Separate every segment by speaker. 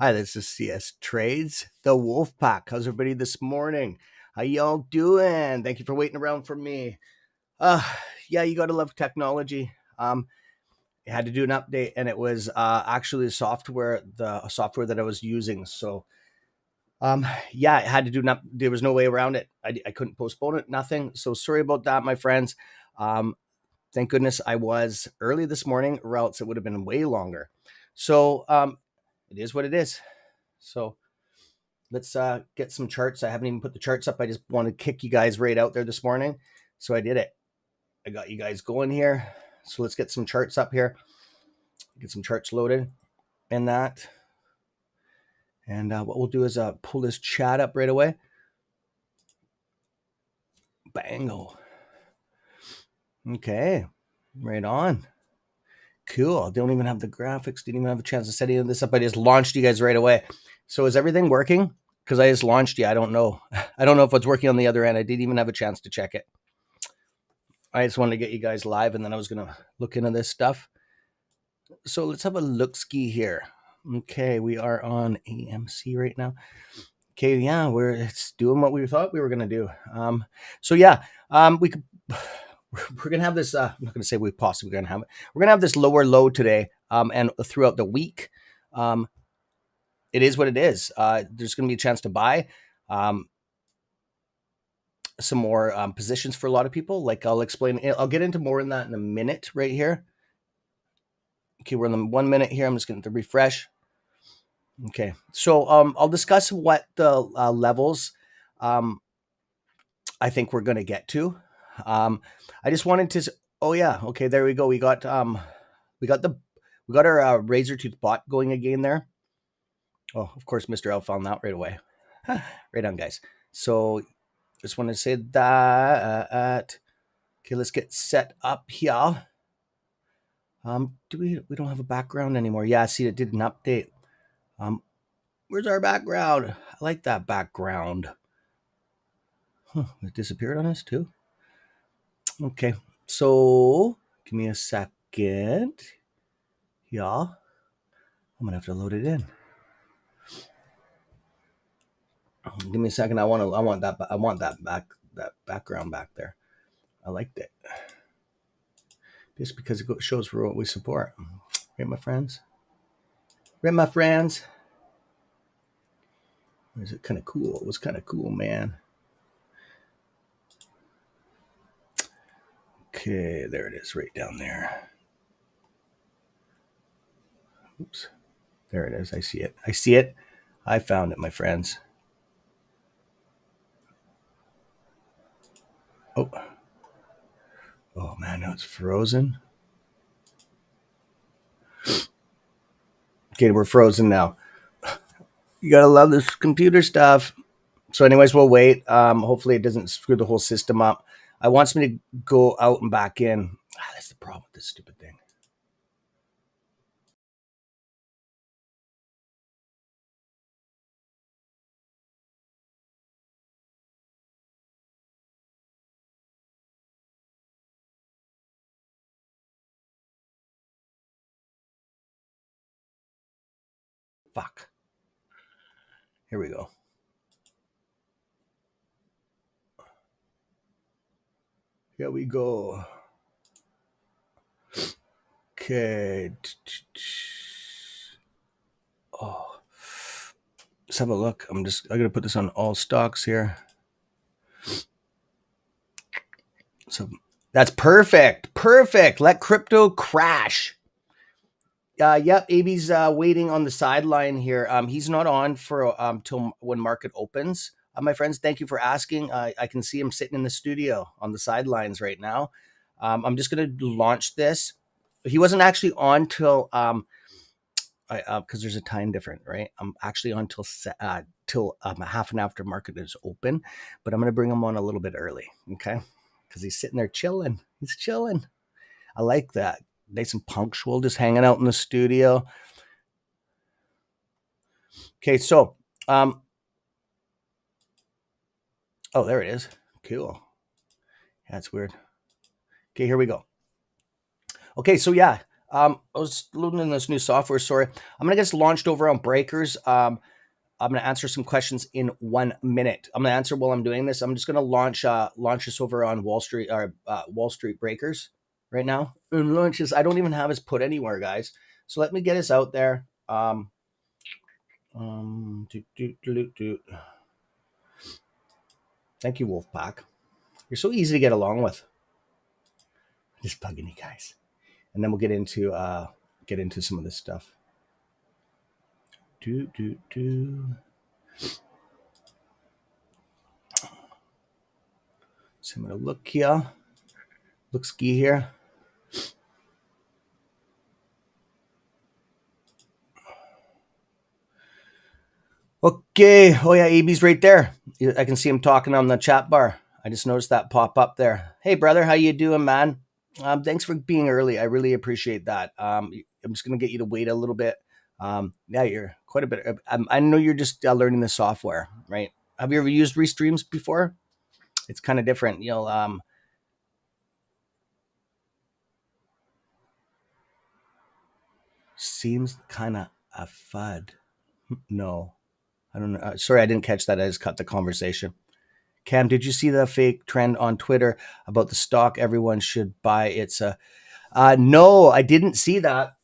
Speaker 1: Hi, this is CS Trades, the Wolf Pack. How's everybody this morning? How y'all doing? Thank you for waiting around for me. Uh, yeah, you gotta love technology. I had to do an update, and it was actually the software that I was using. So, yeah, I had to do. There was no way around it. I couldn't postpone it. Nothing. So sorry about that, my friends. Um, thank goodness I was early this morning, or else it would have been way longer. So, it is what it is. So let's get some charts. I haven't even put the charts up. I just want to kick you guys right out there this morning. So I did it. I got you guys going here. So let's get some charts up here. Get some charts loaded in that. And what we'll do is pull this chat up right away. Bango. Okay. Right on. Cool. Don't even have the graphics. Didn't even have a chance to set any of this up. I just launched you guys right away. So is everything working? Because I just launched you. I don't know. I don't know if it's working on the other end. I didn't even have a chance to check it. I just wanted to get you guys live, and then I was going to look into this stuff. So let's have a look-ski here. Okay, we are on AMC right now. Okay, yeah, it's doing what we thought we were going to do. So yeah, we could. We're gonna have this. I'm not gonna say we possibly gonna have it. We're gonna have this lower low today, and throughout the week. It is what it is. There's gonna be a chance to buy some more positions for a lot of people. Like I'll explain. I'll get into more in that in a minute. Right here. Okay, we're in the 1 minute here. I'm just going to refresh. Okay, so I'll discuss what the levels I think we're going to get to. I just wanted to. Oh yeah, okay, there we go. We got our razor tooth bot going again there. Oh, of course, Mr. L found that right away. Right on, guys. So just want to say that. Okay, let's get set up here. We don't have a background anymore? Yeah, see, it did an update. Where's our background? I like that background. Huh, it disappeared on us too. Okay, so give me a second. Yeah, I'm gonna have to load it in. Give me a second. I want that background back there. I liked it just because it shows for what we support. Right, my friends. Right, my friends. Is it kind of cool? It was kind of cool, man. Okay, there it is, right down there. Oops. There it is. I see it. I see it. I found it, my friends. Oh. Oh, man, now it's frozen. Okay, we're frozen now. You gotta love this computer stuff. So, anyways, we'll wait. Hopefully, it doesn't screw the whole system up. It wants me to go out and back in. That's the problem with this stupid thing. Fuck. Here we go. Here we go. Okay. Oh. Let's have a look. I'm going to put this on all stocks here. So that's perfect. Perfect. Let crypto crash. Yep, AB's waiting on the sideline here. He's not on for till when market opens. My friends, thank you for asking. I can see him sitting in the studio on the sidelines right now. I'm just going to launch this. He wasn't actually on till because there's a time difference, right? I'm actually on till half an hour after market is open, but I'm going to bring him on a little bit early, okay? Because he's sitting there chilling. He's chilling. I like that. Nice and punctual, just hanging out in the studio. Okay, so, oh, there it is. Cool. That's weird. Okay, here we go. Okay, so yeah, I was loading in this new software. Sorry, I'm gonna get this launched over on Breakers. I'm gonna answer some questions in 1 minute. I'm gonna answer while I'm doing this. I'm just gonna launch this over on Wall Street or Wall Street Breakers right now. And launch this. I don't even have this put anywhere, guys. So let me get this out there. Do, do, do, do. Thank you, Wolfpack. You're so easy to get along with. Just bugging you guys, and then we'll get into some of this stuff. Do do do. So I'm gonna look here. Look ski here. Okay. Oh yeah, AB's right there. I can see him talking on the chat bar. I just noticed that pop up there. Hey brother, how you doing, man? Thanks for being early. I really appreciate that. I'm just gonna get you to wait a little bit. Yeah, you're quite a bit. I know you're just learning the software, right? Have you ever used Restreams before? It's kind of different. Seems kind of a FUD. No, I don't know. Sorry, I didn't catch that. I just cut the conversation. Cam, did you see the fake trend on Twitter about the stock everyone should buy? No, I didn't see that.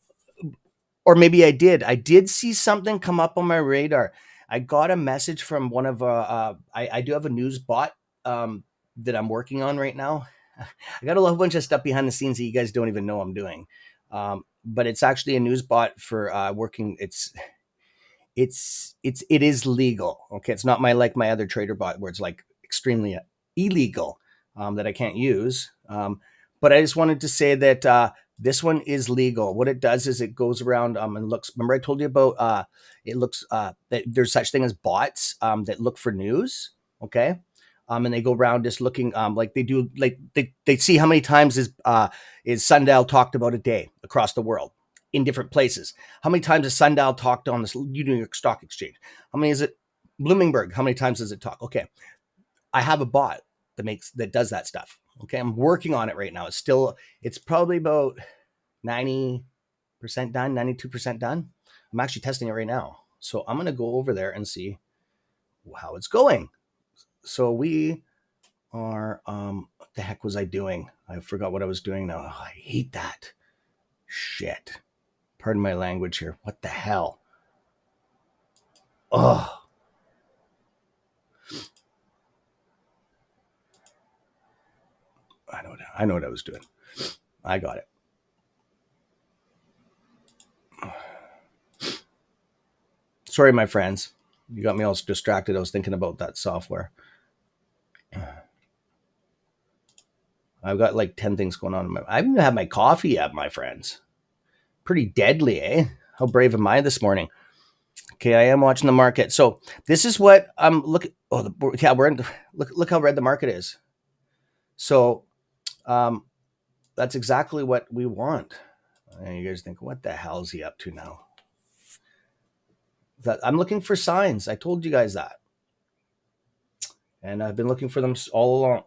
Speaker 1: Or maybe I did. I did see something come up on my radar. I got a message from one of I do have a news bot that I'm working on right now. I got a whole bunch of stuff behind the scenes that you guys don't even know I'm doing. But it's actually a news bot for working. It is legal. Okay, it's not my other trader bot where it's like extremely illegal that I can't use. But I just wanted to say that this one is legal. What it does is it goes around and looks. Remember I told you about it looks that there's such thing as bots that look for news. Okay. And they go around just looking like they do like they see how many times is Sundial talked about a day across the world in different places. How many times has Sundial talked on this New York Stock Exchange? How many is it? Bloomberg. How many times does it talk? Okay, I have a bot that does that stuff. Okay, I'm working on it right now. It's probably about 90% done, 92% done. I'm actually testing it right now. So I'm gonna go over there and see how it's going. So we are what the heck was I doing? I forgot what I was doing now. Oh, I hate that. Shit. Pardon my language here. What the hell? Oh, I know what I was doing. I got it. Sorry, my friends. You got me all distracted. I was thinking about that software. I've got like 10 things going on. I haven't even had my coffee yet, my friends. Pretty deadly, eh? How brave am I this morning? Okay, I am watching the market. So this is what I'm looking. Oh, yeah, we're in. Look how red the market is. So that's exactly what we want. And you guys think, what the hell is he up to now? That I'm looking for signs. I told you guys that, and I've been looking for them all along.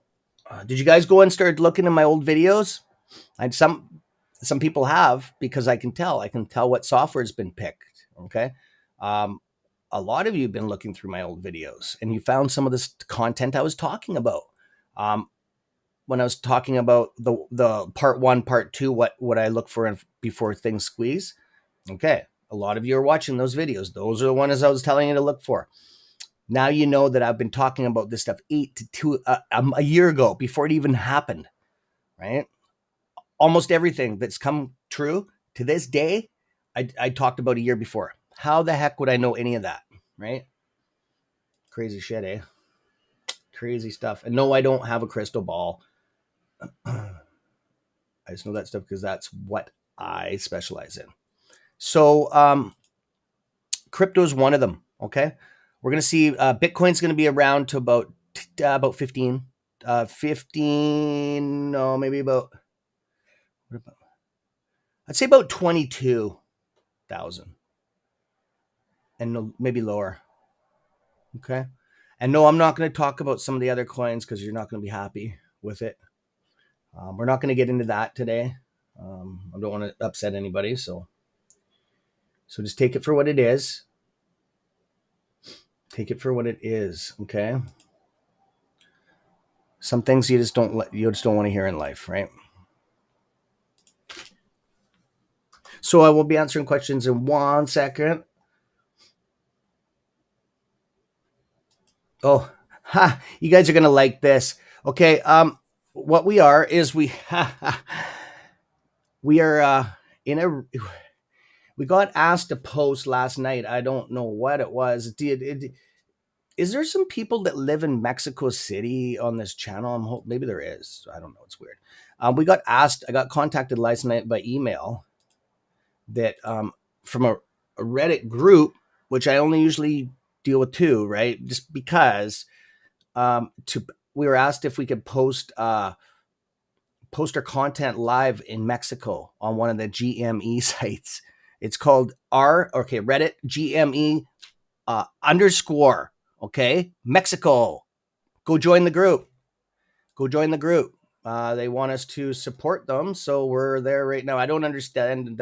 Speaker 1: Did you guys go and start looking at my old videos? Some people have because I can tell. I can tell what software's been picked. Okay, a lot of you have been looking through my old videos, and you found some of this content I was talking about. When I was talking about the part one, part two, what I look for before things squeeze. Okay, a lot of you are watching those videos. Those are the ones I was telling you to look for. Now you know that I've been talking about this stuff a year ago before it even happened, right? Almost everything that's come true to this day, I talked about a year before. How the heck would I know any of that, right? Crazy shit, eh? Crazy stuff. And no, I don't have a crystal ball. I just know that stuff because that's what I specialize in. So crypto is one of them. Okay, we're gonna see Bitcoin's gonna be around to about 15, 15. No, maybe about what about? I'd say about 22,000, and maybe lower. Okay, and no, I'm not gonna talk about some of the other coins because you're not gonna be happy with it. We're not gonna get into that today. I don't want to upset anybody, so just take it for what it is. Take it for what it is, okay? Some things you just don't want to hear in life, right? So I will be answering questions in 1 second. Oh, ha! You guys are gonna like this. Okay, what we are is we we are in a. We got asked to post last night. I don't know what it was. Is there some people that live in Mexico City on this channel? Maybe there is. I don't know. It's weird. We got asked. I got contacted last night by email that from a Reddit group, which I only usually deal with two, right? Just because we were asked if we could post our content live in Mexico on one of the GME sites. It's called Reddit GME _ okay, Mexico. Go join the group. They want us to support them, so we're there right now. I don't understand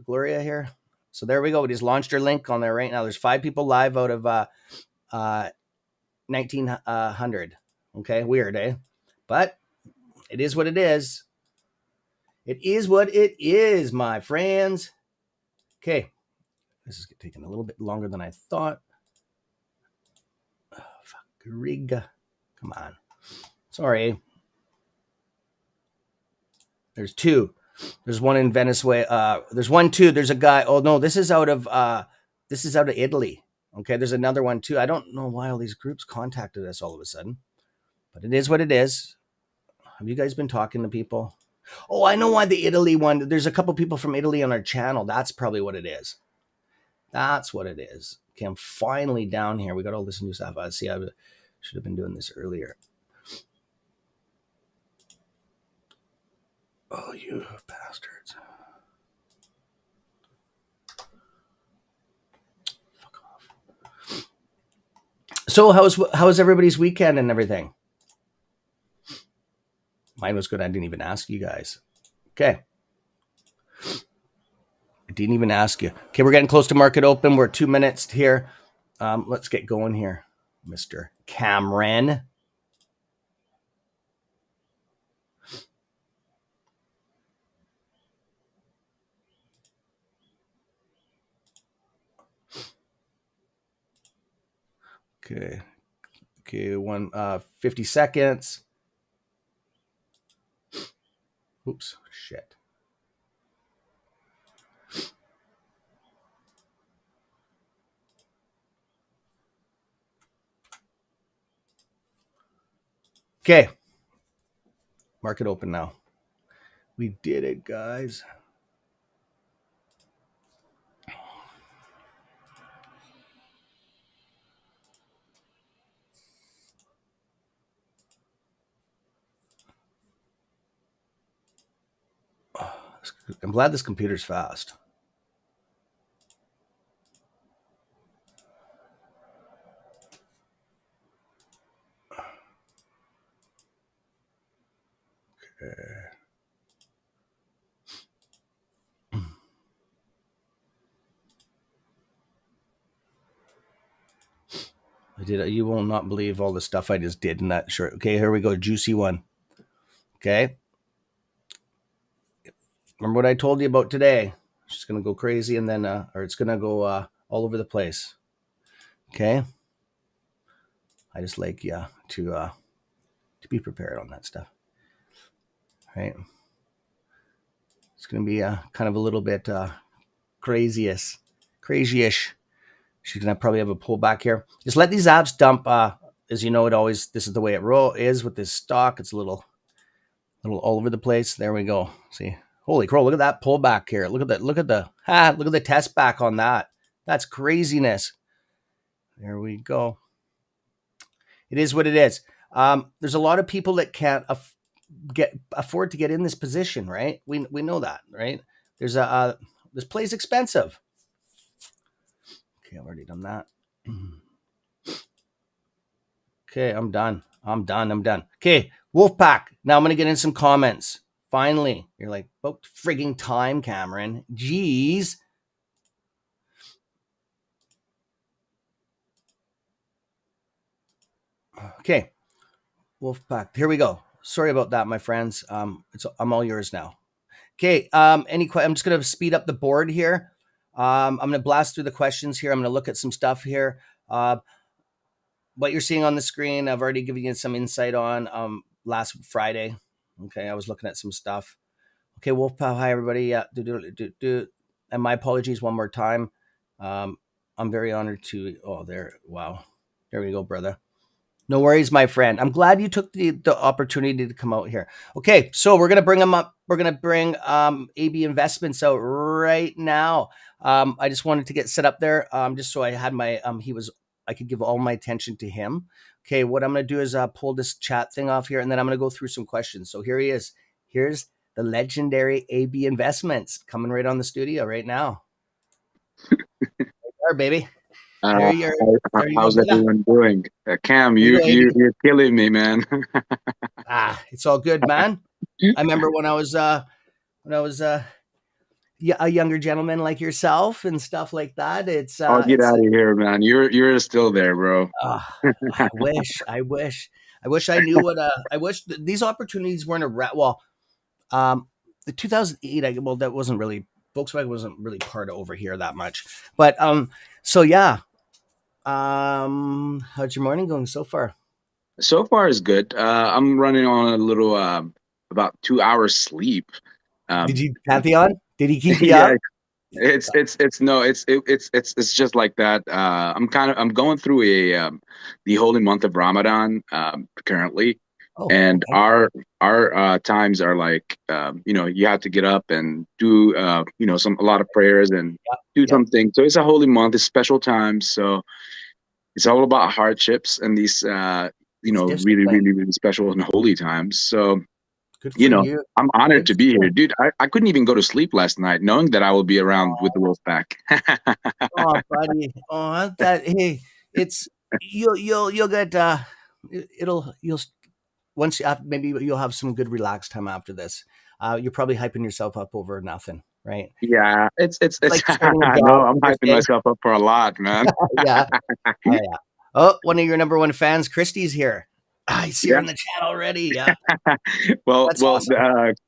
Speaker 1: Gloria here. So there we go. We just launched our link on there right now. There's 5 people live out of 1,900. Okay, weird, eh? But it is what it is. It is what it is, my friends. Okay, this is taking a little bit longer than I thought. Oh, fuck, Riga. Come on. Sorry. There's 2. There's one in Venezuela. There's 1 too. There's a guy. Oh no, this is out of Italy. Okay, there's another one too. I don't know why all these groups contacted us all of a sudden, but it is what it is. Have you guys been talking to people? Oh, I know why the Italy one. There's a couple people from Italy on our channel. That's probably what it is. That's what it is. Okay, I'm finally down here. We got all this new stuff. I see. I should have been doing this earlier. Oh, you bastards. Fuck off. So how's everybody's weekend and everything? Mine was good. I didn't even ask you guys. Okay. I didn't even ask you. Okay, we're getting close to market open. We're 2 minutes here. Let's get going here, Mr. Cameron. Okay. 50 seconds. Oops, shit. Okay. Market open now. We did it, guys. I'm glad this computer's fast. Okay. You will not believe all the stuff I just did in that shirt. Okay, here we go. Juicy one. Okay. Remember what I told you about today? It's just going to go crazy and then, or it's going to go all over the place. Okay. I just like to be prepared on that stuff. Right. It's going to be kind of a little bit crazy-ish. She's going to probably have a pullback here. Just let these apps dump. As you know, this is the way it is with this stock. It's a little all over the place. There we go. See, holy crow! Look at that pullback here. Look at that. Look at the test back on that. That's craziness. There we go. It is what it is. There's a lot of people that can't afford to get in this position, right? We know that, right? This play's expensive. Okay, I've already done that. Okay, I'm done. Okay, Wolfpack. Now I'm going to get in some comments. Finally, you're like, about frigging time, Cameron. Jeez. Okay, Wolfpack. Here we go. Sorry about that, my friends. I'm all yours now. Okay. I'm just gonna speed up the board here. I'm gonna blast through the questions here. I'm gonna look at some stuff here. What you're seeing on the screen, I've already given you some insight on last Friday. Okay, I was looking at some stuff. Okay, Wolfpack. Hi, everybody. Yeah, and my apologies one more time. I'm very honored to. Oh, there. Wow. There we go, brother. No worries, my friend. I'm glad you took the opportunity to come out here. Okay, so we're gonna bring them up. We're gonna bring AB Investments out right now. I just wanted to get set up there, just so I had my I could give all my attention to him. Okay, what I'm gonna do is pull this chat thing off here, and then I'm gonna go through some questions. So here he is. Here's the legendary AB Investments coming right on the studio right now. There, baby. There you are. There you go,
Speaker 2: How's
Speaker 1: brother.
Speaker 2: everyone doing? Cam,
Speaker 1: There you go, AB.
Speaker 2: you're killing me, man.
Speaker 1: It's all good, man. I remember when I was a younger gentleman like yourself and stuff like that.
Speaker 2: I'll get out of here, man. You're still there, bro.
Speaker 1: Uh, I wish I knew what I wish these opportunities weren't around. Well, the 2008, well, that wasn't really Volkswagen wasn't really part of over here that much, but so yeah. How's your morning going so far?
Speaker 2: So far is good. I'm running on a little about 2 hours sleep.
Speaker 1: Did
Speaker 2: Um,
Speaker 1: you have you on? Did he keep you up?
Speaker 2: yeah, it's no, it's just like that. I'm going through the holy month of Ramadan currently,
Speaker 1: Oh,
Speaker 2: and
Speaker 1: okay.
Speaker 2: our times are like you have to get up and do a lot of prayers and
Speaker 1: Yep,
Speaker 2: do
Speaker 1: yep.
Speaker 2: something. So it's a holy month, it's special times. So it's all about hardships and these
Speaker 1: It's
Speaker 2: really
Speaker 1: discipline.
Speaker 2: really really special and holy times. So
Speaker 1: Good
Speaker 2: you
Speaker 1: for
Speaker 2: know,
Speaker 1: you.
Speaker 2: I'm honored
Speaker 1: Good
Speaker 2: to
Speaker 1: for
Speaker 2: be here,
Speaker 1: you.
Speaker 2: dude. I couldn't even go to sleep last night knowing that I will be around with the wolf pack.
Speaker 1: Oh, buddy. Oh, that hey, it's you'll get it'll you'll once you have, maybe you'll have some good relaxed time after this. You're probably hyping yourself up over nothing, right?
Speaker 2: Yeah,
Speaker 1: It's
Speaker 2: it's
Speaker 1: like starting a
Speaker 2: no,
Speaker 1: job
Speaker 2: I'm
Speaker 1: the first
Speaker 2: hyping
Speaker 1: day.
Speaker 2: myself up for a lot, man.
Speaker 1: Yeah. Oh yeah. Oh, one of your number one fans, Christy's here. I see her
Speaker 2: Yeah.
Speaker 1: in the chat already. Yeah. That's
Speaker 2: Well,
Speaker 1: awesome.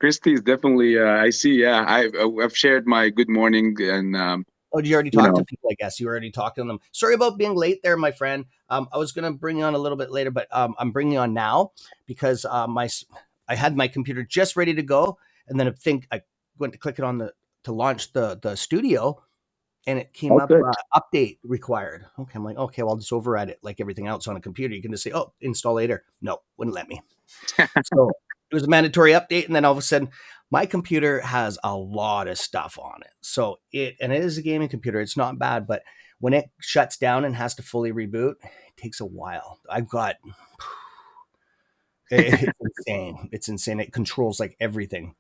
Speaker 2: Christy's definitely. I see. Yeah, I've shared my good morning, and
Speaker 1: Oh, did you already
Speaker 2: you
Speaker 1: talk to
Speaker 2: know,
Speaker 1: people? I guess you already talked to them. Sorry about being late there, my friend. I was gonna bring you on a little bit later, but I'm bringing you on now because I had my computer just ready to go, and then I went to click it on the to launch the studio, and it came
Speaker 2: all
Speaker 1: up
Speaker 2: good.
Speaker 1: update required. Okay, I'm like, okay, well, I'll just override it like everything else on a computer. You can just say, oh, install later. No, wouldn't let me. So it was a mandatory update, and then all of a sudden, my computer has a lot of stuff on it. So it is a gaming computer. It's not bad, but when it shuts down and has to fully reboot, it takes a while. I've got it's insane. It's insane. It controls like everything.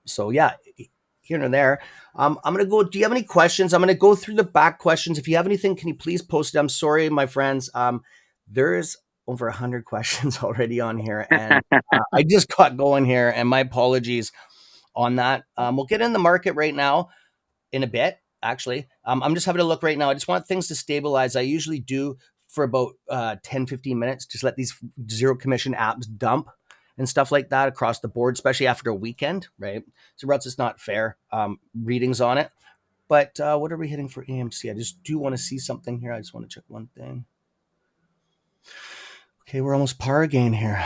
Speaker 1: So yeah, here and there. I'm gonna go. Do you have any questions? I'm gonna go through the back questions. If you have anything, can you please post it? I'm sorry, my friends. There's over 100 questions already on here, and I just got going here. And my apologies on that. We'll get in the market right now in a bit. Actually, I'm just having a look right now. I just want things to stabilize. I usually do for about 10, 15 minutes. Just let these zero commission apps dump and stuff like that across the board, especially after a weekend, right? So else it's not fair readings on it. But what are we hitting for AMC? I just do want to see something here. I just want to check one thing. Okay, we're almost par again here.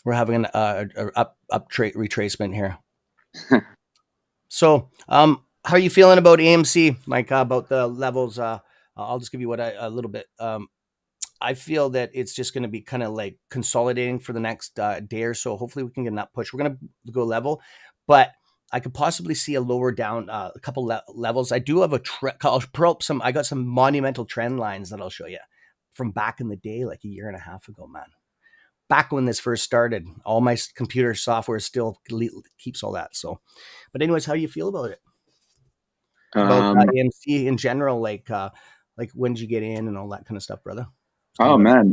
Speaker 1: We're having an retracement here. So, how are you feeling about AMC, Mike? About the levels? I'll just give you a little bit. I feel that it's just going to be kind of like consolidating for the next day or so. Hopefully, we can get that push. We're going to go level, but I could possibly see a lower down, a couple levels. I do have I'll pull up some. I got some monumental trend lines that I'll show you from back in the day, like a year and a half ago, man. Back when this first started, all my computer software still keeps all that. So, but anyways, how do you feel about it? About
Speaker 2: Um,
Speaker 1: AMC in general, like when did you get in and all that kind of stuff, brother? It's kind
Speaker 2: oh
Speaker 1: of a
Speaker 2: man.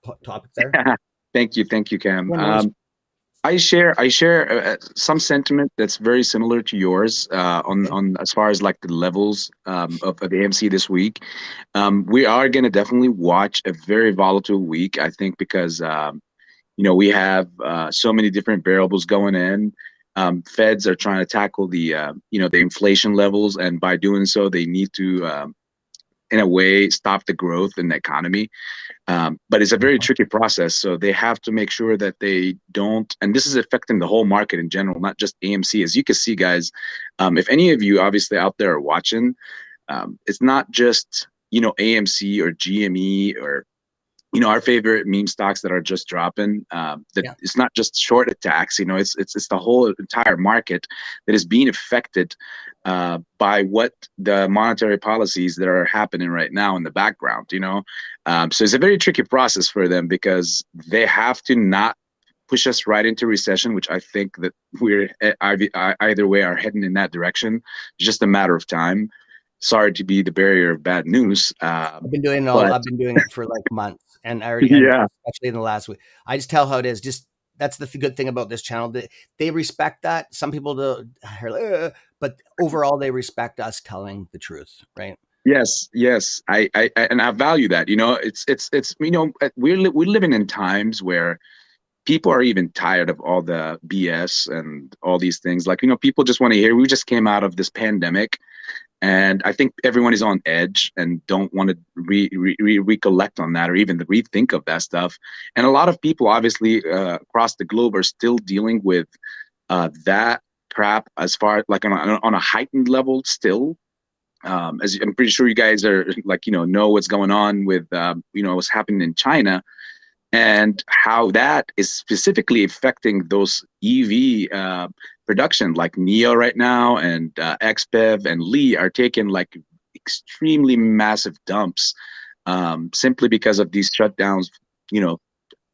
Speaker 1: broad topic there.
Speaker 2: Thank you, Cam.
Speaker 1: Yeah, no worries.
Speaker 2: I share some sentiment that's very similar to yours
Speaker 1: Okay.
Speaker 2: on as far as like the levels of AMC this week. We are going to definitely watch a very volatile week, I think, because we have so many different variables going in. Feds are trying to tackle the inflation levels, and by doing so, they need to, in a way, stop the growth in the economy. But it's a very tricky process. So they have to make sure that they don't, and this is affecting the whole market in general, not just AMC. As you can see, guys, if any of you obviously out there are watching, it's not just, AMC or GME or, our favorite meme stocks that are just dropping. That
Speaker 1: Yeah.
Speaker 2: it's not just short attacks. It's the whole entire market that is being affected by what the monetary policies that are happening right now in the background. So it's a very tricky process for them because they have to not push us right into recession, which I think that we're either way are heading in that direction. It's just a matter of time. Sorry to be the bearer of bad news, but
Speaker 1: I've been doing it for like months, and
Speaker 2: yeah.
Speaker 1: especially in the last week. I just tell how it is. Just that's the good thing about this channel. They respect that. Some people do, are like, but overall they respect us telling the truth, right?
Speaker 2: Yes, yes, and I value that. It's we're living in times where people are even tired of all the BS and all these things. Like, people just want to hear. We just came out of this pandemic, and I think everyone is on edge and don't want to recollect on that or even rethink of that stuff. And a lot of people, obviously, across the globe, are still dealing with that crap as far like on a heightened level still. As I'm pretty sure you guys are like, know what's going on with, what's happening in China and how that is specifically affecting those EV production, like NIO right now and XPEV and Lee are taking like extremely massive dumps simply because of these shutdowns, you know,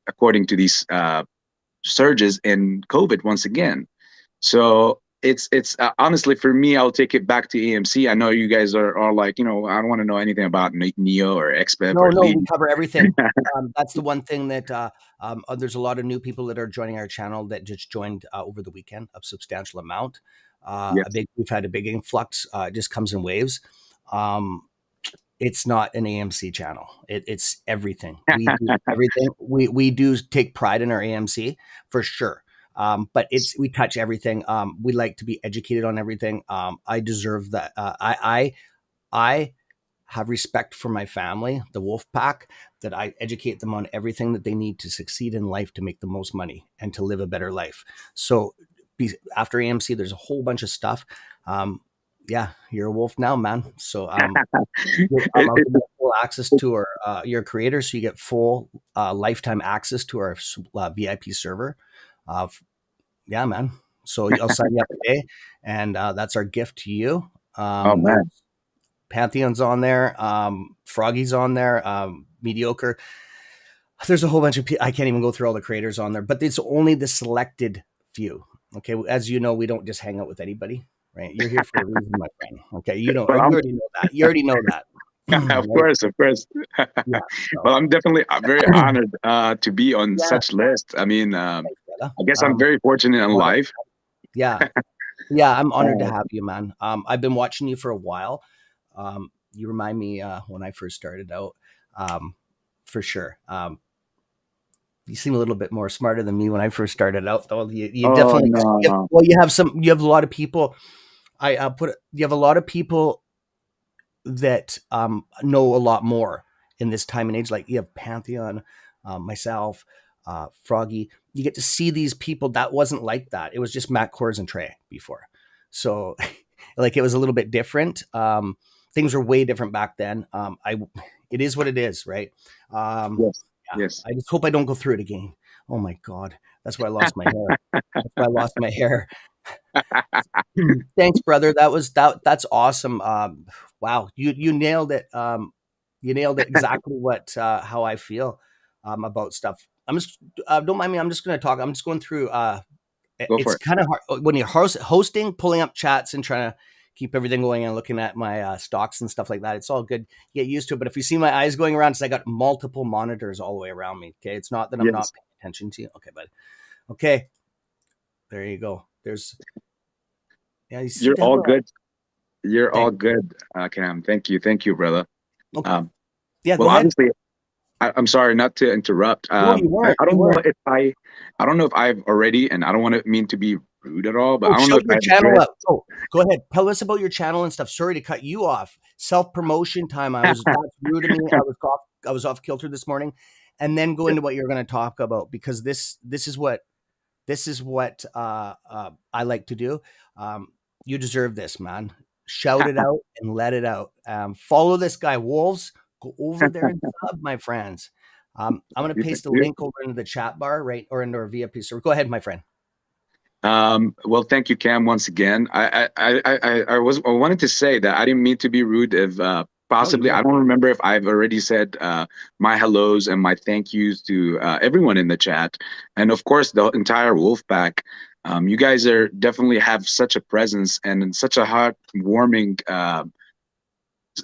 Speaker 2: according to these surges in COVID once again. So it's honestly for me, I'll take it back to AMC. I know you guys are like, I don't want to know anything about Neo or XBEV
Speaker 1: No,
Speaker 2: or
Speaker 1: no,
Speaker 2: Lee.
Speaker 1: we cover everything. That's the one thing that there's a lot of new people that are joining our channel that just joined over the weekend, a substantial amount.
Speaker 2: Yes.
Speaker 1: We've had a big influx. It just comes in waves. Um, it's not an AMC channel. It's everything. We do everything. We do take pride in our AMC for sure. But we touch everything. We like to be educated on everything. I deserve that. I have respect for my family, the wolf pack, that I educate them on everything that they need to succeed in life to make the most money and to live a better life. So after AMC, there's a whole bunch of stuff. Um, yeah, you're a wolf now, man. So
Speaker 2: It,
Speaker 1: I'll
Speaker 2: it,
Speaker 1: give you full access to your creator, so you get full lifetime access to our VIP server. Uh, yeah, man. So I'll sign you up today, and that's our gift to you.
Speaker 2: oh
Speaker 1: There's
Speaker 2: man.
Speaker 1: Pantheon's on there, Froggy's on there, Mediocre. There's a whole bunch of people. I can't even go through all the creators on there, but it's only the selected few. Okay, as you know, we don't just hang out with anybody, right? You're here for a reason, my friend. Okay,
Speaker 2: Well,
Speaker 1: you already know that. You already know that,
Speaker 2: of
Speaker 1: right?
Speaker 2: course, of course.
Speaker 1: Yeah. So,
Speaker 2: Well, I'm definitely very honored to be on
Speaker 1: yeah,
Speaker 2: such list. I mean,
Speaker 1: thanks, brother.
Speaker 2: I guess I'm very fortunate in
Speaker 1: Honored.
Speaker 2: life.
Speaker 1: Yeah, yeah, I'm honored to
Speaker 2: Uh,
Speaker 1: have you, man. I've been watching you for a while. You remind me when I first started out, um, for sure. You seem a little bit more smarter than me when I first started out, though. You
Speaker 2: oh
Speaker 1: definitely
Speaker 2: no.
Speaker 1: well, you have a lot of people. You have a lot of people that know a lot more in this time and age. Like you have Pantheon, myself, Froggy. You get to see these people that wasn't like that. It was just Matt Kors and Trey before. So like it was a little bit different. Things were way different back then. It is what it is, right?
Speaker 2: Yes.
Speaker 1: Yeah.
Speaker 2: Yes.
Speaker 1: I just hope I don't go through it again. Oh my God. That's why I lost my hair. That's why I lost my hair. Thanks, brother. That's awesome. Wow. You nailed it. You nailed it exactly what, how I feel, about stuff. I'm just, don't mind me. I'm just going to talk. I'm just going through,
Speaker 2: Go for
Speaker 1: it's
Speaker 2: it.
Speaker 1: kind of hard when you're hosting, pulling up chats and trying to keep everything going and looking at my stocks and stuff like that. It's all good. You get used to it. But if you see my eyes going around, it's I got multiple monitors all the way around me. Okay. It's not that I'm not
Speaker 2: Yes.
Speaker 1: paying attention to you. Okay, buddy. Okay, there you go. There's yeah. You sit
Speaker 2: You're
Speaker 1: down.
Speaker 2: all good. You're all
Speaker 1: Thanks.
Speaker 2: good, Cam. Thank you, brother.
Speaker 1: Okay.
Speaker 2: Um,
Speaker 1: Yeah,
Speaker 2: well,
Speaker 1: go ahead.
Speaker 2: obviously, I'm sorry not to interrupt.
Speaker 1: No, you weren't.
Speaker 2: I
Speaker 1: You
Speaker 2: don't know
Speaker 1: weren't.
Speaker 2: if I don't know if I've already, and I don't want to mean to be rude at all, but
Speaker 1: Oh,
Speaker 2: I don't know
Speaker 1: shout
Speaker 2: if
Speaker 1: your
Speaker 2: I've
Speaker 1: channel
Speaker 2: addressed.
Speaker 1: out. Oh, go ahead. Tell us about your channel and stuff. Sorry to cut you off. Self promotion time. That's rude to me. I was off kilter this morning, and then go into what you're going to talk about because this is what I like to do. Um, you deserve this, man. Shout it out and let it out. Follow this guy, Wolves. Go over there and sub, my friends. I'm going to paste a link over into the chat bar, right, or into our VIP server. Go ahead, my friend.
Speaker 2: Well, thank you, Cam, once again. I wanted to say that I didn't mean to be rude. If
Speaker 1: No, you
Speaker 2: possibly, I
Speaker 1: weren't.
Speaker 2: don't remember if I've already said my hellos and my thank yous to everyone in the chat, and of course the entire Wolf Pack. You guys are definitely have such a presence and such a heartwarming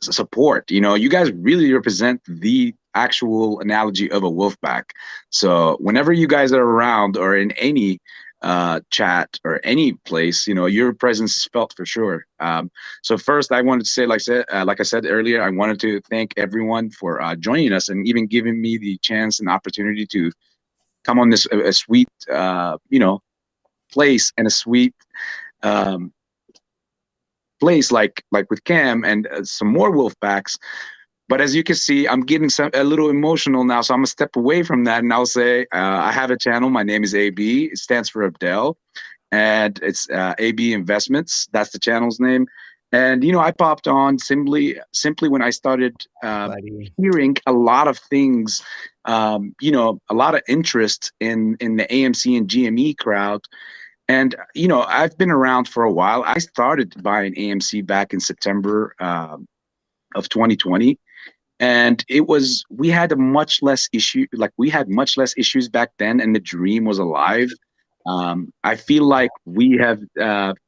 Speaker 2: support. You know, you guys really represent the actual analogy of a wolf pack. So whenever you guys are around or in any chat or any place, you know, your presence is felt for sure. So first, I wanted to say, like I said earlier, I wanted to thank everyone for joining us and even giving me the chance and opportunity to come on this a sweet, place and a sweet um, place like with Cam and some more wolf packs. But as you can see, I'm getting a little emotional now, so I'm gonna step away from that and I'll say I have a channel. My name is AB. It stands for Abdel, and it's AB Investments. That's the channel's name. And you know, I popped on simply when I started
Speaker 1: Buddy.
Speaker 2: hearing a lot of things, a lot of interest in the AMC and GME crowd. And you know, I've been around for a while. I started buying AMC back in September of 2020, and it was we had a much less issue like we had much less issues back then, and the dream was alive. I feel like we have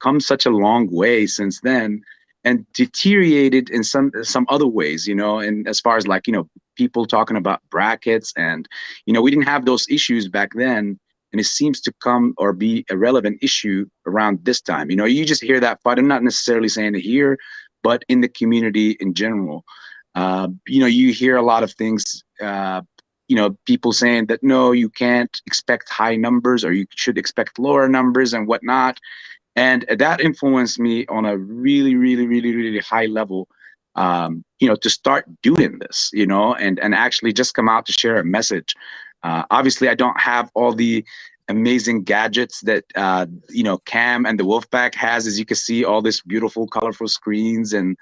Speaker 2: come such a long way since then, and deteriorated in some other ways, you know, and as far as like, you know, people talking about brackets, and you know, we didn't have those issues back then, and it seems to come or be a relevant issue around this time. You know, you just hear that fight. I'm not necessarily saying it here, but in the community in general. You know, you hear a lot of things, you know, people saying that no, you can't expect high numbers or you should expect lower numbers and whatnot. And that influenced me on a really high level, you know, to start doing this, you know, and actually just come out to share a message. Obviously, I don't have all the amazing gadgets that you know, Cam and the Wolfpack has. As you can see, all this beautiful colorful screens and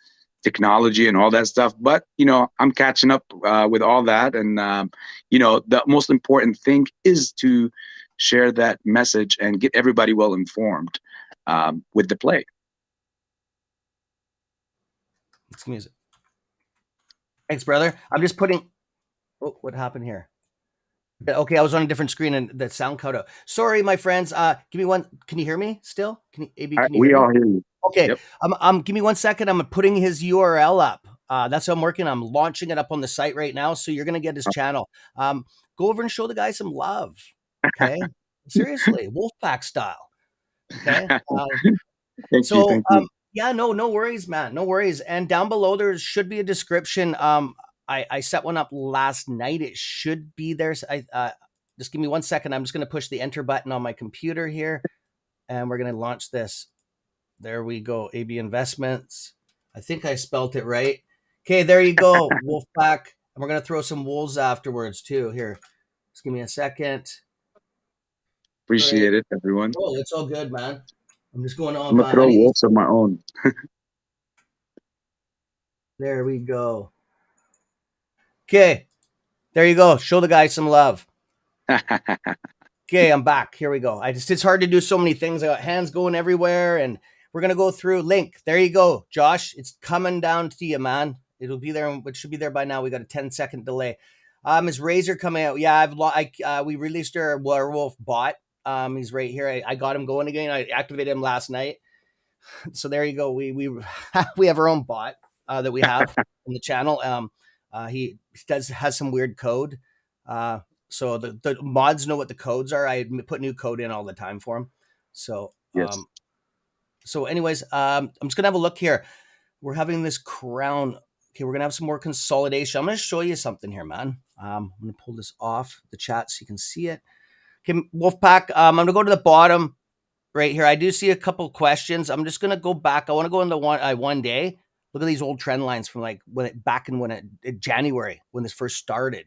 Speaker 2: technology and all that stuff, but you know, I'm catching up with all that. And you know, the most important thing is to share that message and get everybody well informed with the play.
Speaker 1: Excuse me. Thanks, brother. I'm just putting. Oh, what happened here? Okay, I was on a different screen and the sound cut out. Sorry, my friends. Give me one. Can you hear me still? AB, can you hear
Speaker 2: We
Speaker 1: me?
Speaker 2: all hear you.
Speaker 1: Okay.
Speaker 2: Yep.
Speaker 1: Give me one second. I'm putting his URL up. That's how I'm working. I'm launching it up on the site right now. So you're gonna get his channel. Go over and show the guy some love. Okay. Seriously, Wolfpack style. Okay.
Speaker 2: Thank you.
Speaker 1: So
Speaker 2: Thank you.
Speaker 1: yeah, no worries, man. No worries. And down below there should be a description. I set one up last night. It should be there. Just give me one second. I'm just gonna push the enter button on my computer here, and we're gonna launch this. There we go. AB Investments. I think I spelt it right. Okay, there you go. Wolfpack. And we're gonna throw some wolves afterwards too. Here, just give me a second. All right.
Speaker 2: Appreciate it, everyone.
Speaker 1: Oh, it's all good, man. I'm just going
Speaker 2: I'm
Speaker 1: on.
Speaker 2: gonna
Speaker 1: I
Speaker 2: throw
Speaker 1: need to.
Speaker 2: wolves of my own.
Speaker 1: There we go. Okay, there you go. Show the guy some love. Okay, I'm back. Here we go. It's hard to do so many things. I got hands going everywhere, and we're gonna go through link. There you go, Josh. It's coming down to you, man. It'll be there. It should be there by now. We got a 10-second delay. Is Razor coming out? Yeah, we released our werewolf bot. He's right here. I got him going again. I activated him last night. So there you go. We we have our own bot that we have in the channel. He has some weird code. So the mods know what the codes are. I put new code in all the time for them. So
Speaker 2: Yes.
Speaker 1: anyways, I'm just gonna have a look here. We're having this crown. Okay, we're gonna have some more consolidation. I'm gonna show you something here, man. I'm gonna pull this off the chat so you can see it. Okay, Wolfpack. I'm gonna go to the bottom right here. I do see a couple questions. I'm just gonna go back. I want to go into one day. Look at these old trend lines from like January when this first started,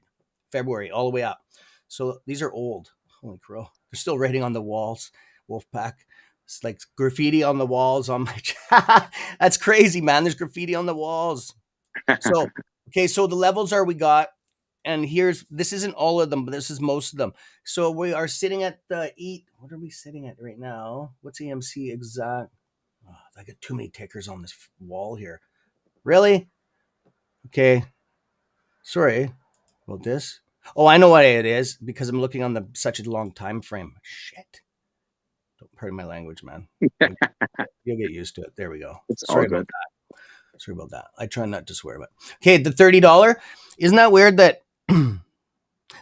Speaker 1: February all the way up. So these are old. Holy crow! They're still writing on the walls. Wolfpack. It's like graffiti on the walls on my chat. That's crazy, man. There's graffiti on the walls. So okay, so the levels are we got, and this isn't all of them, but this is most of them. So we are sitting at the eat. What are we sitting at right now? What's AMC exact? Oh, I got too many tickers on this wall here. Really? Okay. Sorry about this. Oh, I know what it is because I'm looking on such a long time frame. Shit. Don't pardon my language, man. You'll get used to it. There we go.
Speaker 2: It's all
Speaker 1: Sorry about
Speaker 2: good.
Speaker 1: that. Sorry about that. I try not to swear, but okay. The $30. Isn't that weird that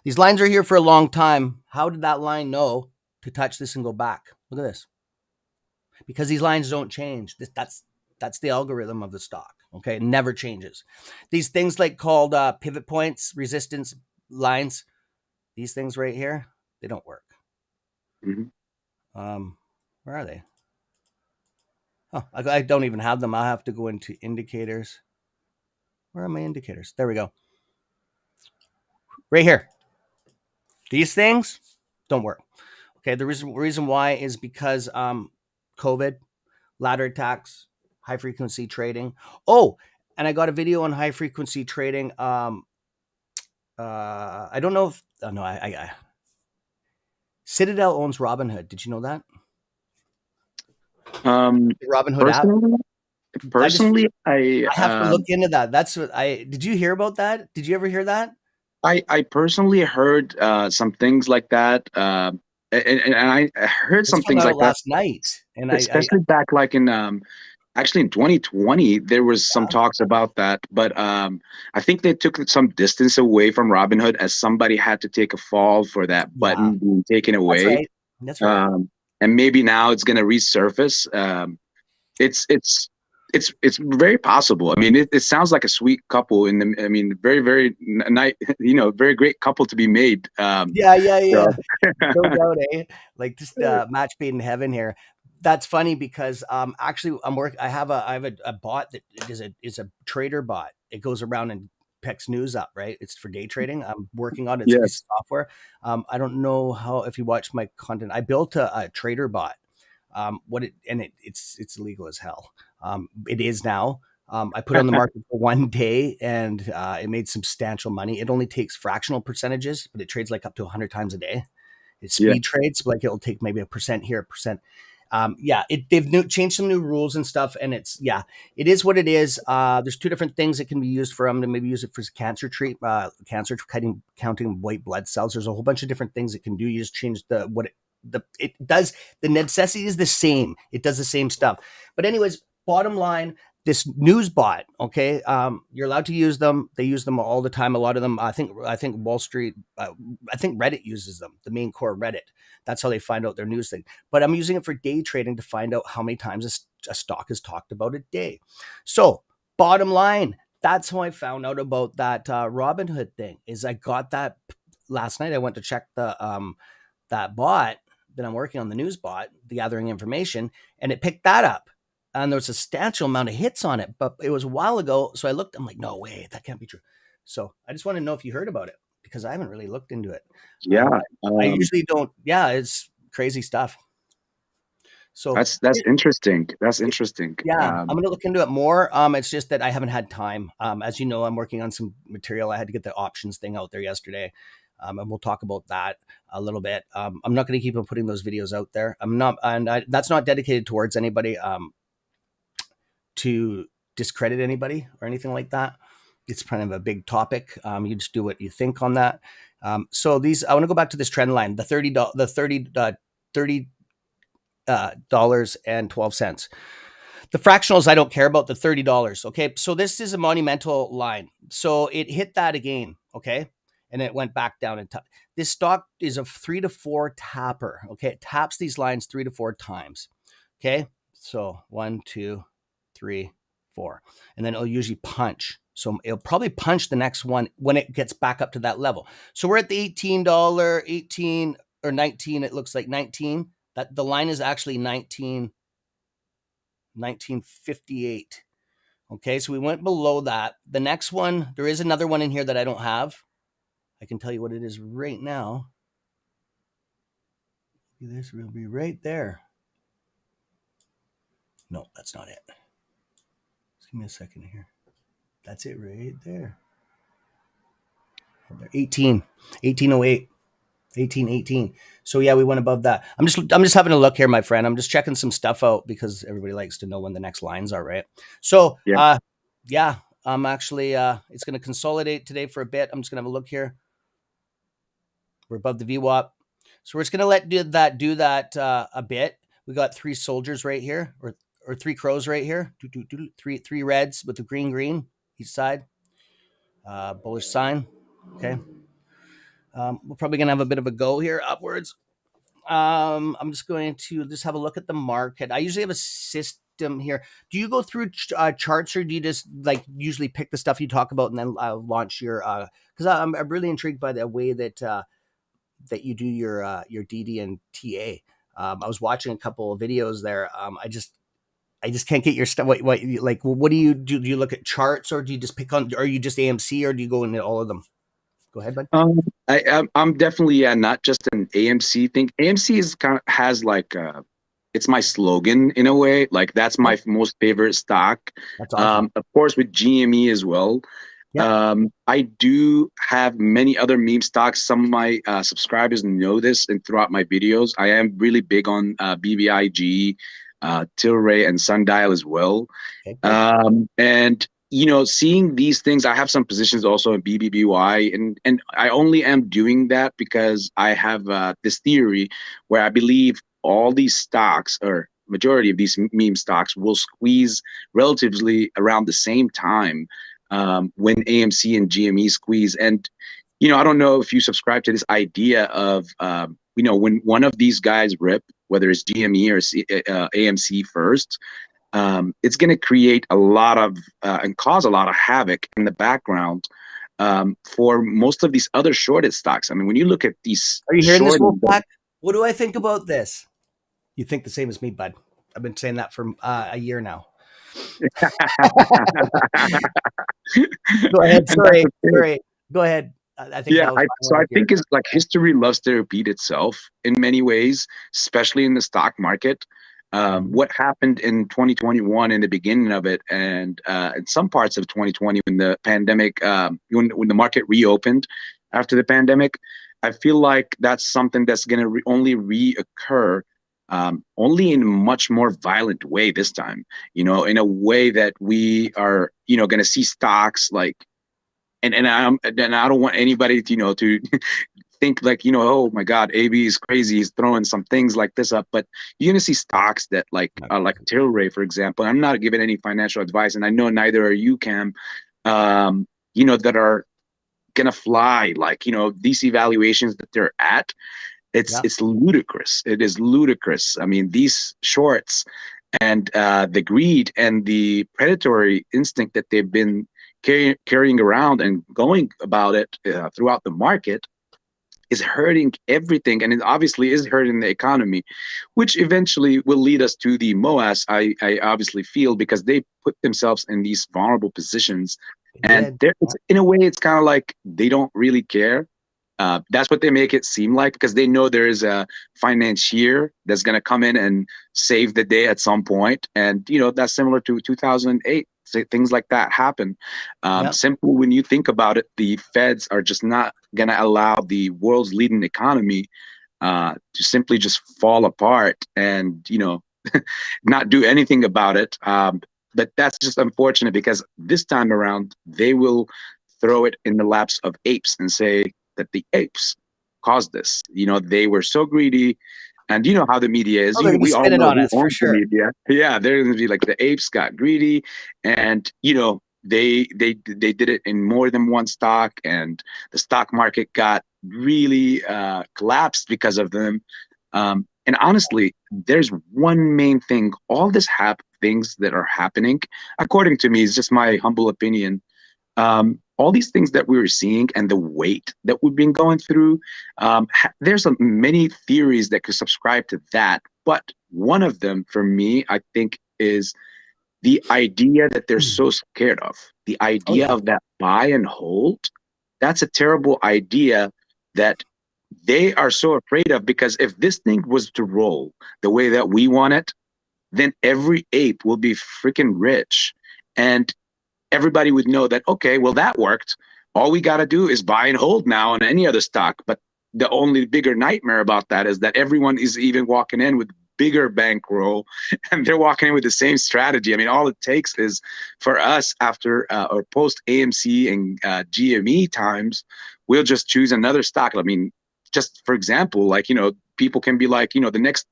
Speaker 1: these lines are here for a long time? How did that line know to touch this and go back? Look at this. Because these lines don't change. That's the algorithm of the stock. Okay, it never changes. These things like called pivot points, resistance lines. These things right here, they don't work.
Speaker 2: Mhm.
Speaker 1: Where are they? Oh, I don't even have them. I'll have to go into indicators. Where are my indicators? There we go. Right here. These things don't work. Okay, the reason why is because COVID, ladder attacks, high frequency trading. Oh, and I got a video on high frequency trading. I don't know if no, I Citadel owns Robinhood. Did you know that?
Speaker 2: Um,
Speaker 1: The Robinhood app.
Speaker 2: personally,
Speaker 1: I just
Speaker 2: personally, I
Speaker 1: I have to look into that. That's what I did. You hear about that? Did you ever hear that?
Speaker 2: I personally heard some things like that, and I heard
Speaker 1: I just
Speaker 2: some
Speaker 1: found
Speaker 2: things
Speaker 1: that
Speaker 2: like
Speaker 1: out
Speaker 2: that,
Speaker 1: last night, and I
Speaker 2: especially back like in actually in 2020 there was some
Speaker 1: yeah,
Speaker 2: talks about that, but I think they took some distance away from Robinhood as somebody had to take a fall for that
Speaker 1: yeah,
Speaker 2: button being taken
Speaker 1: that's
Speaker 2: away,
Speaker 1: right. That's right.
Speaker 2: um, and maybe now it's going to resurface. It's it's it's very possible. I mean, it sounds like a sweet couple in the. I mean, very nice. Very great couple to be made.
Speaker 1: Yeah, yeah, yeah.
Speaker 2: So
Speaker 1: No doubt, eh? Like just match made in heaven here. That's funny because actually I have a bot that is a trader bot. It goes around and picks news up, right? It's for day trading. I'm working on it. It's a piece
Speaker 2: yes,
Speaker 1: of software. I don't know how if you watch my content. I built a trader bot. It's illegal as hell. It is now. I put it on the market for one day and it made substantial money. It only takes fractional percentages, but it trades like up to 100 times a day. It
Speaker 2: yeah,
Speaker 1: speed trades, like it'll take maybe a percent here, a percent. Yeah, changed some new rules and stuff, and it is what it is. There's two different things that can be used for them. To maybe use it for cancer counting white blood cells. There's a whole bunch of different things it can do. You just change it does. The necessity is the same. It does the same stuff. But anyways, bottom line, this news bot, okay, you're allowed to use them. They use them all the time. A lot of them, I think Wall Street, I think Reddit uses them, the main core Reddit. That's how they find out their news thing. But I'm using it for day trading to find out how many times a stock is talked about a day. So bottom line, that's how I found out about that Robinhood thing. Is I got that last night. I went to check that bot that I'm working on, the news bot, the gathering information, and it picked that up. And there was a substantial amount of hits on it, but it was a while ago. So I looked, I'm like, no way, that can't be true. So I just want to know if you heard about it because I haven't really looked into it. Um,
Speaker 2: yeah.
Speaker 1: I usually don't. Yeah, it's crazy stuff. So
Speaker 2: That's interesting. That's interesting.
Speaker 1: yeah, I'm gonna look into it more. It's just that I haven't had time. As you know, I'm working on some material. I had to get the options thing out there yesterday, and we'll talk about that a little bit. I'm not gonna keep on putting those videos out there. I'm not, and that's not dedicated towards anybody to discredit anybody or anything like that. It's kind of a big topic. You just do what you think on that. So I want to go back to this trend line, the $30.12. The fractionals, I don't care about the $30. Okay. So this is a monumental line. So it hit that again. Okay. and it went back down. And this stock is a 3 to 4 tapper. Okay, it taps these lines 3 to 4 times. Okay, so 1, 2, 3, 4, and then it'll usually punch. So it'll probably punch the next one when it gets back up to that level. So we're at the $18, 18 or 19. It looks like 19. That the line is actually 1958. Okay, so we went below that. The next one, there is another one in here that I don't have. I can tell you what it is right now. This will be right there. No, that's not it. Just give me a second here. That's it right there. 1808. 1818. So yeah, we went above that. I'm just having a look here, my friend. I'm just checking some stuff out because everybody likes to know when the next lines are, right? So
Speaker 2: Yeah.
Speaker 1: yeah, I'm actually it's gonna consolidate today for a bit. I'm just gonna have a look here. We're above the VWAP. So we're just gonna do that a bit. We got 3 soldiers right here, or 3 crows right here. Three reds with the green each side. Bullish sign. Okay. We're probably gonna have a bit of a go here upwards. I'm just going to just have a look at the market. I usually have a system here. Do you go through charts, or do you just like usually pick the stuff you talk about and then launch your? Because I'm really intrigued by the way that that you do your DD and TA. I was watching a couple of videos there. I just can't get your stuff. What do you do? Do you look at charts, or do you just pick on? Are you just AMC, or do you go into all of them? Go ahead, bud.
Speaker 2: I'm definitely, yeah, not just an AMC thing. AMC is kind of has like it's my slogan in a way. Like that's my most favorite stock.
Speaker 1: That's awesome.
Speaker 2: Of course with GME as well.
Speaker 1: Yeah.
Speaker 2: I do have many other meme stocks. Some of my subscribers know this, and throughout my videos, I am really big on BBIG, Tilray, and Sundial as well.
Speaker 1: Okay. Good.
Speaker 2: And seeing these things, I have some positions also in BBBY, and I only am doing that because I have this theory where I believe all these stocks, or majority of these meme stocks, will squeeze relatively around the same time when AMC and GME squeeze. And I don't know if you subscribe to this idea of when one of these guys rip, whether it's GME or AMC first, it's going to create a lot of and cause a lot of havoc in the background for most of these other shorted stocks. I mean, when you look at these
Speaker 1: Are you hearing this,
Speaker 2: shorted,
Speaker 1: Wolfpack? What do I think about this? You think the same as me, bud. I've been saying that for a year now. Go ahead.
Speaker 2: and that's
Speaker 1: Sorry.
Speaker 2: okay.
Speaker 1: Sorry. Go ahead. I think
Speaker 2: Yeah,
Speaker 1: that was
Speaker 2: so
Speaker 1: my
Speaker 2: I
Speaker 1: here.
Speaker 2: think it's like history loves to repeat itself in many ways, especially in the stock market.
Speaker 1: Mhm.
Speaker 2: What happened in 2021 in the beginning of it, and in some parts of 2020 when the pandemic, when the market reopened after the pandemic, I feel like that's something that's going to only reoccur, only in a much more violent way this time. In a way that we are, going to see stocks like, and I don't want anybody to to think like oh my god, AB is crazy, he's throwing some things like this up, but you're gonna see stocks that like Tilray, for example. I'm not giving any financial advice, and I know neither are you, Cam. That are gonna fly, like these evaluations that they're at. It's
Speaker 1: Yeah.
Speaker 2: it's ludicrous. It is ludicrous. I mean, these shorts and the greed and the predatory instinct that they've been carrying around and going about it throughout the market is hurting everything, and it obviously is hurting the economy, which eventually will lead us to the MOAS. I obviously feel, because they put themselves in these vulnerable positions,
Speaker 1: They
Speaker 2: and
Speaker 1: did.
Speaker 2: it's, in a way, it's kind of like they don't really care. That's what they make it seem like, because they know there is a financier that's going to come in and save the day at some point. And, that's similar to 2008. So things like that happen.
Speaker 1: Yeah.
Speaker 2: Simple, when you think about it, the feds are just not going to allow the world's leading economy to simply just fall apart and, not do anything about it. But that's just unfortunate, because this time around, they will throw it in the laps of apes and say that the apes caused this. They were so greedy. And you know how the media is.
Speaker 1: Oh, they're gonna be
Speaker 2: We all
Speaker 1: spinning
Speaker 2: know
Speaker 1: on
Speaker 2: who
Speaker 1: us for
Speaker 2: owns the
Speaker 1: sure.
Speaker 2: media. Yeah, they're going to be like, the apes got greedy, and they did it in more than one stock, and the stock market got really collapsed because of them. And honestly, there's one main thing. All this things that are happening, according to me, is just my humble opinion. All these things that we were seeing and the weight that we've been going through, there's many theories that could subscribe to that. But one of them, for me, I think, is the idea that they're so scared of. The
Speaker 1: Oh
Speaker 2: idea
Speaker 1: yeah.
Speaker 2: of that buy and hold, that's a terrible idea that they are so afraid of, because if this thing was to roll the way that we want it, then every ape will be freaking rich. And everybody would know that, okay, well, that worked. All we got to do is buy and hold now on any other stock. But the only bigger nightmare about that is that everyone is even walking in with bigger bankroll and they're walking in with the same strategy. I mean, all it takes is for us after or post AMC and GME times, we'll just choose another stock. I mean, just for example, like, people can be like, the next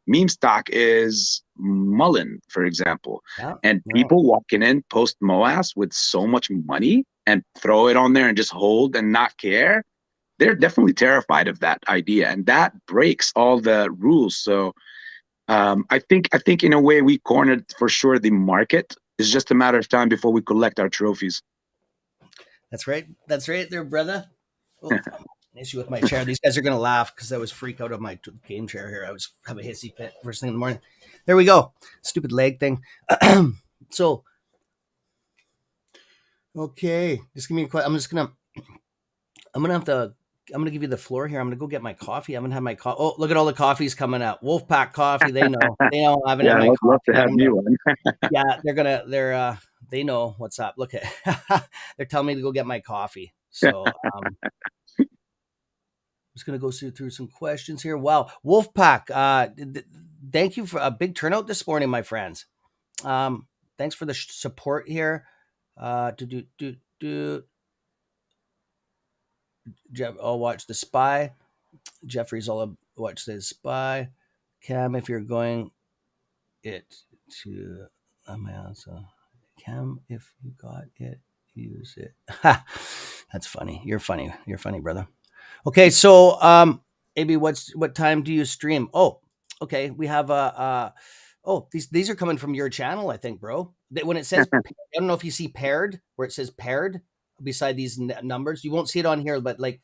Speaker 2: meme stock is Mullen, for example.
Speaker 1: Yeah.
Speaker 2: And
Speaker 1: No.
Speaker 2: people walking in post MOAS with so much money and throw it on there and just hold and not care, they're definitely terrified of that idea. And that breaks all the rules. So I think in a way we cornered for sure the market. It's just a matter of time before we collect our trophies.
Speaker 1: That's right. That's right there, brother. Oh, an issue with my chair. These guys are gonna laugh because I was freaked out of my game chair here. I was have a hissy fit first thing in the morning. There we go. Stupid leg thing. So okay, just give me a question. I'm gonna have to. I'm gonna give you the floor here. I'm gonna go get my coffee. I haven't had my coffee. Oh, look at all the coffees coming out. Wolfpack coffee. They know. They know. I haven't
Speaker 2: Yeah,
Speaker 1: had my
Speaker 2: I'd love to
Speaker 1: coffee.
Speaker 2: have you on.
Speaker 1: Yeah, they know what's up. Look at they're telling me to go get my coffee. So I'm just gonna go through some questions here. Wow, Wolfpack, thank you for a big turnout this morning, my friends. Thanks for the support here. To do Jeff, I'll watch the spy. Jeffrey's all watch the spy. Cam, if you're going it to so Cam, if you got it, use it. That's funny. You're funny. You're funny, brother. Okay, so AB, what time do you stream? Oh, okay. We have oh, these are coming from your channel, I think, bro. When it says, I don't know if you see paired, where it says paired beside these numbers. You won't see it on here, but like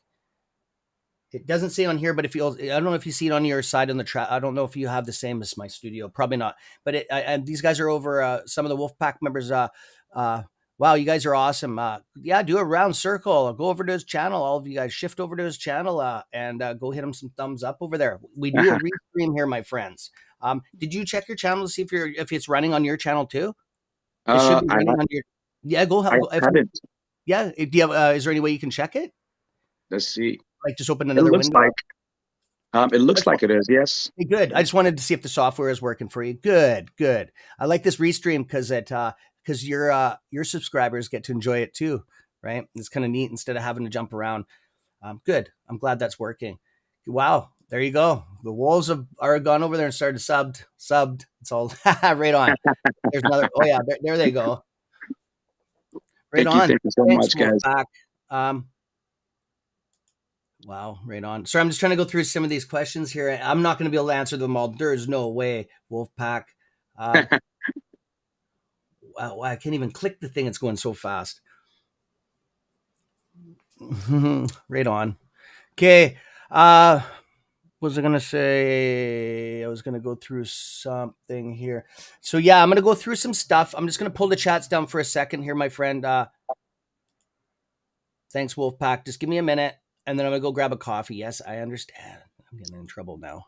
Speaker 1: it doesn't say on here. But if you, I don't know if you see it on your side on the track. I don't know if you have the same as my studio. Probably not. But and these guys are over. Some of the Wolfpack members. Wow, you guys are awesome. Yeah, do a round circle. Go over to his channel. All of you guys shift over to his channel and go hit him some thumbs up over there. We do a restream here, my friends. Did you check your channel to see if it's running on your channel too? It should be running on your. Yeah,
Speaker 2: I
Speaker 1: go. If,
Speaker 2: haven't.
Speaker 1: yeah, do you have? Is there any way you can check it?
Speaker 2: Let's see.
Speaker 1: Like just open
Speaker 2: It
Speaker 1: another
Speaker 2: looks
Speaker 1: window.
Speaker 2: like it looks
Speaker 1: That's
Speaker 2: like it is. Yes.
Speaker 1: hey, good. I just wanted to see if the software is working for you. Good, good. I like this restream because your subscribers get to enjoy it too, right? It's kind of neat instead of having to jump around. Good. I'm glad that's working. Wow, there you go. The wolves are gone over there and started subbed. It's all right on. There's another. Oh yeah, there they go. Right
Speaker 2: Thank you.
Speaker 1: on.
Speaker 2: Thank you so
Speaker 1: Thanks,
Speaker 2: much, guys.
Speaker 1: Wolfpack. Wow, right on. So I'm just trying to go through some of these questions here. I'm not going to be able to answer them all. There's no way, Wolfpack. Wow, I can't even click the thing. It's going so fast. Right on. Okay. What was I going to say? I was going to go through something here. So yeah, I'm going to go through some stuff. I'm just going to pull the chats down for a second here, my friend. Thanks, Wolfpack. Just give me a minute, and then I'm going to go grab a coffee. Yes, I understand. I'm getting in trouble now.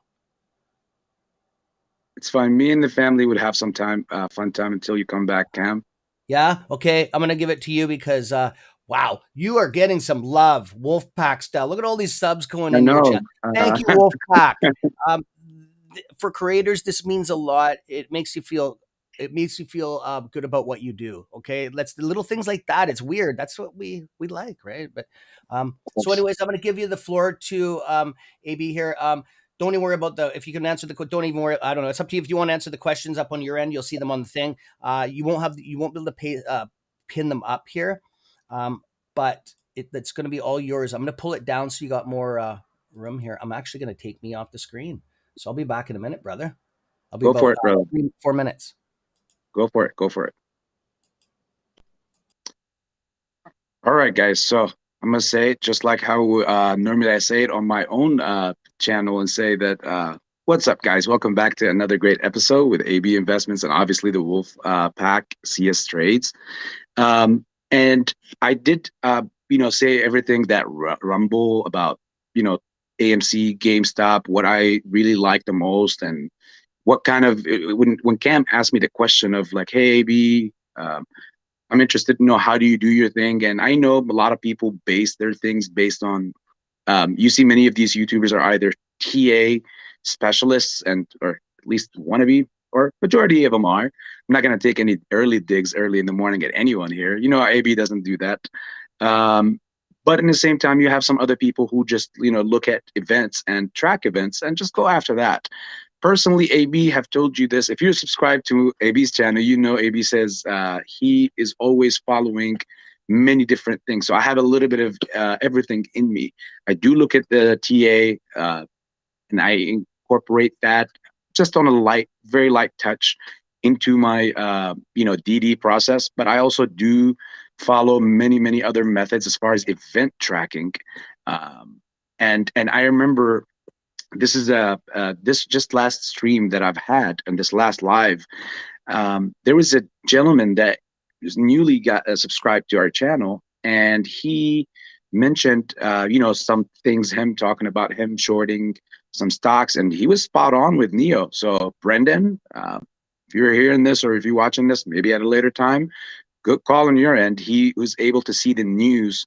Speaker 2: It's fine. Me and the family would have some time, fun time until you come back, Cam.
Speaker 1: Yeah. Okay. I'm gonna give it to you because wow, you are getting some love, Wolfpack style. Look at all these subs going
Speaker 2: I
Speaker 1: in your
Speaker 2: know.
Speaker 1: chat. Thank you, Wolfpack. For creators, this means a lot. It makes you feel. It makes you feel good about what you do. Okay, let's the little things like that. It's weird. That's what we like, right? But so, anyways, I'm going to give you the floor to AB here. Don't even worry about if you can answer don't even worry. I don't know. It's up to you. If you want to answer the questions up on your end, you'll see them on the thing. You won't be able to pin them up here, but it's going to be all yours. I'm going to pull it down so you got more room here. I'm actually going to take me off the screen, so I'll be back in a minute, brother. I'll be
Speaker 2: Go for
Speaker 1: about
Speaker 2: it, brother.
Speaker 1: 4 minutes.
Speaker 2: Go for it. Go for it. All right, guys. So I'm gonna say it just like how normally I say it on my own channel and say that what's up, guys? Welcome back to another great episode with AB Investments and obviously the Wolf Pack CS Trades. And I did, say everything that rumble about, AMC, GameStop, what I really like the most, and what kind of when Cam asked me the question of like, hey, AB. I'm interested to know how do you do your thing, and I know a lot of people base their things based on. You see, many of these YouTubers are either TA specialists, and or at least wannabe, or majority of them are. I'm not gonna take any early digs early in the morning at anyone here. AB doesn't do that. Um, but in the same time, you have some other people who just look at events and track events and just go after that. Personally, AB have told you this. If you're subscribed to AB's channel, AB says he is always following many different things. So I have a little bit of everything in me. I do look at the TA and I incorporate that just on a light, very light touch into my DD process. But I also do follow many other methods as far as event tracking. And I remember this is this just last stream that I've had and this last live. There was a gentleman that was newly got subscribed to our channel, and he mentioned some things, him talking about him shorting some stocks, and he was spot on with Neo. So Brendan, if you're hearing this or if you're watching this maybe at a later time, good call on your end. He was able to see the news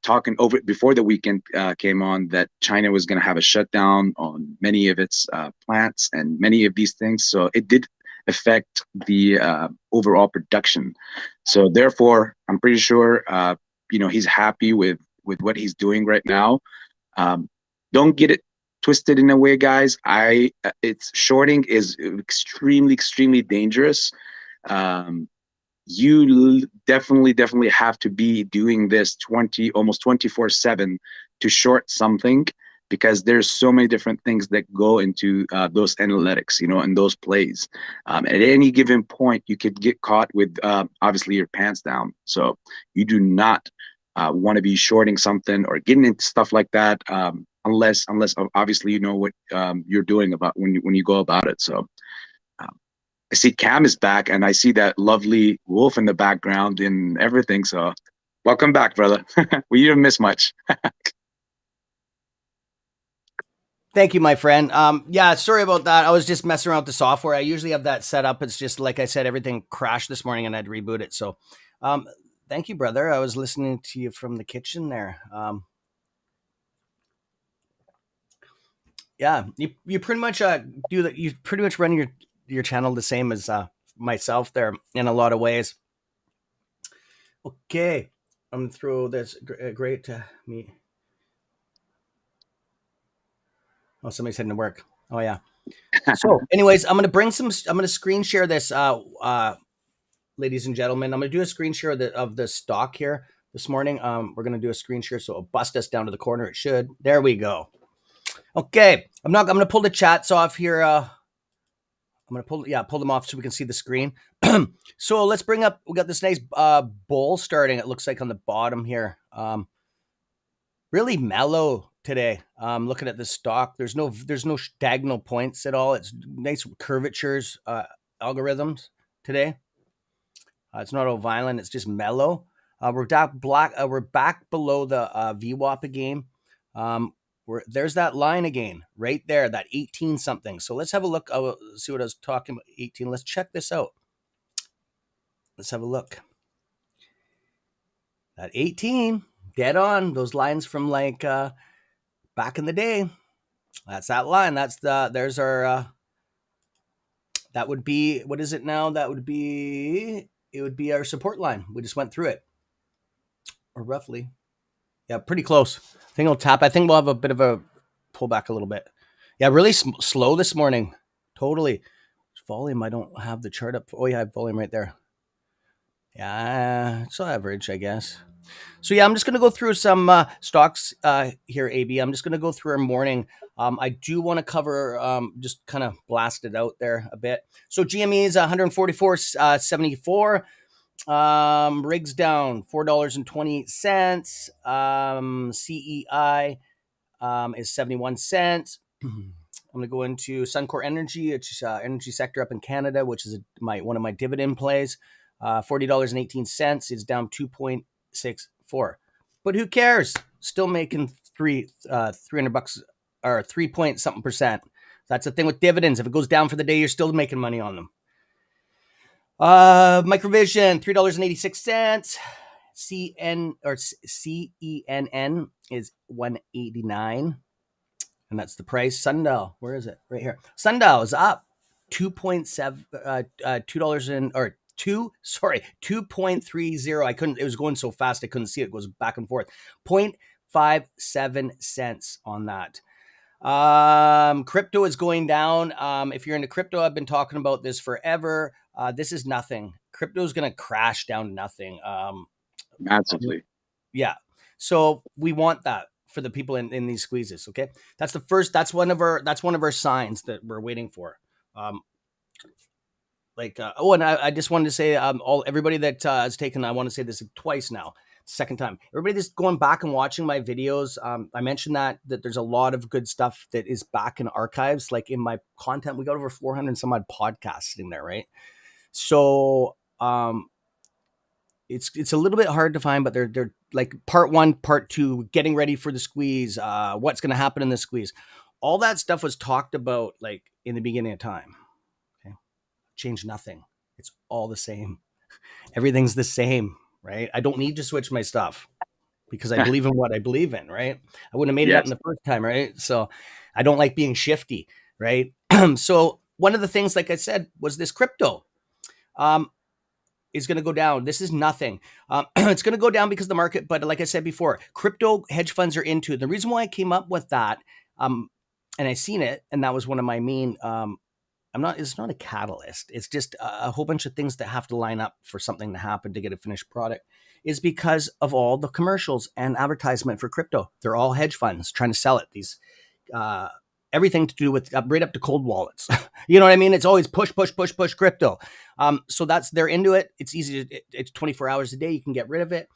Speaker 2: talking over before the weekend came on that China was going to have a shutdown on many of its plants and many of these things. So it did affect the overall production. So therefore, I'm pretty sure he's happy with what he's doing right now. Don't get it twisted in a way, guys. It's shorting is extremely dangerous. You definitely have to be doing this almost 24/7 to short something, because there's so many different things that go into those analytics, and those plays. At any given point, you could get caught with obviously your pants down. So you do not want to be shorting something or getting into stuff like that unless obviously you know what you're doing about when you go about it. So I see Cam is back, and I see that lovely wolf in the background and everything. So, welcome back, brother. We didn't miss much.
Speaker 1: Thank you, my friend. Yeah, sorry about that. I was just messing around with the software. I usually have that set up. It's just like I said, everything crashed this morning, and I had to reboot it. So, thank you, brother. I was listening to you from the kitchen there. Yeah, you pretty much do that. You pretty much run your channel the same as myself there in a lot of ways. Okay, I'm gonna throw this great to me. Oh, somebody's heading to work. Oh yeah. So, anyways, I'm gonna screen share this, ladies and gentlemen. I'm gonna do a screen share of the stock here this morning. We're gonna do a screen share, so it'll bust us down to the corner. It should. There we go. Okay, I'm gonna pull the chats off here. I'm gonna pull them off so we can see the screen. So let's bring up. We got this nice bowl starting. It looks like on the bottom here. Really mellow today. Looking at the stock, there's no diagonal points at all. It's nice curvatures, algorithms today. It's not all violent. It's just mellow. We're back below the VWAP again. There's that line again, right there, that 18 something. So let's have a look. See what I was talking about. 18. Let's check this out. Let's have a look. That 18, dead on. Those lines from like back in the day. That's that line. There's our. That would be, what is it now? It would be our support line. We just went through it, or roughly. Yeah, pretty close. I think it'll tap. I think we'll have a bit of a pullback a little bit. Yeah, really slow this morning. Totally. Volume, I don't have the chart up. Oh yeah, I have volume right there. Yeah, it's average, I guess. So yeah, I'm just gonna go through some stocks here, AB. I'm just gonna go through our morning. I do want to cover just kind of blast it out there a bit. So GME is 144.74. Rigs down $4.28. CEI is 71 cents. I'm going to go into Suncor Energy, which is energy sector up in Canada, which is one of my dividend plays. $40.18 is down 2.64. But who cares? Still making 300 bucks or 3 point something percent. That's the thing with dividends. If it goes down for the day, you're still making money on them. Microvision, $3.86. CN or CENN is 189, and that's the price. Sundial, where is it? Right here. Sundial is up 2.7 $2 in or 2.30. I couldn't, it was going so fast I couldn't see it. It goes back and forth. 0.57 cents on that. Crypto is going down. If you're into crypto, I've been talking about this forever. This is nothing. Crypto is going to crash down to nothing.
Speaker 2: Massively.
Speaker 1: Yeah. So we want that for the people in these squeezes. Okay. That's the first, that's one of our signs that we're waiting for. Um, and I just wanted to say, everybody that has taken, I want to say this twice now, second time. Everybody that's going back and watching my videos, I mentioned that there's a lot of good stuff that is back in archives, like in my content. We got over 400 some odd podcasts in there, right? So it's a little bit hard to find, but they're like part one, part two, getting ready for the squeeze, what's going to happen in the squeeze. All that stuff was talked about like in the beginning of time. Okay, change nothing. It's all the same. Everything's the same, right? I don't need to switch my stuff because I believe in what I believe in, right? I wouldn't have made it up in
Speaker 2: Yes.
Speaker 1: the first time, right? So I don't like being shifty, right? So one of the things, like I said, was this crypto. Is going to go down. This is nothing. It's going to go down because the market, but like I said before, crypto hedge funds are into it. The reason why I came up with that, and I seen it, and that was one of my main, it's not a catalyst. It's just a whole bunch of things that have to line up for something to happen to get a finished product, is because of all the commercials and advertisement for crypto. They're all hedge funds trying to sell it. These, uh, everything to do with right up to cold wallets. You know what I mean? It's always push, push, push, push crypto. So they're into it. It's easy. It's 24 hours a day. You can get rid of it.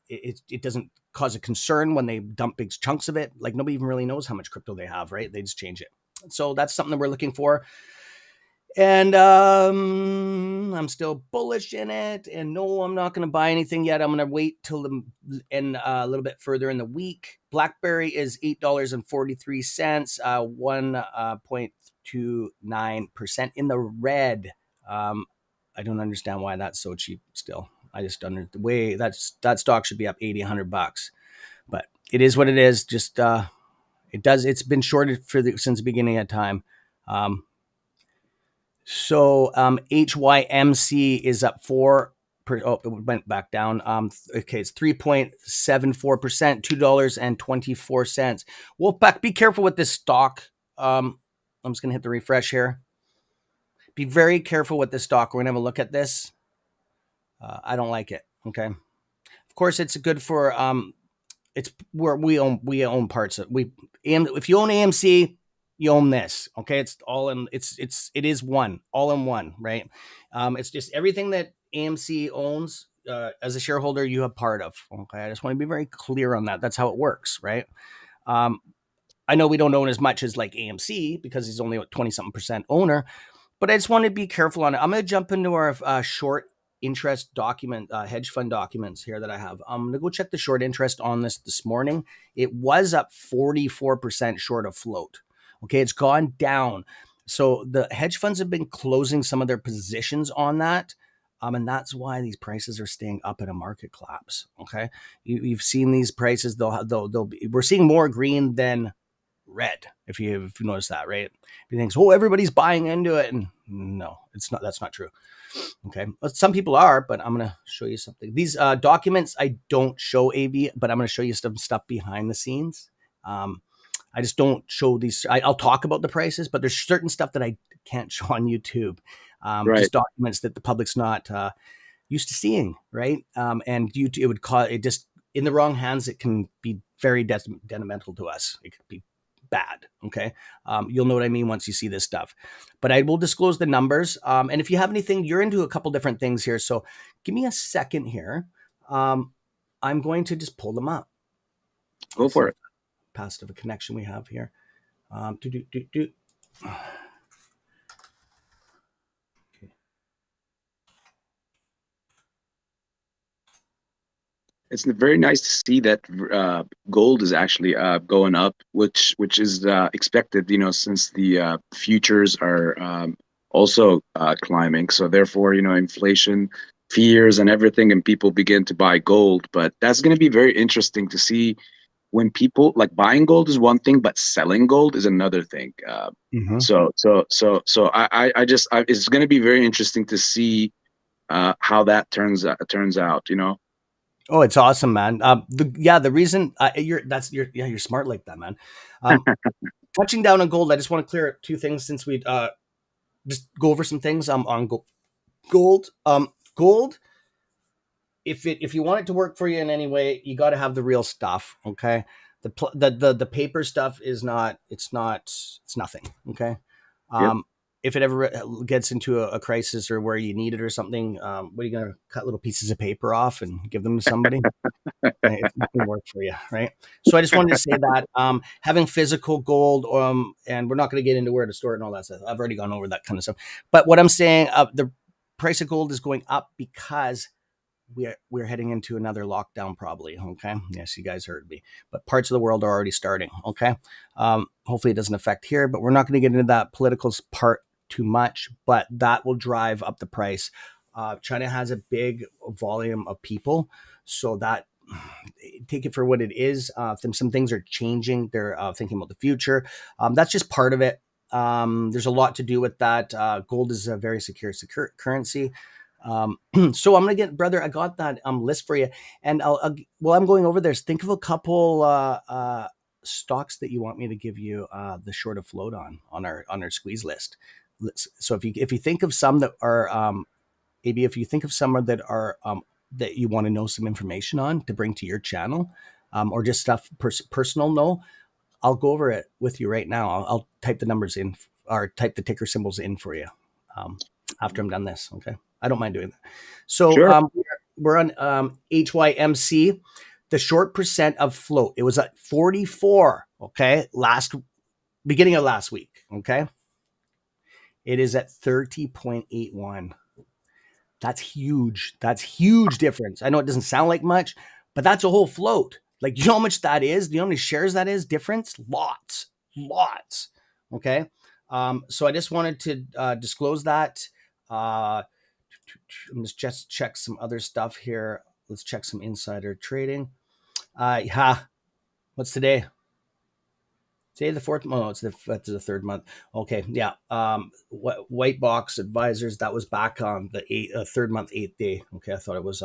Speaker 1: It doesn't cause a concern when they dump big chunks of it. Like nobody even really knows how much crypto they have, right? They just change it. So that's something that we're looking for. And I'm still bullish in it. And no, I'm not going to buy anything yet. I'm going to wait till the end, a little bit further in the week. BlackBerry is $8.43, 1.29% in the red. I don't understand why that's so cheap still. I just don't know the way that stock should be up 80, 100 bucks, but it is what it is. Just, it's been shorted since the beginning of time. HYMC is up 4. It went back down. Okay, it's 3.74%, $2.24. Wolfpack, be careful with this stock. I'm just gonna hit the refresh here. Be very careful with this stock. We're gonna have a look at this. I don't like it. Okay, of course it's good for it's where we own parts of if you own AMC, you own this. Okay, it's all in. It is one, all in one, right? It's just everything that AMC owns. As a shareholder, you have part of. Okay, I just want to be very clear on that. That's how it works, right? Um, I know we don't own as much as like AMC because he's only a 20 something percent owner, but I just want to be careful on it. I'm going to jump into our short interest document, hedge fund documents here that I have. I'm going to go check the short interest on this morning. It was up 44% short of float. Okay, it's gone down. So the hedge funds have been closing some of their positions on that. And that's why these prices are staying up in a market collapse. Okay, you've seen these prices; they'll be. We're seeing more green than red. If you notice that, right? You think, oh, everybody's buying into it, and no, it's not. That's not true. Okay, but some people are, but I'm gonna show you something. These documents I don't show AB, but I'm gonna show you some stuff behind the scenes. I just don't show these. I'll talk about the prices, but there's certain stuff that I can't show on YouTube.
Speaker 2: Right.
Speaker 1: Just documents that the public's not used to seeing, right? And it would cause it just in the wrong hands. It can be very detrimental to us. It could be bad. Okay, you'll know what I mean once you see this stuff. But I will disclose the numbers. And if you have anything, you're into a couple different things here. So give me a second here. I'm going to just pull them up.
Speaker 2: Go
Speaker 1: See
Speaker 2: for
Speaker 1: what
Speaker 2: it.
Speaker 1: passive a connection we have here. Do, do, do, do.
Speaker 2: It's very nice to see that gold is actually going up, which is expected, since the futures are also climbing. So therefore, inflation fears and everything, and people begin to buy gold. But that's going to be very interesting to see when people like buying gold is one thing, but selling gold is another thing.
Speaker 1: Mhm.
Speaker 2: So it's going to be very interesting to see how that turns out.
Speaker 1: Oh, it's awesome, man. The reason you're smart like that, man. Um, touching down on gold, I just want to clear two things since we just go over some things on gold. Gold, if you want it to work for you in any way, you got to have the real stuff. Okay, the paper stuff is not. It's nothing. Okay.
Speaker 2: Yep.
Speaker 1: If it ever gets into a crisis or where you need it or something, what are you gonna cut little pieces of paper off and give them to somebody? It's not going to work for you, right? So I just wanted to say that having physical gold, and we're not going to get into where to store it and all that stuff. I've already gone over that kind of stuff. But what I'm saying, the price of gold is going up because we're heading into another lockdown, probably. Okay, yes, you guys heard me. But parts of the world are already starting. Okay, hopefully it doesn't affect here, but we're not going to get into that political part too much. But that will drive up the price. China has a big volume of people, so that take it for what it is. Some things are changing. They're thinking about the future. That's just part of it. There's a lot to do with that. Gold is a very secure currency. So I'm gonna get, brother. I got that list for you, and while I'm going over this, think of a couple stocks that you want me to give you the short of float on our squeeze list. So if you think of some that are maybe if you think of some that are that you want to know some information on to bring to your channel, or just stuff personal, no, I'll go over it with you right now. I'll type the numbers in or type the ticker symbols in for you um, after I'm done this. Okay, I don't mind doing that. So
Speaker 2: Sure.
Speaker 1: we're on HYMC. The short percent of float, it was at 44. Okay, beginning of last week. Okay, it is at 30.81. That's huge. That's huge difference. I know it doesn't sound like much, but that's a whole float. Like, you know how much that is? Do you know how many shares that is? Difference? Lots. Lots. Okay. So I just wanted to disclose that. I'm just check some other stuff here. Let's check some insider trading. Yeah. What's today? Today the fourth. Oh, no, it's the third month. Okay, yeah. White box advisors. That was back on the third month, 8th day. Okay, I thought it was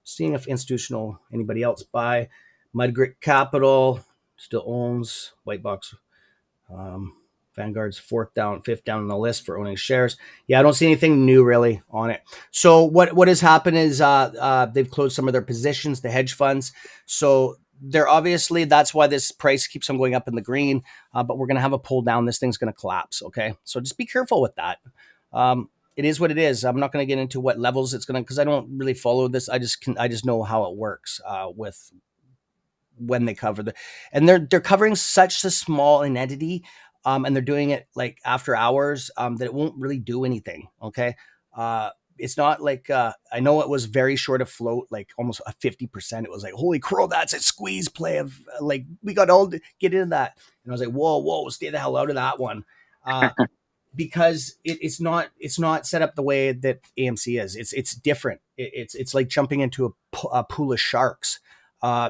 Speaker 1: seeing if institutional anybody else buy. Mudgrit Capital still owns white box. Um, Vanguard's fifth down on the list for owning shares. Yeah, I don't see anything new really on it. So what has happened is they've closed some of their positions, the hedge funds. So they're obviously, that's why this price keeps on going up in the green. But we're gonna have a pull down. This thing's gonna collapse. Okay, so just be careful with that. It is what it is. I'm not going to get into what levels it's going to, because I don't really follow this. I just know how it works with when they cover and they're covering such a small an entity, and they're doing it like after hours, that it won't really do anything. Okay. It's not like I know it was very short of float, like almost a 50%. It was like, holy crow, that's a squeeze play of like, we got all to get into that. And I was like, whoa, stay the hell out of that one. Because it's not set up the way that AMC is. It's different. It's like jumping into a pool of sharks.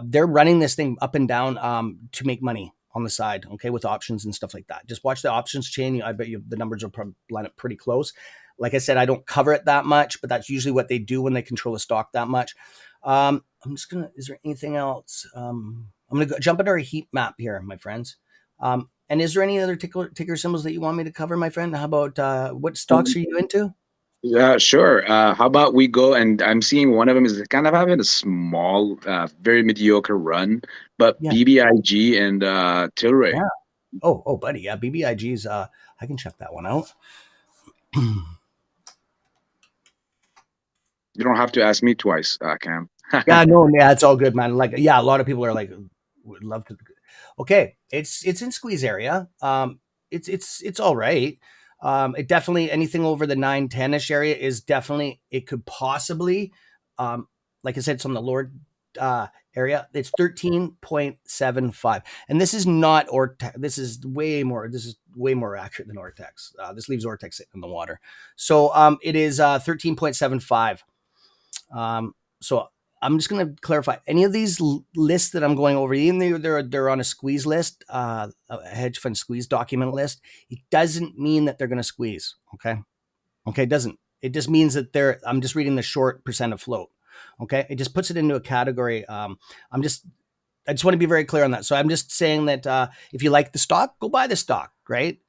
Speaker 1: They're running this thing up and down to make money on the side, okay, with options and stuff like that. Just watch the options chain. I bet you the numbers will probably line up pretty close. Like I said, I don't cover it that much, but that's usually what they do when they control a stock that much. I'm just gonna. Is there anything else? I'm gonna jump into our heat map here, my friends. And is there any other ticker symbols that you want me to cover, my friend? How about what stocks are you into?
Speaker 2: Yeah, sure. How about we go and I'm seeing one of them is kind of having a small, very mediocre run, but
Speaker 1: Yeah,
Speaker 2: BBIG and Tilray.
Speaker 1: yeah. Oh, buddy, yeah. BBIG's. I can check that one out.
Speaker 2: You don't have to ask me twice, Cam.
Speaker 1: Yeah, no, yeah, it's all good, man. Like, yeah, a lot of people are like, would love to. Okay, it's in squeeze area. It's all right. It definitely anything over the 9-10 ish area is definitely it could possibly, um, like I said, it's on the lower uh area. It's 13.75, and this is not Ortex. This is way more. This is way more accurate than Ortex. This leaves Ortex in the water. So it is 13.75. So I'm just going to clarify any of these lists that I'm going over, even though they're on a squeeze list, a hedge fund squeeze document list. It doesn't mean that they're going to squeeze. Okay, it doesn't. It just means that they're. I'm just reading the short percent of float. Okay, it just puts it into a category. I'm just. I just want to be very clear on that. So I'm just saying that if you like the stock, go buy the stock. Right.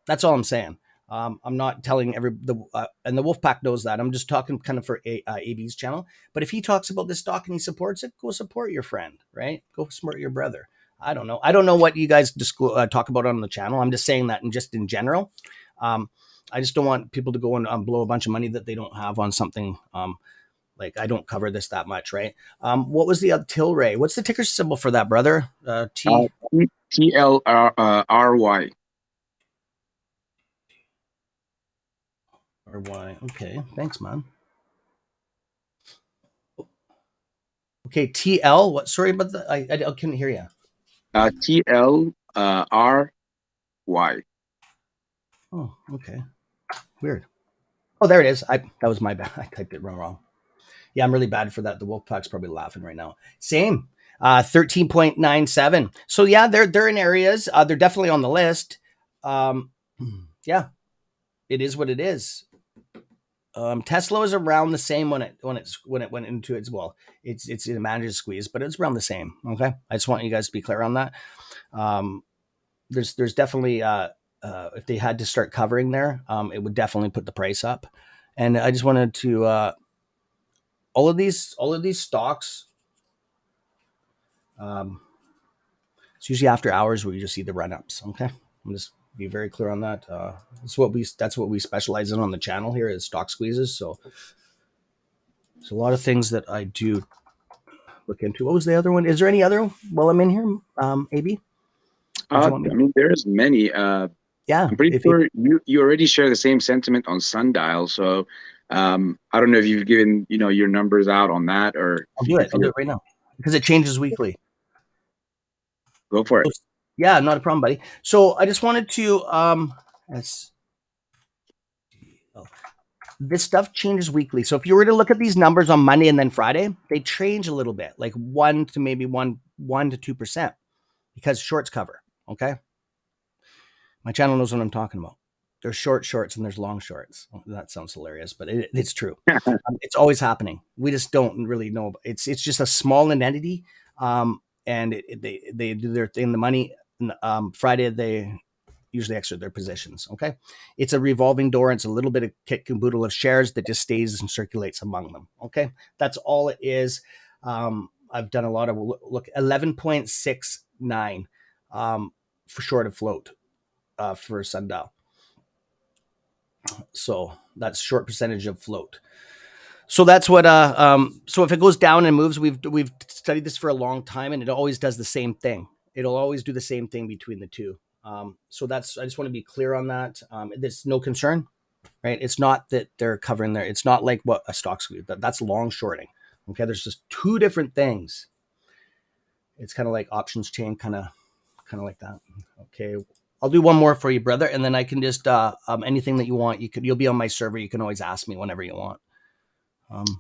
Speaker 1: That's all I'm saying. I'm not telling and the Wolfpack knows that. I'm just talking kind of for AB's channel. But if he talks about this stock and he supports it, go support your friend, right? Go support your brother. I don't know. I don't know what you guys talk about on the channel. I'm just saying that, and just in general, I just don't want people to go and blow a bunch of money that they don't have on something. Like I don't cover this that much, right? What was the Tilray? What's the ticker symbol for that, brother?
Speaker 2: Uh,
Speaker 1: T
Speaker 2: TLRY.
Speaker 1: or Y? Okay, thanks, man. Okay, TL. What? Sorry about the. I couldn't hear you.
Speaker 2: TLRY.
Speaker 1: Oh, okay. Weird. Oh, there it is. That was my bad. I typed it wrong. Yeah, I'm really bad for that. The Wolfpack's probably laughing right now. Same. 13.97. So yeah, they're in areas. They're definitely on the list. Um, yeah, it is what it is. Tesla is around the same when it went into its it's in a manager's squeeze, but it's around the same. Okay, I just want you guys to be clear on that. Um, there's definitely if they had to start covering there, it would definitely put the price up. And I just wanted to all of these stocks. Um, it's usually after hours where you just see the run ups. Okay, I'm just be very clear on that. That's what we specialize in on the channel here is stock squeezes. So there's a lot of things that I do look into. What was the other one? Is there any other while I'm in here? AB, did you want me?
Speaker 2: I mean, there's many.
Speaker 1: Yeah,
Speaker 2: I'm pretty
Speaker 1: if
Speaker 2: sure you already share the same sentiment on Sundial. So I don't know if you've given your numbers out on that, or
Speaker 1: I'll do it.
Speaker 2: if
Speaker 1: I'll do
Speaker 2: you're
Speaker 1: it right now because it changes weekly.
Speaker 2: go for it.
Speaker 1: Yeah, not a problem, buddy. So I just wanted to let's oh, this stuff changes weekly. So if you were to look at these numbers on Monday and then Friday, they change a little bit, like 1 to 2% because shorts cover. Okay. My channel knows what I'm talking about. There's short shorts and there's long shorts. Oh, that sounds hilarious, but it's true. It's always happening. We just don't really know. It's just a small entity, and they do their thing. The money Friday they usually exit their positions. Okay, it's a revolving door. And it's a little bit of kick and boodle of shares that just stays and circulates among them. Okay, that's all it is. I've done a lot of look 11.69 for short of float for sundial. So that's short percentage of float. So that's what so if it goes down and moves, we've studied this for a long time and it always does the same thing. It'll always do the same thing between the two. So that's I just want to be clear on that. There's no concern, right? It's not that they're covering there. It's not like what a stock squeeze. That's long shorting. Okay, there's just two different things. It's kind of like options chain, kind of like that. Okay, I'll do one more for you, brother, and then I can just anything that you want. You'll be on my server. You can always ask me whenever you want.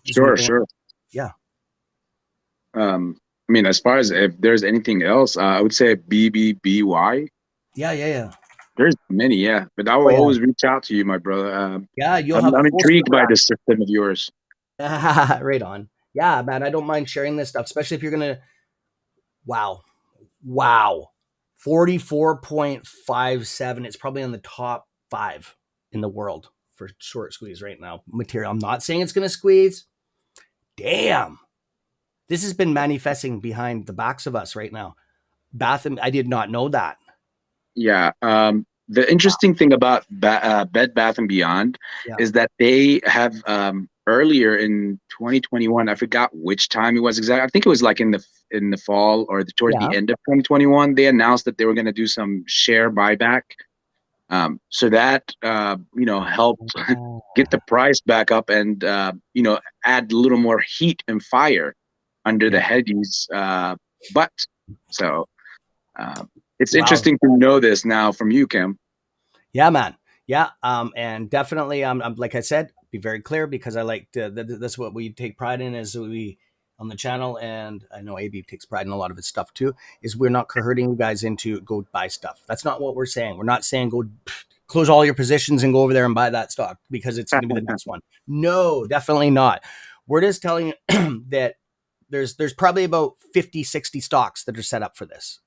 Speaker 1: Is there
Speaker 2: Sure,
Speaker 1: anything?
Speaker 2: sure.
Speaker 1: Yeah,
Speaker 2: I mean, as far as if there's anything else, I would say BBBY.
Speaker 1: yeah.
Speaker 2: There's many, yeah, but I will
Speaker 1: Oh yeah,
Speaker 2: always reach out to you, my brother.
Speaker 1: yeah. You'll
Speaker 2: I'm,
Speaker 1: have
Speaker 2: I'm
Speaker 1: full
Speaker 2: intrigued by
Speaker 1: server
Speaker 2: this system of yours.
Speaker 1: access. Right on. Yeah, man. I don't mind sharing this stuff, especially if you're gonna. Wow, wow. 44.57. It's probably on the top five in the world. for short squeeze right now. Material. I'm not saying it's going to squeeze. Damn. This has been manifesting behind the backs of us right now. I did not know that.
Speaker 2: Yeah. The interesting thing about Bed Bath and Beyond
Speaker 1: Yeah.
Speaker 2: is that they have earlier in 2021, I forgot which time it was exactly. I think it was like in the fall or towards
Speaker 1: Yeah.
Speaker 2: the end of 2021. They announced that they were going to do some share buyback. So that helped
Speaker 1: Oh,
Speaker 2: get the price back up and add a little more heat and fire under the
Speaker 1: yeah.
Speaker 2: headies butt. So um, it's
Speaker 1: Wow.
Speaker 2: interesting to know this now from you, Kim.
Speaker 1: Yeah, man. Yeah. And definitely, like I said, be very clear because I like to, that's what we take pride in is we on the channel. And I know AB takes pride in a lot of his stuff too, is we're not hurting you guys into go buy stuff. That's not what we're saying. We're not saying go close all your positions and go over there and buy that stock because it's going to be the next one. No, definitely not. We're just telling you that there's probably about 50, 60 stocks that are set up for this.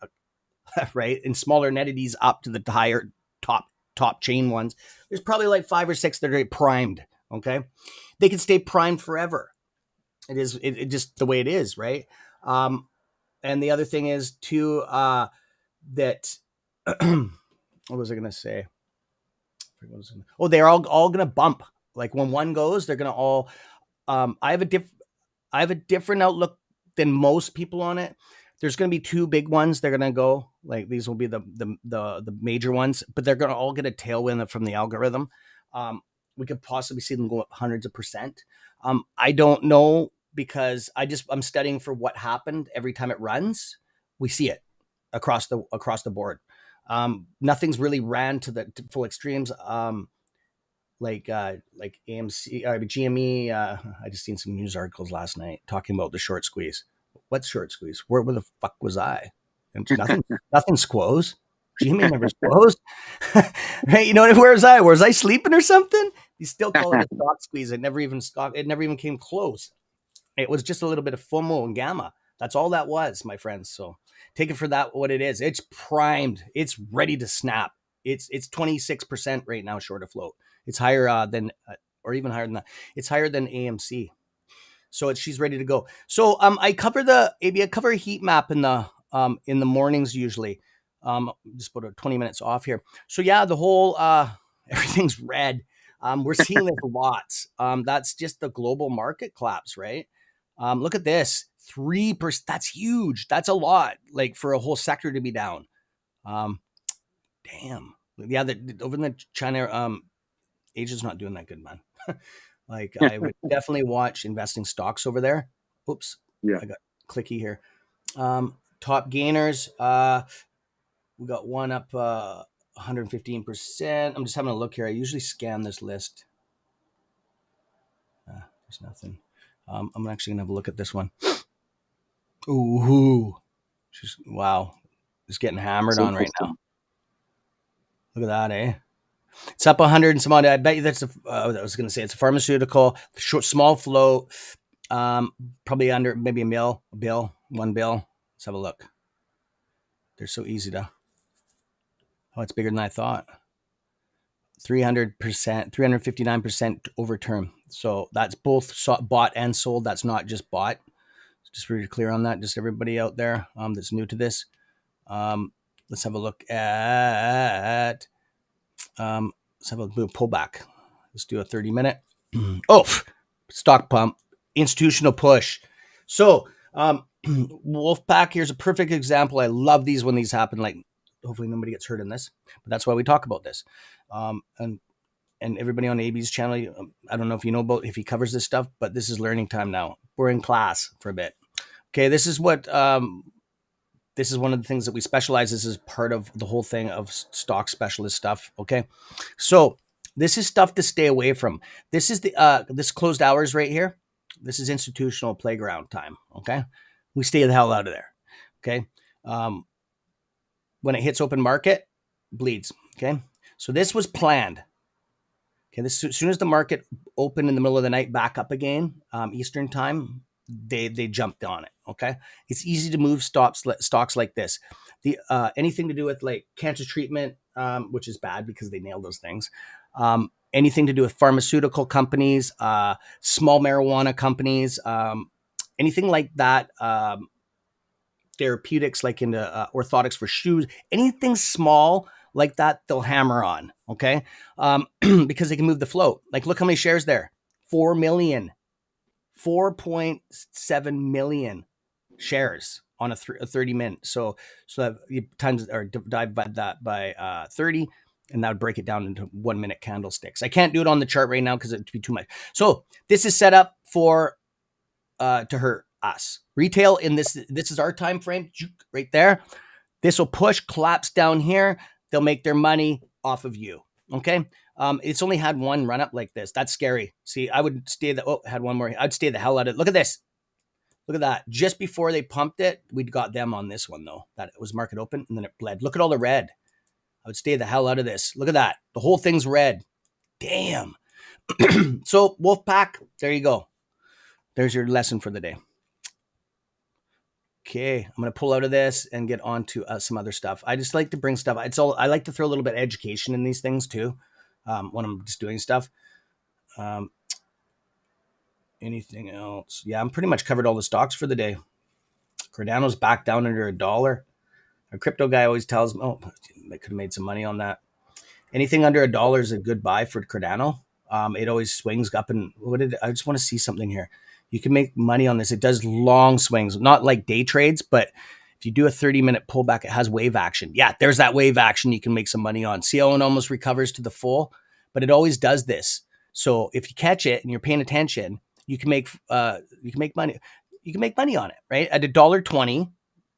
Speaker 1: Right? And smaller entities up to the higher top chain ones. There's probably like 5 or 6 that are primed. Okay. They can stay primed forever. It just the way it is, right? Um, and the other thing is too, that what was I gonna say? Oh, they're all gonna bump. Like when one goes, they're gonna all I have a different outlook than most people on it. There's going to be 2 big ones. They're going to go like these will be the major ones, but they're going to all get a tailwind from the algorithm. We could possibly see them go up hundreds of percent. I don't know because I'm studying for what happened every time it runs. We see it across the board. Nothing's really ran to full extremes. Like AMC, GME. I just seen some news articles last night talking about the short squeeze. What's short squeeze? Where the fuck was I? And nothing squoze. GME never squoze. Right? You know, where was I? Was I sleeping or something? You still call it a stock squeeze. It never even came close. It was just a little bit of FOMO and gamma. That's all that was, my friends. So take it for that what it is. It's primed. It's ready to snap. It's 26% right now short of float. It's higher than or even higher than that. It's higher than AMC. So she's ready to go. So I cover I cover a heat map in the mornings usually. Just put 20 minutes off here. So yeah, the whole everything's red. We're seeing this lots. That's just the global market collapse, right? Look at this, 3%. That's huge. That's a lot. Like for a whole sector to be down. Um, damn. Yeah, over in the China, Asia's not doing that good, man. Like I would definitely watch investing stocks over there. Oops,
Speaker 2: Yeah.
Speaker 1: I got clicky here. Top gainers. We got one up 115%. I'm just having a look here. I usually scan this list. There's nothing. I'm actually gonna have a look at this one. Ooh, wow, it's getting
Speaker 2: It's
Speaker 1: hammered on right now.
Speaker 2: interesting.
Speaker 1: Look at that, eh? It's up 100 and some odd. I bet you that's I was going to say it's a pharmaceutical, short, small float, probably under maybe a bill, 1 bill. Let's have a look. They're so easy to. Oh, it's bigger than I thought. 300%, 359% over term. So that's both bought and sold. That's not just bought. Just really clear on that. Just everybody out there that's new to this. Let's have a look at. Let's have a little pullback. Let's do a 30-minute. Oh, stock pump, institutional push. So, Wolfpack, here's a perfect example. I love these when these happen. Like, hopefully nobody gets hurt in this, but that's why we talk about this. And everybody on AB's channel, I don't know if you know about if he covers this stuff, but this is learning time now. We're in class for a bit. Okay, this is one of the things that we specialize. This is part of the whole thing of stock specialist stuff. Okay, so this is stuff to stay away from. This is this closed hours right here. This is institutional playground time. Okay, we stay the hell out of there. Okay, when it hits open market, bleeds. Okay, so this was planned. Okay, as soon as the market opened in the middle of the night, back up again, Eastern time, they jumped on it. Okay, it's easy to move stocks like this. Anything to do with like cancer treatment, which is bad because they nailed those things. anything to do with pharmaceutical companies, small marijuana companies, anything like that. Therapeutics, like into orthotics for shoes, anything small like that, they'll hammer on. Okay, because they can move the float. Like, look how many shares there: 4 million, 4.7 million shares on a 30 minute. So that you times or divide by that by 30, and that would break it down into 1 minute candlesticks. I can't do it on the chart right now because it'd be too much. So this is set up for to hurt us. Retail in this is our time frame right there. This will push, collapse down here. They'll make their money off of you. Okay. It's only had one run up like this. That's scary. See, I would stay the had one more. I'd stay the hell out of it. Look at this. Look at that. Just before they pumped it, we'd got them on this one though. That was market open and then it bled. Look at all the red. I would stay the hell out of this. Look at that. The whole thing's red. Damn. So Wolfpack, there you go. There's your lesson for the day. Okay, I'm going to pull out of this and get on to some other stuff. I just like to bring stuff. I like to throw a little bit of education in these things too, when I'm just doing stuff. Anything else? Yeah, I'm pretty much covered all the stocks for the day. Cardano's back down under $1. A crypto guy always tells me, oh, I could have made some money on that. Anything under $1 is a good buy for Cardano. It always swings up and I just want to see something here. You can make money on this. It does long swings, not like day trades, but if you do a 30-minute pullback, it has wave action. Yeah, there's that wave action you can make some money on. See how it almost recovers to the full, but it always does this. So if you catch it and you're paying attention, you can make money. You can make money on it, right? At $1.20,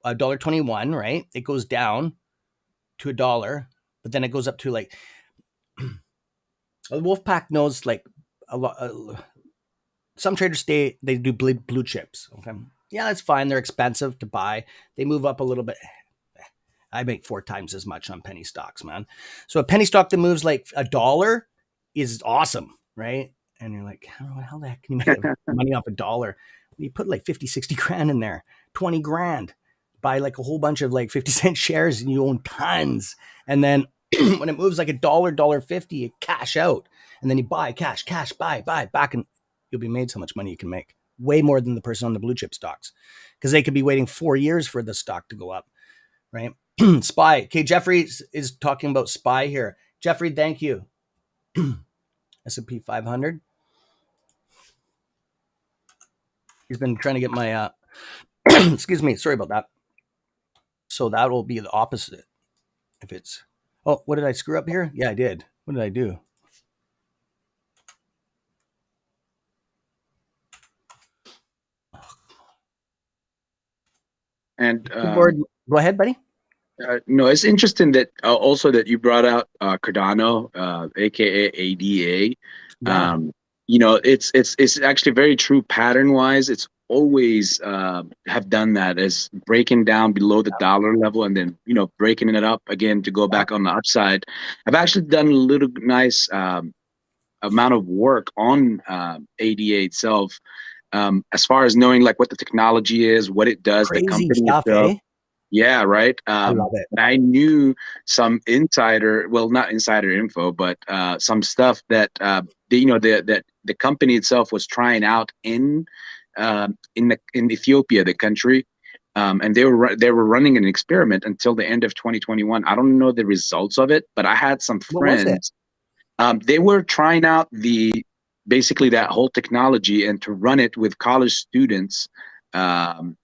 Speaker 1: $1.21, right? It goes down to $1, but then it goes up to like Wolfpack knows like a lot. Some traders they do blue chips. Okay, yeah, that's fine. They're expensive to buy. They move up a little bit. I make 4 times as much on penny stocks, man. So a penny stock that moves like $1 is awesome, right? And you're like, how the heck can you make money off $1? You put like 50, 60 grand in there, 20 grand, buy like a whole bunch of like 50-cent shares and you own tons. And then when it moves like $1.50, you cash out. And then you buy cash, buy, back, and you'll be made so much money you can make. Way more than the person on the blue chip stocks. Because they could be waiting 4 years for the stock to go up, right? SPY. Okay, Jeffrey is talking about SPY here. Jeffrey, thank you. S&P 500. He's been trying to get my, excuse me, sorry about that. So that will be the opposite. If it's, oh, what did I screw up here? Yeah, I did. What did I do?
Speaker 2: And
Speaker 1: go ahead, buddy.
Speaker 2: no, it's interesting that also that you brought out Cardano, aka ADA.
Speaker 1: Yeah.
Speaker 2: It's actually very true pattern wise. It's always have done that as breaking down below the dollar level and then breaking it up again to go back on the upside. I've actually done a little nice amount of work on ADA itself, as far as knowing like what the technology is, what it does, the
Speaker 1: Crazy
Speaker 2: company
Speaker 1: stuff,
Speaker 2: itself.
Speaker 1: eh?
Speaker 2: Yeah, right.
Speaker 1: I love it.
Speaker 2: I knew some insider, well, not insider info, but some stuff that that the company itself was trying out in Ethiopia, the country, and they were running an experiment until the end of 2021. I don't know the results of it, but I had some
Speaker 1: What was it?
Speaker 2: friends. They were trying out basically that whole technology and to run it with college students.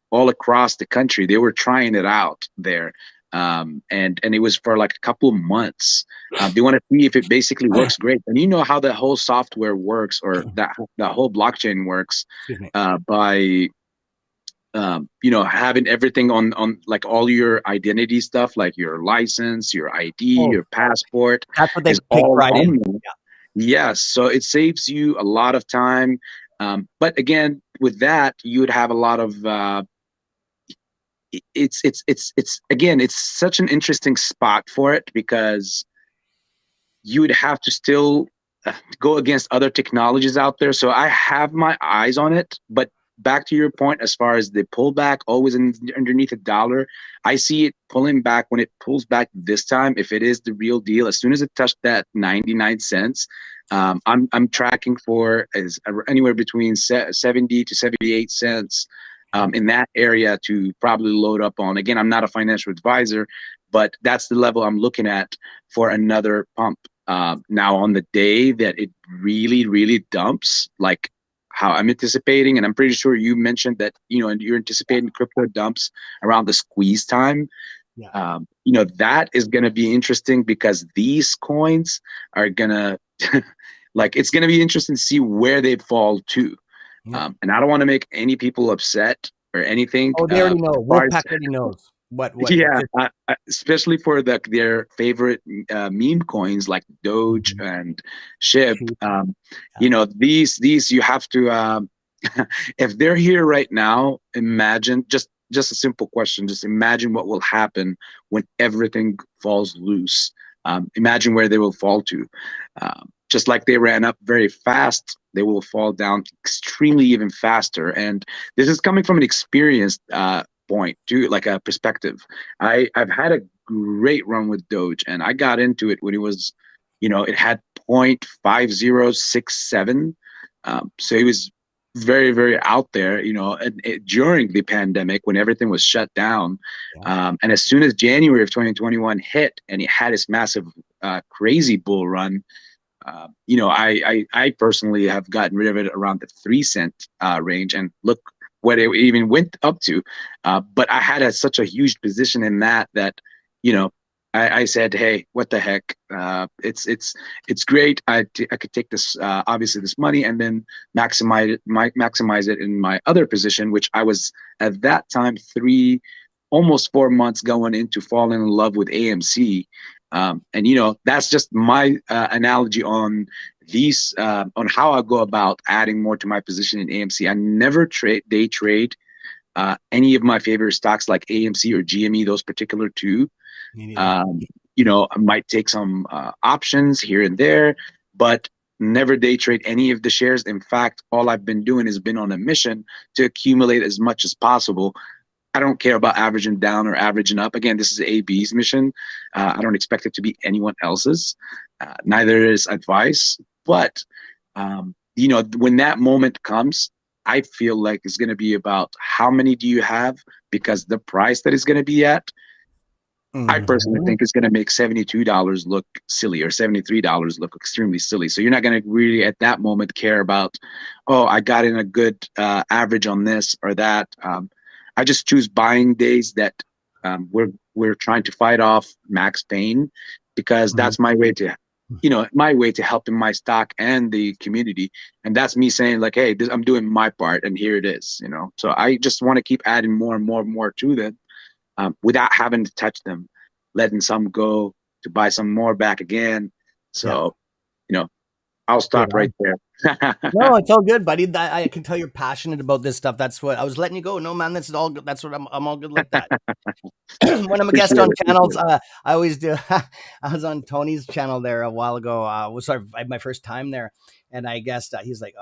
Speaker 2: All across the country. They were trying it out there. And it was for like a couple of months. They want to see if it basically works great. And you know how the whole software works, or that whole blockchain works,
Speaker 1: Excuse me.
Speaker 2: by having everything on like all your identity stuff, like your license, your ID,
Speaker 1: Oh,
Speaker 2: your passport
Speaker 1: that's what they
Speaker 2: is
Speaker 1: take
Speaker 2: all
Speaker 1: pride in.
Speaker 2: on there. Yes, so it saves you a lot of time. But again, with that, you would have a lot of it's such an interesting spot for it, because you would have to still go against other technologies out there. So I have my eyes on it, but back to your point, as far as the pullback, always underneath $1, I see it pulling back. When it pulls back this time, if it is the real deal, as soon as it touched that 99 cents, I'm tracking for is anywhere between 70 to 78 cents in that area to probably load up on. Again, I'm not a financial advisor, but that's the level I'm looking at for another pump. Now, on the day that it really, really dumps, like how I'm anticipating, and I'm pretty sure you mentioned that, you're anticipating crypto dumps around the squeeze time.
Speaker 1: Yeah.
Speaker 2: That is going to be interesting because these coins are going to, like, it's going to be interesting to see where they fall to.
Speaker 1: Yeah.
Speaker 2: And I don't want to make any people upset or anything.
Speaker 1: Oh, they already know.
Speaker 2: As far as
Speaker 1: Wolfpack already knows what.
Speaker 2: yeah, especially for their favorite meme coins like Doge
Speaker 1: Mhm.
Speaker 2: and Ship.
Speaker 1: Cheap. Yeah.
Speaker 2: These you have to. If they're here right now, imagine just a simple question. Just imagine what will happen when everything falls loose. Imagine where they will fall to. Just like they ran up very fast, they will fall down extremely even faster. And this is coming from an experienced point too, like a perspective. I've had a great run with Doge, and I got into it when it was, it had 0.5067. So it was very, very out there, during the pandemic when everything was shut down.
Speaker 1: Yeah.
Speaker 2: And as soon as January of 2021 hit and it had its massive, crazy bull run, I personally have gotten rid of it around the 3 cent range, and look what it even went up to. But I had such a huge position in that you know I said, hey, what the heck? It's great. I could take this, obviously this money, and then maximize it in my other position, which I was at that time almost 4 months going into falling in love with AMC. And that's just my analogy on these, on how I go about adding more to my position in AMC. I never day trade any of my favorite stocks like AMC or GME, those particular two.
Speaker 1: Me neither.
Speaker 2: um, I might take some options here and there, but never day trade any of the shares. In fact, all I've been doing is been on a mission to accumulate as much as possible. I don't care about averaging down or averaging up. Again, this is AB's mission. I don't expect it to be anyone else's. Neither is advice. But when that moment comes, I feel like it's going to be about how many do you have, because the price that is going to be at, I personally
Speaker 1: Mhm.
Speaker 2: think it's going to make $72 look silly, or $73 look extremely silly. So you're not going to really at that moment care about, oh, I got in a good average on this or that. I just choose buying days that we're trying to fight off max pain, because
Speaker 1: Mhm.
Speaker 2: that's my way to helping my stock and the community. And that's me saying like, hey, I'm doing my part, and here it is. So I just want to keep adding more and more and more to them, without having to touch them, letting some go to buy some more back again.
Speaker 1: Yeah.
Speaker 2: So, you know, I'll
Speaker 1: Right
Speaker 2: stop right
Speaker 1: on.
Speaker 2: there.
Speaker 1: No, it's all good, buddy. I can tell you're passionate about this stuff. That's what I was letting you go. No, man, this is all good. That's what I'm all good like that. When I'm a guest
Speaker 2: Appreciate
Speaker 1: on
Speaker 2: it.
Speaker 1: channels,
Speaker 2: Appreciate it.
Speaker 1: I always do. I was on Tony's channel there a while ago. Was my first time there, and I guessed he's like,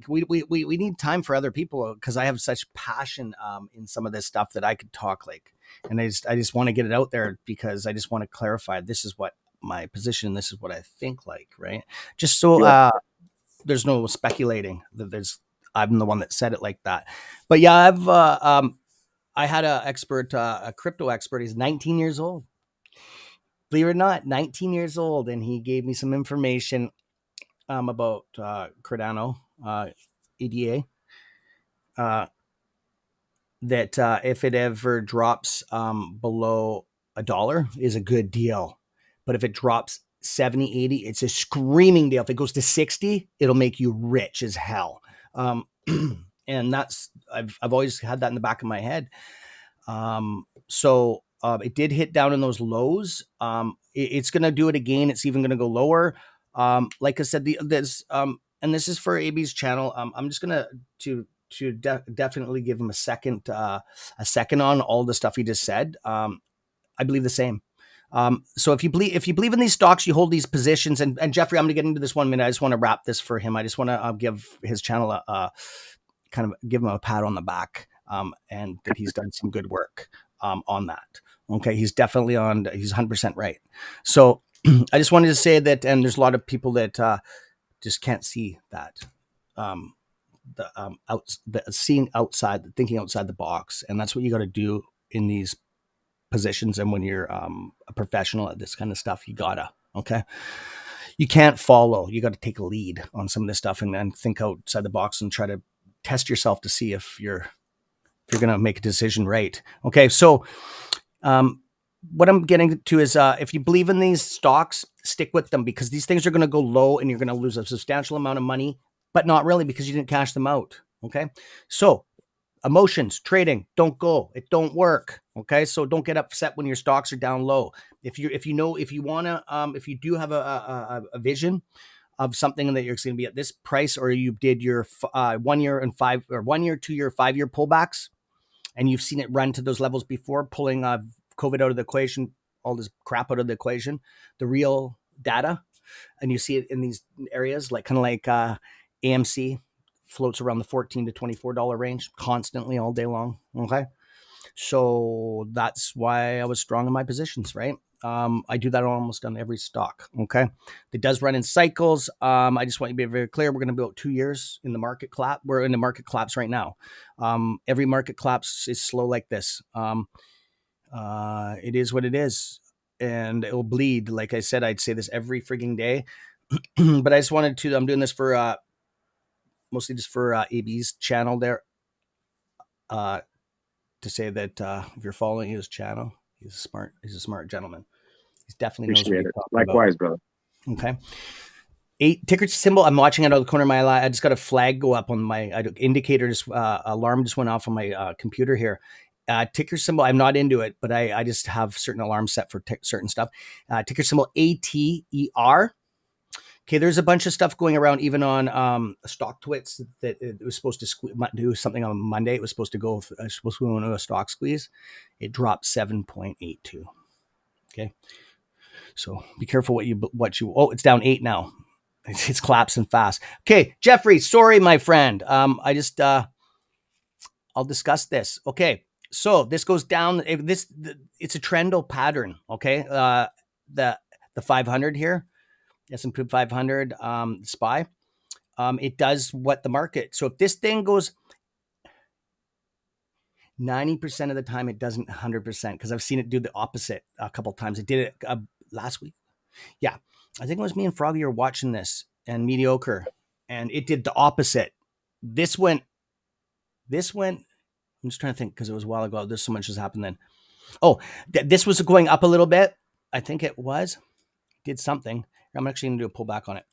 Speaker 1: we need time for other people because I have such passion in some of this stuff that I could talk like, and I just want to get it out there because I just want to clarify this is what my position, this is what I think like, right? Just so
Speaker 2: Yeah.
Speaker 1: there's no speculating that I'm the one that said it like that. But yeah, I had a crypto expert. He's 19 years old. Believe it or not, 19 years old, and he gave me some information about Cardano, EDA, uh, that if it ever drops below $1 is a good deal. But if it drops 70, 80, it's a screaming deal. If it goes to 60, it'll make you rich as hell. And that's I've always had that in the back of my head. So it did hit down in those lows. It's going to do it again. It's even going to go lower. Like I said, and this is for AB's channel. I'm just going to definitely give him a second on all the stuff he just said. I believe the same. So if you believe in these stocks, you hold these positions. And Jeffrey, I'm going to get into this 1 minute. I just want to wrap this for him. I just want to give his channel kind of give him a pat on the back, and that he's done some good work on that. Okay, he's definitely on. He's 100% right. So I just wanted to say that, and there's a lot of people that just can't see that. Um, the seeing outside, thinking outside the box, and that's what you got to do in these positions. And when you're a professional at this kind of stuff, you gotta, okay. You can't follow. You got to take a lead on some of this stuff and then think outside the box and try to test yourself to see if you're going to make a decision right. Okay, so what I'm getting to is if you believe in these stocks, stick with them, because these things are going to go low and you're going to lose a substantial amount of money, but not really, because you didn't cash them out. Okay, so emotions, trading, don't go. It don't work. Okay, so don't get upset when your stocks are down low. If you want to, if you do have a vision of something that you're going to be at this price, or you did your 1 year and 5 or 1 year, 2 year, 5 year pullbacks, and you've seen it run to those levels before, pulling COVID out of the equation, all this crap out of the equation, the real data, and you see it in these areas, like kind of like AMC floats around the $14 to $24 range constantly all day long. Okay, so that's why I was strong in my positions, right? I do that almost on every stock. Okay, it does run in cycles. I just want you to be very clear. We're going to be about 2 years in the market collapse. We're in the market collapse right now. Every market collapse is slow like this. It is what it is, and it will bleed. Like I said, I'd say this every freaking day, but I just wanted to. I'm doing this for mostly just for AB's channel there. To say that if you're following his channel, he's a smart gentleman. He definitely knows what
Speaker 2: Appreciate
Speaker 1: he's
Speaker 2: it.
Speaker 1: talking about.
Speaker 2: Likewise, brother.
Speaker 1: Okay. 8 ticker symbol. I'm watching out of the corner of my eye. I just got a flag go up on my indicator. Just alarm just went off on my computer here. Ticker symbol. I'm not into it, but I just have certain alarms set for certain stuff. Ticker symbol ATER. Okay, there's a bunch of stuff going around even on stock twits that it was supposed to do something on Monday. It was supposed to go into a stock squeeze. It dropped 7.82. Okay, so be careful what you. Oh, it's down 8 now. It's collapsing fast. Okay, Jeffrey, sorry, my friend. I'll discuss this. Okay, so this goes down. It's a trendal pattern. Okay, the 500 here. S&P 500 SPY, it does what the market. So if this thing goes 90% of the time, it doesn't 100%, because I've seen it do the opposite a couple of times. It did it last week. Yeah, I think it was me and Froggy were watching this, and Mediocre, and it did the opposite. This went. I'm just trying to think because it was a while ago. There's so much has happened then. Oh, this was going up a little bit. I think it did something. I'm actually going to do a pullback on it.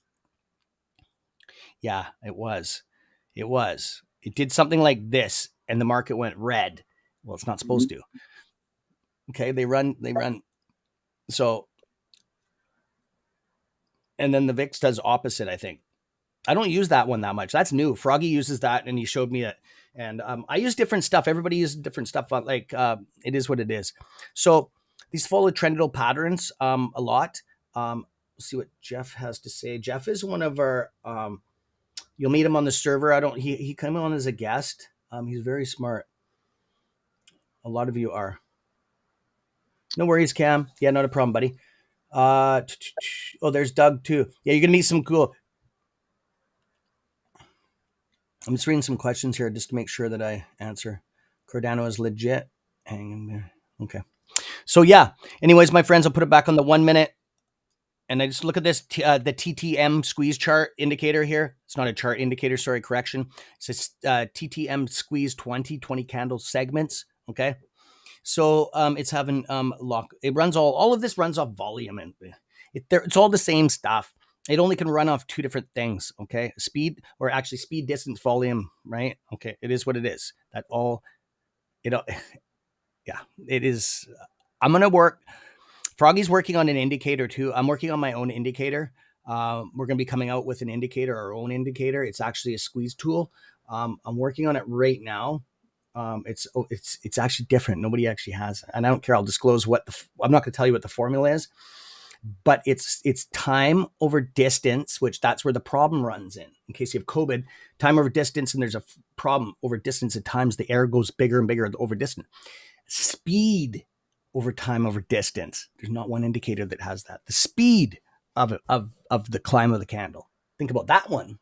Speaker 1: Yeah, it was. It did something like this, and the market went red. Well, it's not supposed to. Okay, they run. So, and then the VIX does opposite, I think. I don't use that one that much. That's new. Froggy uses that, and he showed me it. And I use different stuff. Everybody uses different stuff. Like it is what it is. So these follow trendal patterns a lot. We'll see what Jeff has to say. Jeff is one of our. You'll meet him on the server. He came on as a guest. He's very smart. A lot of you are. No worries, Cam. Yeah, not a problem, buddy. Oh, there's Doug too. Yeah, you're gonna meet some cool. I'm just reading some questions here just to make sure that I answer. Cardano is legit. Hanging there. Okay. So yeah. Anyways, my friends, I'll put it back on the 1 minute. And I just look at this, the TTM squeeze chart indicator here. It's not a chart indicator, sorry, correction. It says TTM squeeze 20 candle segments, okay? So it's having lock. It runs all of this runs off volume, and it's all the same stuff. It only can run off 2 different things, okay? Speed, or actually speed, distance, volume, right? Okay, it is what it is. That all, yeah, it is. I'm going to work. Froggy's working on an indicator too. I'm working on my own indicator. We're going to be coming out with an indicator, our own indicator. It's actually a squeeze tool. I'm working on it right now. It's actually different. Nobody actually has it. And I don't care. I'll disclose I'm not going to tell you what the formula is. but it's time over distance, which that's where the problem runs in case you have COVID, time over distance, and there's a problem over distance. At times the air goes bigger and bigger over distance. Speed over time over distance. There's not one indicator that has that. The speed of the climb of the candle. Think about that one.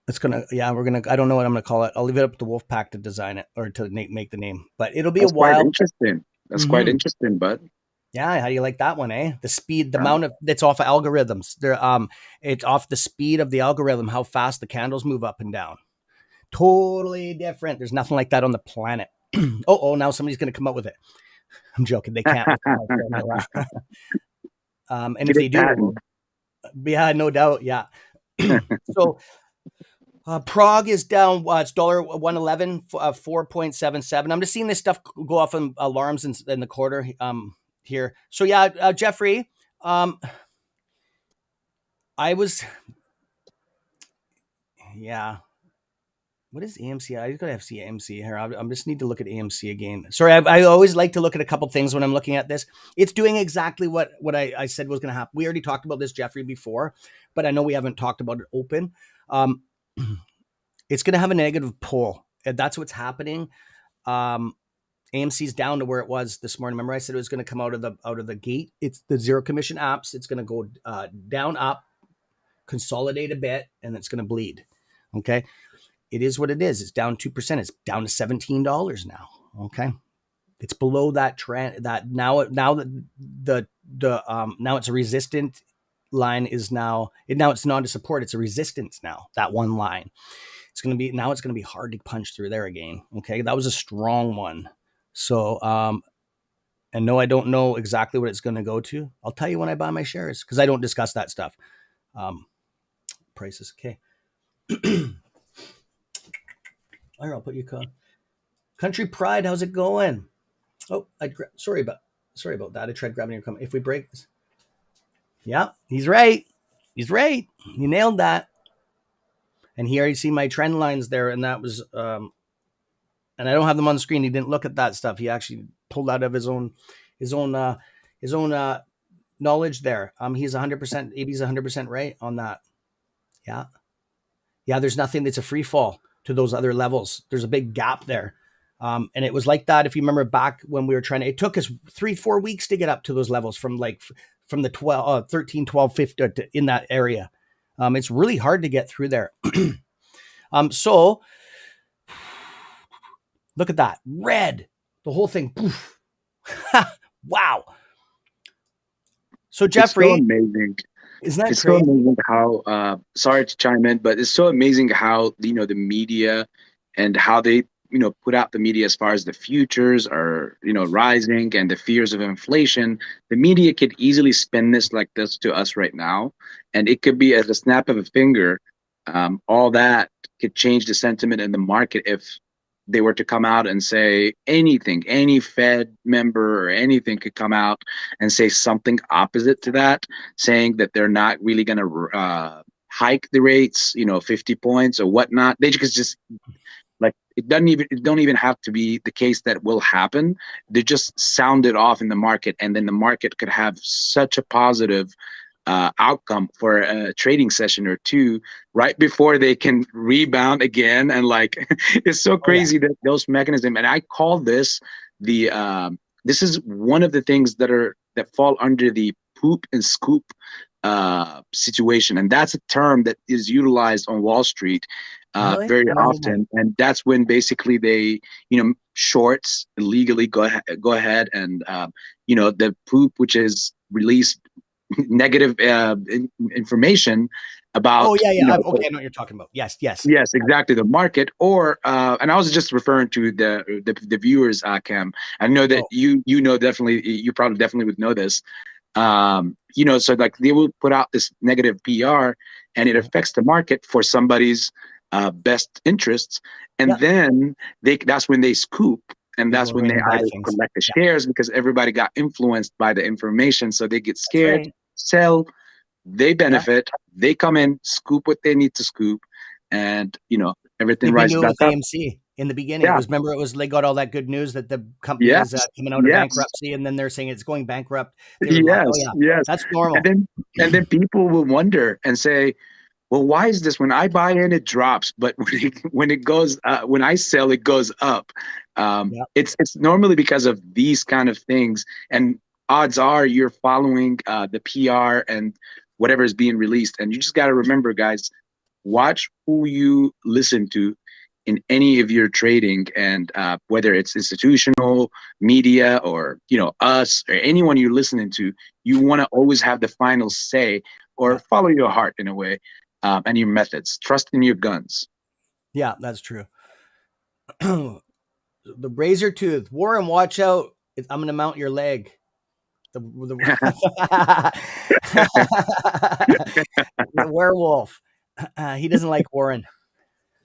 Speaker 1: It's gonna, yeah, we're gonna. I don't know what I'm gonna call it. I'll leave it up to Wolfpack to design it or to make the name. But it'll be a
Speaker 2: That's quite
Speaker 1: while.
Speaker 2: interesting. That's quite
Speaker 1: Mm-hmm.
Speaker 2: interesting, bud.
Speaker 1: Yeah, how do you like that one, eh? The speed, the
Speaker 2: Yeah.
Speaker 1: amount of that's off of algorithms. It's off the speed of the algorithm, how fast the candles move up and down. Totally different. There's nothing like that on the planet. Oh, now somebody's gonna come up with it. I'm joking. They can't with my formula. And
Speaker 2: Get
Speaker 1: if
Speaker 2: it
Speaker 1: they do,
Speaker 2: patent.
Speaker 1: yeah, no doubt. Yeah. So Prague is down. It's $1.11, 4.77. I'm just seeing this stuff go off in alarms in the quarter here. So yeah, Jeffrey, I was, yeah. What is AMC? I just gotta have AMC here. I just need to look at AMC again. Sorry, I always like to look at a couple things when I'm looking at this. It's doing exactly what I said was going to happen. We already talked about this, Jeffrey, before, but I know we haven't talked about it open. It's going to have a negative pull. That's what's happening. AMC's down to where it was this morning. Remember, I said it was going to come out of the gate. It's the zero commission apps. It's going to go down, up, consolidate a bit, and it's going to bleed. Okay. It is what it is. It's down 2%. It's down to $17 now. Okay. It's below that trend that now that now it's a resistant line is now it's not a support. It's a resistance now, that one line. It's going to be hard to punch through there again. Okay. That was a strong one. So, and no, I don't know exactly what it's going to go to. I'll tell you when I buy my shares because I don't discuss that stuff. Prices. Okay. I'll put you Country Pride. How's it going? Oh, sorry about that. I tried grabbing your comment. If we break this, yeah, he's right. He's right. He nailed that. And he already seen my trend lines there, and that was and I don't have them on the screen. He didn't look at that stuff. He actually pulled out of his own knowledge there. He's 100%. AB's 100% right on that. Yeah. There's nothing that's a free fall to those other levels. There's a big gap there. And it was like that. If you remember back when we were trying to, it took us 3-4 weeks to get up to those levels from the 12, 13, 12, 15 in that area. It's really hard to get through there. So look at that red, the whole thing. Poof. Wow. So Jeffrey,
Speaker 2: it's so amazing.
Speaker 1: Isn't that
Speaker 2: It's
Speaker 1: crazy?
Speaker 2: so amazing how sorry to chime in, but it's so amazing how the media and how they put out the media as far as the futures are rising and the fears of inflation. The media could easily spin this like this to us right now, and it could be at the snap of a finger. All that could change the sentiment in the market if they were to come out and say anything. Any Fed member or anything could come out and say something opposite to that, saying that they're not really going to hike the rates 50 points or whatnot. They just like it don't even have to be the case that will happen. They just sound it off in the market, and then the market could have such a positive outcome for a trading session or two right before they can rebound again. And it's so crazy that those mechanisms, and I call this this is one of the things that fall under the poop and scoop situation, and that's a term that is utilized on Wall Street
Speaker 1: Really?
Speaker 2: very often. And that's when basically they shorts illegally go ahead and the poop, which is released negative information about.
Speaker 1: Okay, I know what you're talking about. Yes.
Speaker 2: Exactly, the market. Or and I was just referring to the viewers, Cam. I know that you definitely, you probably definitely would know this. So they will put out this negative PR, and it affects the market for somebody's best interests, and then that's when they scoop. And that's when they either collect the shares because everybody got influenced by the information. So they get scared, sell, they benefit, they come in, scoop what they need to scoop, and everything rises back up.
Speaker 1: AMC in the beginning. It
Speaker 2: Yeah.
Speaker 1: was, remember, it was, they got all that good news that the company is
Speaker 2: Yes.
Speaker 1: coming out of
Speaker 2: Yes.
Speaker 1: bankruptcy, and then they're saying it's going bankrupt. They were lying. Oh
Speaker 2: Yes.
Speaker 1: yeah,
Speaker 2: Yes.
Speaker 1: that's
Speaker 2: And
Speaker 1: normal.
Speaker 2: then and then people will wonder and say, well, why is this? When I buy in, it drops, but when it goes, when I sell, it goes up.
Speaker 1: Yeah,
Speaker 2: It's normally because of these kind of things, and odds are you're following the PR and whatever is being released. And you just got to remember, guys, watch who you listen to in any of your trading, and whether it's institutional media or us or anyone you're listening to, you want to always have the final say, or
Speaker 1: yeah,
Speaker 2: follow your heart in a way, and your methods. Trust in your guns.
Speaker 1: yeah. That's true. The razor tooth, Warren. Watch out! I'm going to mount your leg. The the werewolf. He doesn't like Warren.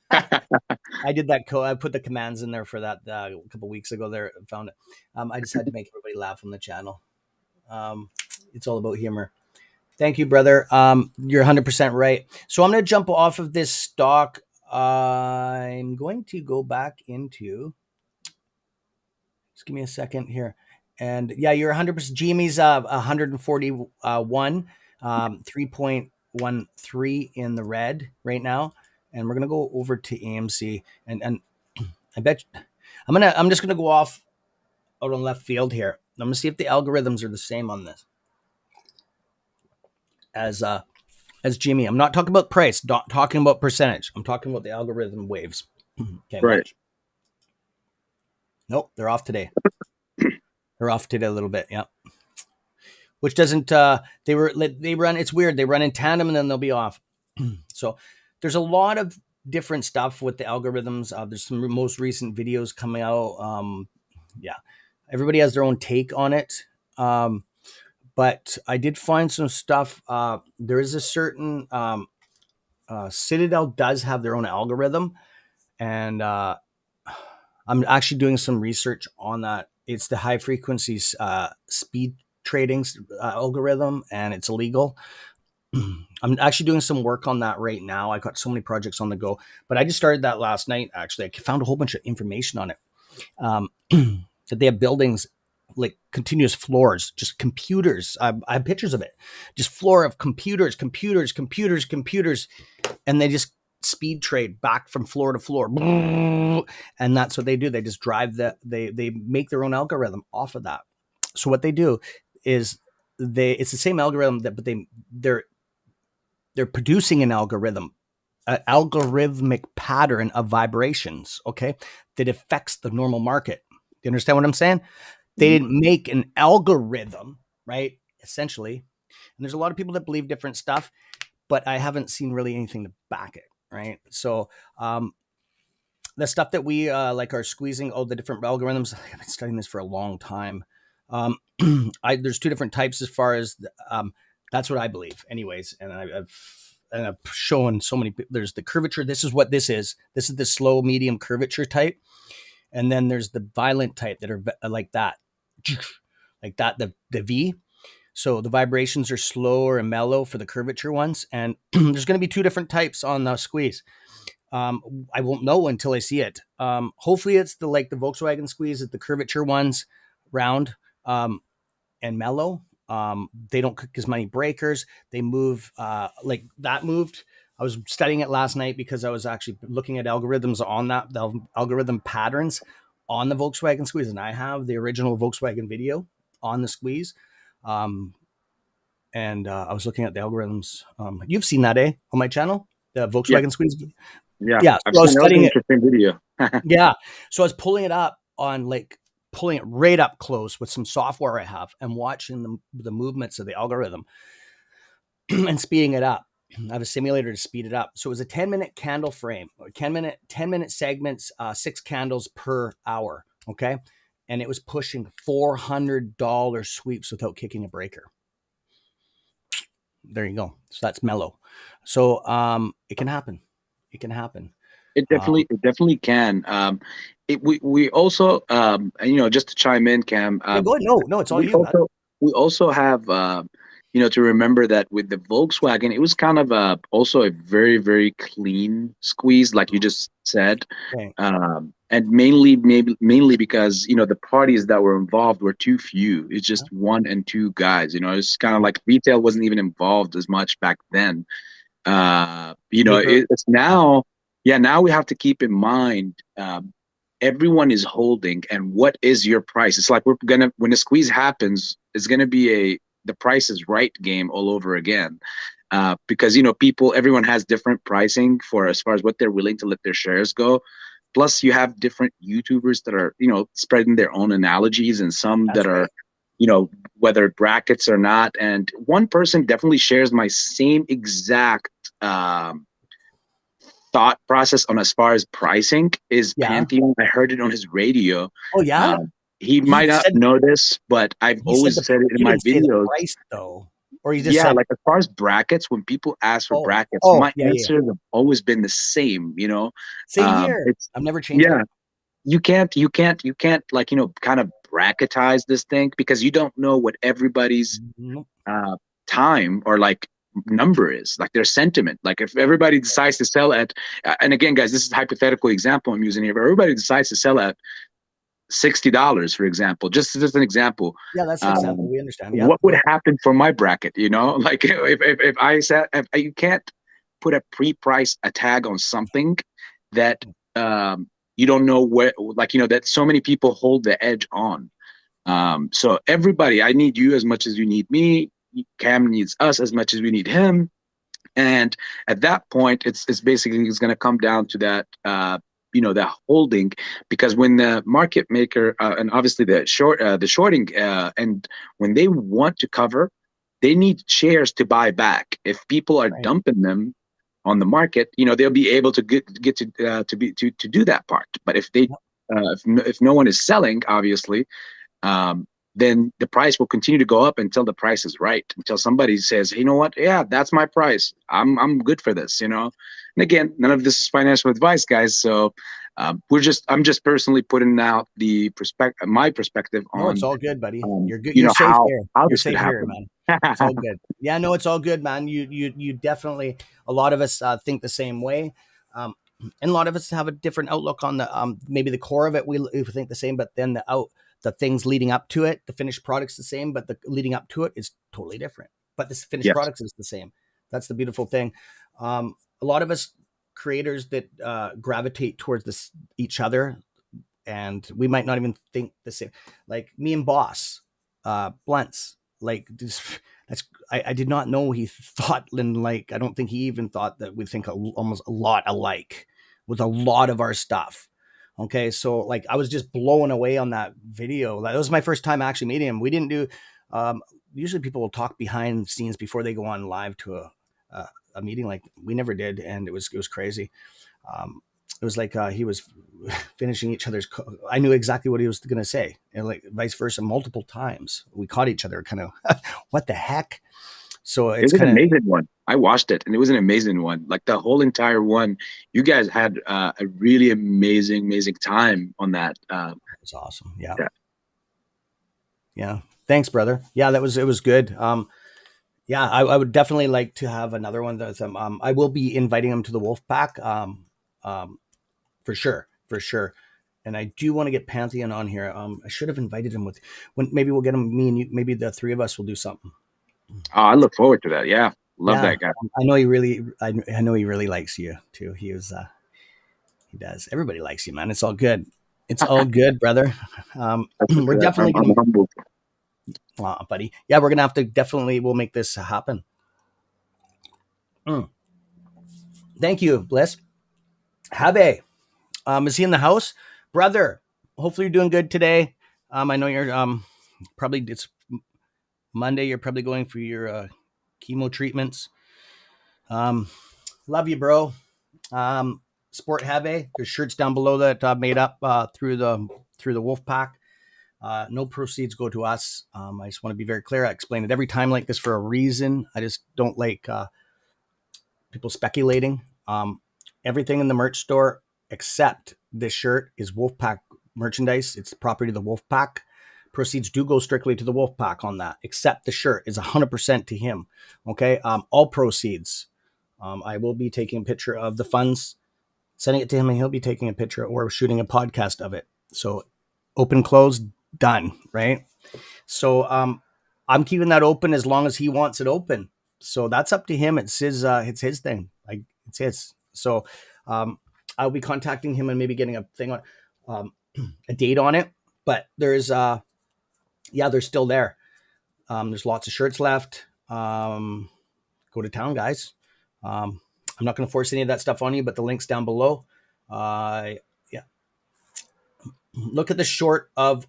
Speaker 1: I did that I put the commands in there for that a couple weeks ago. There, found it. I just had to make everybody laugh on the channel. It's all about humor. Thank you, brother. You're 100% right. So I'm going to jump off of this stock. I'm going to go back into. Just give me a second here. And yeah, you're 100%. GME's 141, 3.13 in the red right now. And we're gonna go over to AMC, and I bet I'm just gonna go off out on left field here. I'm gonna see if the algorithms are the same on this as GME. I'm not talking about price, not talking about percentage. I'm talking about the algorithm waves. Okay,
Speaker 2: Right.
Speaker 1: watch. Nope, they're off today. They're off today a little bit. Yeah. Which doesn't they run, it's weird, they run in tandem and then they'll be off. So there's a lot of different stuff with the algorithms. There's some most recent videos coming out. Yeah, everybody has their own take on it. But I did find some stuff. There is a certain Citadel does have their own algorithm, and I'm actually doing some research on that. It's the high frequencies speed trading algorithm, and it's illegal. I'm actually doing some work on that right now. I've got so many projects on the go, but I just started that last night. Actually, I found a whole bunch of information on it. That they have buildings like continuous floors, just computers. I have pictures of it, just floor of computers, and they just speed trade back from floor to floor, and that's what they do. They just drive they make their own algorithm off of that. So what they do is it's the same algorithm but they're producing an algorithmic pattern of vibrations, okay, that affects the normal market. You understand what I'm saying? They
Speaker 2: Mhm.
Speaker 1: didn't make an algorithm, right? Essentially. And there's a lot of people that believe different stuff, but I haven't seen really anything to back it, right? So the stuff that we like are squeezing, the different algorithms, I've been studying this for a long time. There's two different types as far as that's what I believe, anyways. And I've shown so many. There's the curvature. This is what this is. This is the slow, medium curvature type, and then there's the violent type that are like that, like that. The V. So the vibrations are slower and mellow for the curvature ones, and there's going to be two different types on the squeeze. I won't know until I see it. Hopefully, it's the Volkswagen squeeze, is the curvature ones, round and mellow. They don't cook as many breakers. They move like that moved. I was studying it last night because I was actually looking at algorithms on that, the algorithm patterns on the Volkswagen squeeze, and I have the original Volkswagen video on the squeeze. And I was looking at the algorithms. You've seen that, on my channel, the
Speaker 2: Yeah.
Speaker 1: Volkswagen squeeze.
Speaker 2: Yeah.
Speaker 1: Yeah,
Speaker 2: I've
Speaker 1: so I
Speaker 2: seen
Speaker 1: was
Speaker 2: that. Was an
Speaker 1: studying it.
Speaker 2: interesting video.
Speaker 1: Yeah, so I was pulling it up on pulling it right up close with some software I have and watching the movements of the algorithm and speeding it up. I have a simulator to speed it up. So it was a 10-minute candle frame, or 10-minute segments, 6 candles per hour. Okay. And it was pushing $400 sweeps without kicking a breaker. There you go. So that's mellow. So it can happen. It can happen.
Speaker 2: It definitely can. We also, just to chime in, Cam,
Speaker 1: Yeah, go ahead. No, it's all
Speaker 2: we
Speaker 1: you.
Speaker 2: also we also have to remember that with the Volkswagen, it was kind of also a very, very clean squeeze, like you just said.
Speaker 1: Okay.
Speaker 2: and mainly because the parties that were involved were too few. It's
Speaker 1: Yeah.
Speaker 2: just one and two guys. It's kind of like retail wasn't even involved as much back then.
Speaker 1: Paper.
Speaker 2: It's now. Yeah, now we have to keep in mind, everyone is holding, and what is your price? It's like we're gonna when the squeeze happens, it's gonna be a the price is right game all over again. Because everyone has different pricing for as far as what they're willing to let their shares go. Plus, you have different YouTubers that are spreading their own analogies, and some that
Speaker 1: That's
Speaker 2: are
Speaker 1: right.
Speaker 2: you know whether brackets or not. And one person definitely shares my same exact thought process on as far as pricing is
Speaker 1: Yeah.
Speaker 2: Pantheon. I heard it on his radio.
Speaker 1: Oh yeah.
Speaker 2: He
Speaker 1: He
Speaker 2: might not
Speaker 1: said
Speaker 2: know this, but I've
Speaker 1: he said
Speaker 2: always
Speaker 1: the
Speaker 2: said it in
Speaker 1: he
Speaker 2: my
Speaker 1: didn't say the
Speaker 2: videos.
Speaker 1: price though, or he just
Speaker 2: Yeah,
Speaker 1: said,
Speaker 2: like as far as brackets, when people ask for
Speaker 1: oh,
Speaker 2: brackets,
Speaker 1: oh,
Speaker 2: my
Speaker 1: yeah, yeah.
Speaker 2: answers have always been the same.
Speaker 1: Same here.
Speaker 2: It's
Speaker 1: I've never changed
Speaker 2: yeah,
Speaker 1: it.
Speaker 2: you can't like kind of bracketize this thing because you don't know what everybody's
Speaker 1: Nope.
Speaker 2: uh time or like number is, like their sentiment. Like if everybody decides to sell at and again guys, this is a hypothetical example I'm using here, but everybody decides to sell at $60, for example, just as an example.
Speaker 1: Yeah, that's an example.
Speaker 2: um
Speaker 1: We understand. Yeah,
Speaker 2: what
Speaker 1: go
Speaker 2: would
Speaker 1: ahead.
Speaker 2: happen for my bracket, like if I said, if you can't put a pre-price a tag on something that you don't know where, like that so many people hold the edge on. So everybody, I need you as much as you need me. Cam needs us as much as we need him. And at that point, it's basically it's going to come down to that that holding, because when the market maker and obviously the shorting and when they want to cover, they need shares to buy back. If people are
Speaker 1: Right.
Speaker 2: dumping them on the market, they'll be able to get to do that part. But if they
Speaker 1: Yep.
Speaker 2: if no one is selling, obviously, um, then the price will continue to go up until the price is right, until somebody says, hey, you know what? Yeah, that's my price. I'm good for this. And again, none of this is financial advice, guys. So I'm just personally putting out my perspective
Speaker 1: No, it's
Speaker 2: on
Speaker 1: all good, buddy. You're good. You're safe
Speaker 2: how
Speaker 1: here. You're
Speaker 2: this could
Speaker 1: safe here,
Speaker 2: happen.
Speaker 1: man. It's all good. Yeah, no, it's all good, man. You definitely. A lot of us think the same way, um, and a lot of us have a different outlook on the maybe the core of it. We think the same, but then the things leading up to it, the finished product's the same, but the leading up to it is totally different. But this finished
Speaker 2: Yes.
Speaker 1: product is the same. That's the beautiful thing. A lot of us creators that gravitate towards this each other, and we might not even think the same. Like me and Boss, Blunts, like this, that's I did not know he thought, and like I don't think he even thought that we think almost a lot alike with a lot of our stuff. Okay, so like I was just blown away on that video. That was my first time actually meeting him. We didn't do. Um, Usually people will talk behind the scenes before they go on live to a meeting. Like we never did, and it was crazy. It was like he was finishing each other's. I knew exactly what he was going to say, and like vice versa, multiple times. We caught each other, kind of, what the heck? So
Speaker 2: It
Speaker 1: it's
Speaker 2: was an
Speaker 1: kind of
Speaker 2: amazing one. I watched it, and it was an amazing one. Like the whole entire one, you guys had a really amazing time on that.
Speaker 1: it's awesome. Yeah,
Speaker 2: Yeah.
Speaker 1: yeah. Thanks, brother. Yeah, it was good. Yeah, I would definitely like to have another one. That's I will be inviting him to the Wolf Pack. Um, for sure, for sure. And I do want to get Pantheon on here. I should have invited him with when maybe we'll get him. Me and you, maybe the three of us will do something.
Speaker 2: Oh, I look forward to that. Yeah, love
Speaker 1: Yeah,
Speaker 2: that guy.
Speaker 1: I know he really. I know he really likes you too. He was. He does. Everybody likes you, man. It's all good. It's all good, brother.
Speaker 2: That's
Speaker 1: We're definitely
Speaker 2: I'm
Speaker 1: gonna,
Speaker 2: humbled.
Speaker 1: buddy. Yeah, we're gonna have to definitely. We'll make this happen. Mm. Thank you, Bliss. Habe, is he in the house, brother? Hopefully you're doing good today. I know you're probably it's Monday. You're probably going for your chemo treatments. Um, love you, bro. Sport Have. There's shirts down below that made up through the Wolf Pack. No proceeds go to us. I just want to be very clear. I explain it every time like this for a reason. I just don't like people speculating. Everything in the merch store except this shirt is Wolfpack merchandise. It's the property of the Wolfpack. Proceeds do go strictly to the Wolfpack on that, except the shirt is 100% to him. Okay. All proceeds. I will be taking a picture of the funds Sending it to him, and he'll be taking a picture or shooting a podcast of it. So open, close, done, right? So I'm keeping that open as long as he wants it open. So that's up to him. It's his thing. Like it's his. So I'll be contacting him and maybe getting a thing on a date on it. But there's they're still there. There's lots of shirts left. Go to town, guys. I'm not going to force any of that stuff on you, but the link's down below. Yeah. Look at the short of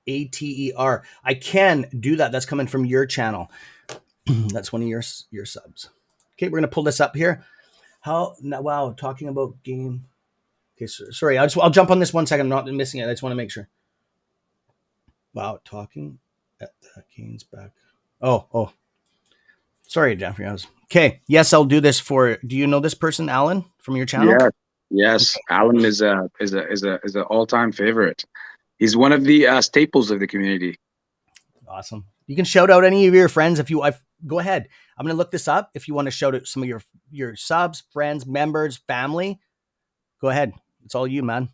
Speaker 1: ATER. I can do that. That's coming from your channel. That's one of your subs. Okay, we're going to pull this up here. Wow, talking about game. Okay, sorry. I'll jump on this 1 second. I'm not missing it. I just want to make sure. Wow, talking at the gains back. Oh. Sorry, Jeffrey. Okay. Yes, I'll do this for. Do you know this person, Alan, from your channel?
Speaker 2: Yes.
Speaker 1: Okay.
Speaker 2: Alan is a all-time favorite. He's one of the staples of the community.
Speaker 1: Awesome. You can shout out any of your friends if you. Go ahead. I'm going to look this up. If you want to shout out some of your subs, friends, members, family, go ahead. It's all you, man.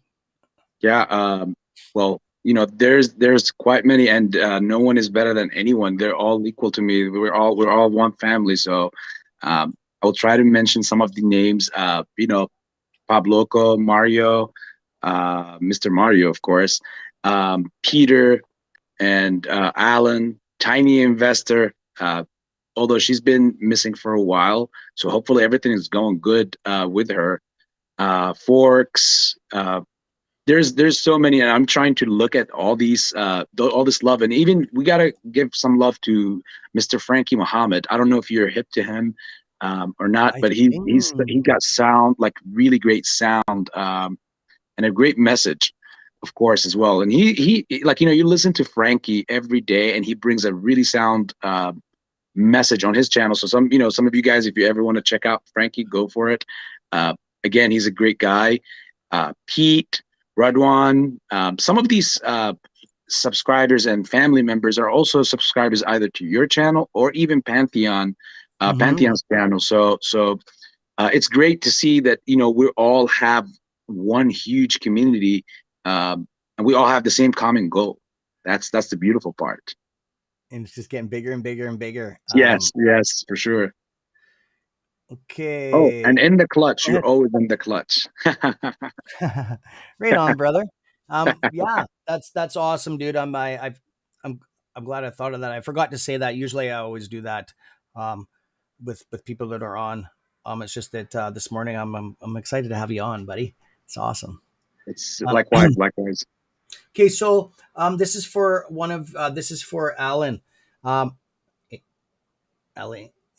Speaker 2: Yeah. Well, there's quite many, and no one is better than anyone. They're all equal to me. We're all one family. So I'll try to mention some of the names. Pabloco, Mario, Mr. Mario, of course, Peter, and Alan, tiny investor. Although she's been missing for a while, so hopefully everything is going good with her. Forks. There's so many, and I'm trying to look at all these all this love, and even we gotta give some love to Mr. Frankie Muhammad. I don't know if you're hip to him or not, but he got sound, like really great sound, and a great message, of course, as well. And he like, you listen to Frankie every day, and he brings a really sound message on his channel. So some of you guys, if you ever want to check out Frankie, go for it. Again, he's a great guy. Pete, Radwan, some of these subscribers and family members are also subscribers either to your channel or even Pantheon's channel. So it's great to see that we all have one huge community, and we all have the same common goal. That's the beautiful part.
Speaker 1: And it's just getting bigger and bigger and bigger.
Speaker 2: Yes, for sure.
Speaker 1: Okay.
Speaker 2: Oh, and in the clutch, you're always in the clutch.
Speaker 1: Right on, brother. Yeah, that's awesome, dude. I'm glad I thought of that. I forgot to say that. Usually, I always do that with people that are on. It's just that this morning I'm excited to have you on, buddy. It's awesome.
Speaker 2: It's likewise.
Speaker 1: Okay, so this is for this is for Alan. Alan.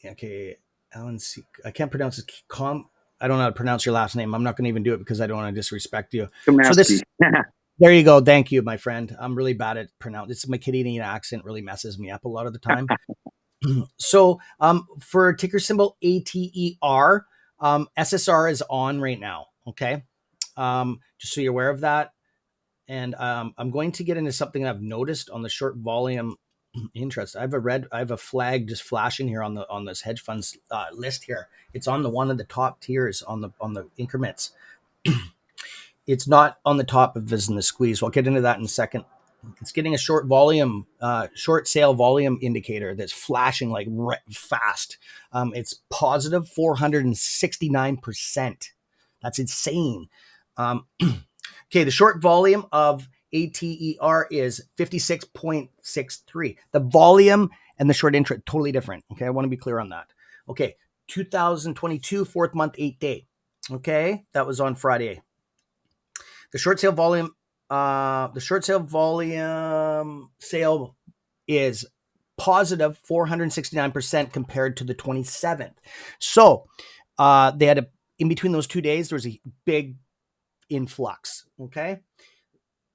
Speaker 1: Okay, Alan C. I can't pronounce it. I don't know how to pronounce your last name. I'm not going to even do it because I don't want to disrespect you. So this is, there you go. Thank you, my friend. I'm really bad at pronounce. It's my Canadian accent really messes me up a lot of the time. So for ticker symbol ATER, SSR is on right now. Okay. Just so you're aware of that. And I'm going to get into something I've noticed on the short volume interest. I have a flag just flashing here on this hedge funds list here. It's on the one of the top tiers on the increments. It's not on the top of this in the squeeze. So I'll get into that in a second. It's getting a short sale volume indicator that's flashing like fast. It's positive 469%. That's insane. Okay, the short volume of ATER is 56.63. The volume and the short interest totally different. Okay, I want to be clear on that. Okay, 2022 fourth month 8 day. Okay, that was on Friday. The short sale volume sale is positive 469% compared to the 27th. So they had in between those 2 days, there was a big influx. Okay.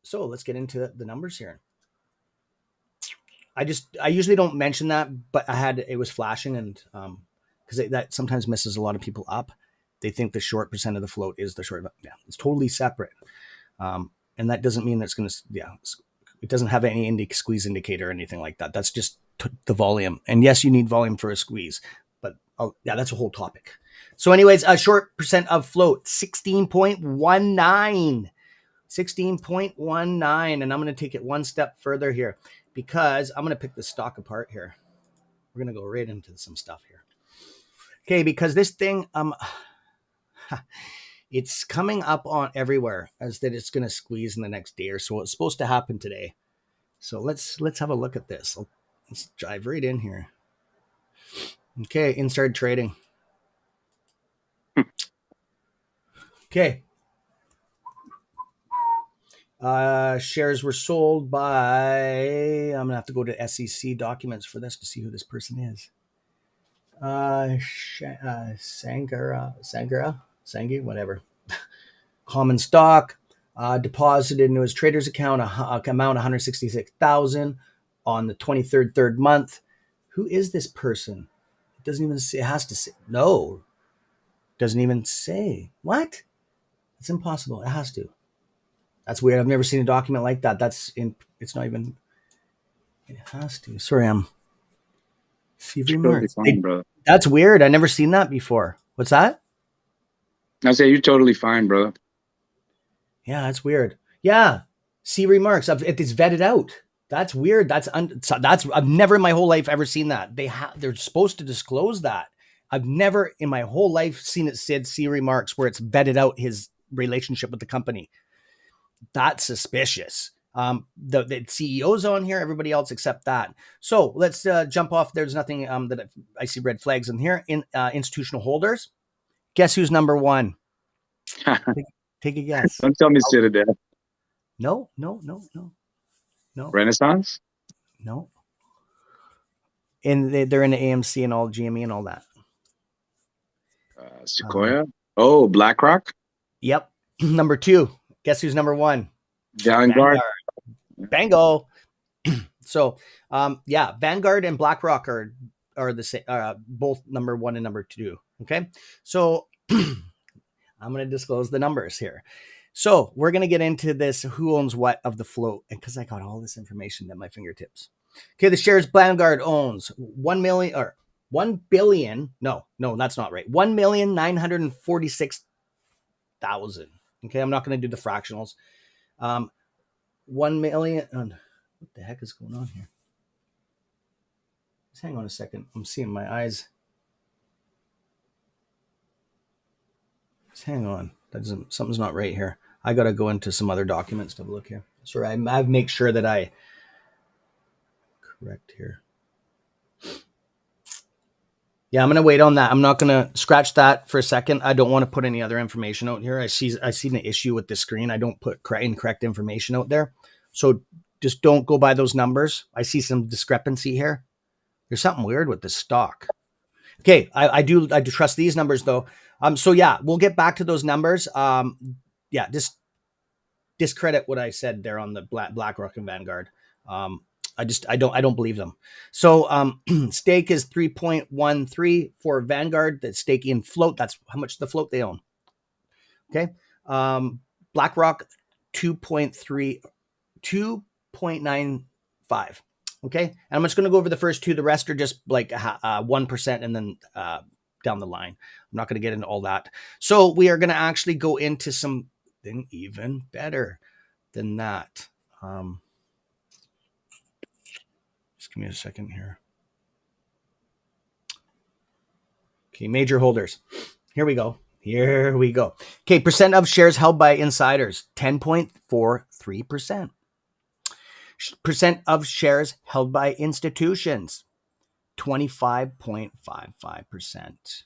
Speaker 1: So let's get into the numbers here. I usually don't mention that, but it was flashing, and because that sometimes messes a lot of people up. They think the short percent of the float is the short. Yeah, it's totally separate. And that doesn't mean that it's going to, it doesn't have any squeeze indicator or anything like that. That's just the volume. And yes, you need volume for a squeeze, but that's a whole topic. So anyways, a short percent of float, 16.19. 16.19. And I'm going to take it one step further here because I'm going to pick the stock apart here. We're going to go right into some stuff here. Okay, because this thing, it's coming up on everywhere as that it's going to squeeze in the next day or so. It's supposed to happen today. So let's have a look at this. Let's dive right in here. Okay, inside trading. Okay. Shares were sold by, I'm going to have to go to SEC documents for this to see who this person is. Sangi, whatever. Common stock, deposited into his trader's account, amount 166,000 on the 23rd, third month. Who is this person? It doesn't even say, it has to say, no, doesn't even say. What? It's impossible. It has to. That's weird. I've never seen a document like that. It's not even, it has to. Sorry, I'm CV
Speaker 2: Totally
Speaker 1: Marks.
Speaker 2: fine, brother.
Speaker 1: That's weird. I never seen that before. What's that?
Speaker 2: I say you're totally fine, brother.
Speaker 1: Yeah, that's weird. Yeah, see remarks. It's vetted out. That's weird. That's I've never in my whole life ever seen that. They're supposed to disclose that. I've never in my whole life seen it said see remarks where it's vetted out his relationship with the company. That's suspicious. The CEO's on here, everybody else except that. So let's jump off. There's nothing that I see red flags in here. In institutional holders, guess who's number one? Take a guess.
Speaker 2: Don't tell me Citadel.
Speaker 1: No.
Speaker 2: Renaissance?
Speaker 1: No. And they're in the AMC and all GME and all that.
Speaker 2: Sequoia? Oh, BlackRock?
Speaker 1: Yep. Number two. Guess who's number one?
Speaker 2: Vanguard?
Speaker 1: Bango. So, Vanguard and BlackRock are the same, both number one and number two. Okay. So I'm going to disclose the numbers here. So we're going to get into this who owns what of the float, and because I got all this information at my fingertips. Okay, the shares Vanguard owns 1 million or 1 billion. No, that's not right. 1,946,000. Okay, I'm not going to do the fractionals. 1 million. What the heck is going on here? Just hang on a second. I'm seeing my eyes. Just hang on. Something's not right here. I got to go into some other documents to have a look here. Sorry, I make sure that I correct here. Yeah, I'm going to wait on that. I'm not going to scratch that for a second. I don't want to put any other information out here. I see an issue with the screen. I don't put incorrect information out there. So just don't go by those numbers. I see some discrepancy here. There's something weird with the stock. Okay, I do trust these numbers though. So yeah, we'll get back to those numbers. Just discredit what I said there on the BlackRock and Vanguard. I don't believe them. So stake is 3.13 for Vanguard. That stake in float. That's how much the float they own. Okay. BlackRock 2.95. Okay. And I'm just going to go over the first two. The rest are just like 1% and then down the line. I'm not going to get into all that. So we are going to actually go into something even better than that. Just give me a second here. Okay, major holders. Here we go. Okay, percent of shares held by insiders, 10.43%. Percent of shares held by institutions, 25.55%.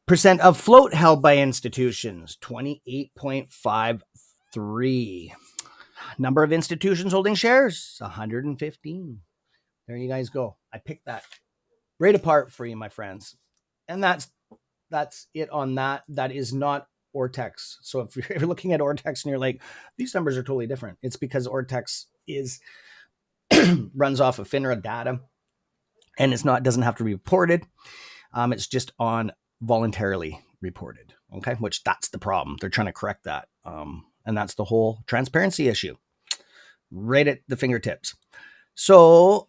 Speaker 1: Percent of float held by institutions, 28.53%. Number of institutions holding shares, 115. There you guys go. I picked that right apart for you, my friends. And that's it on that. That is not Ortex. So if you're looking at Ortex and you're like, these numbers are totally different, it's because Ortex runs off of FINRA data and doesn't have to be reported. It's just on voluntarily reported. Okay, which that's the problem. They're trying to correct that. And that's the whole transparency issue. Right at the fingertips. So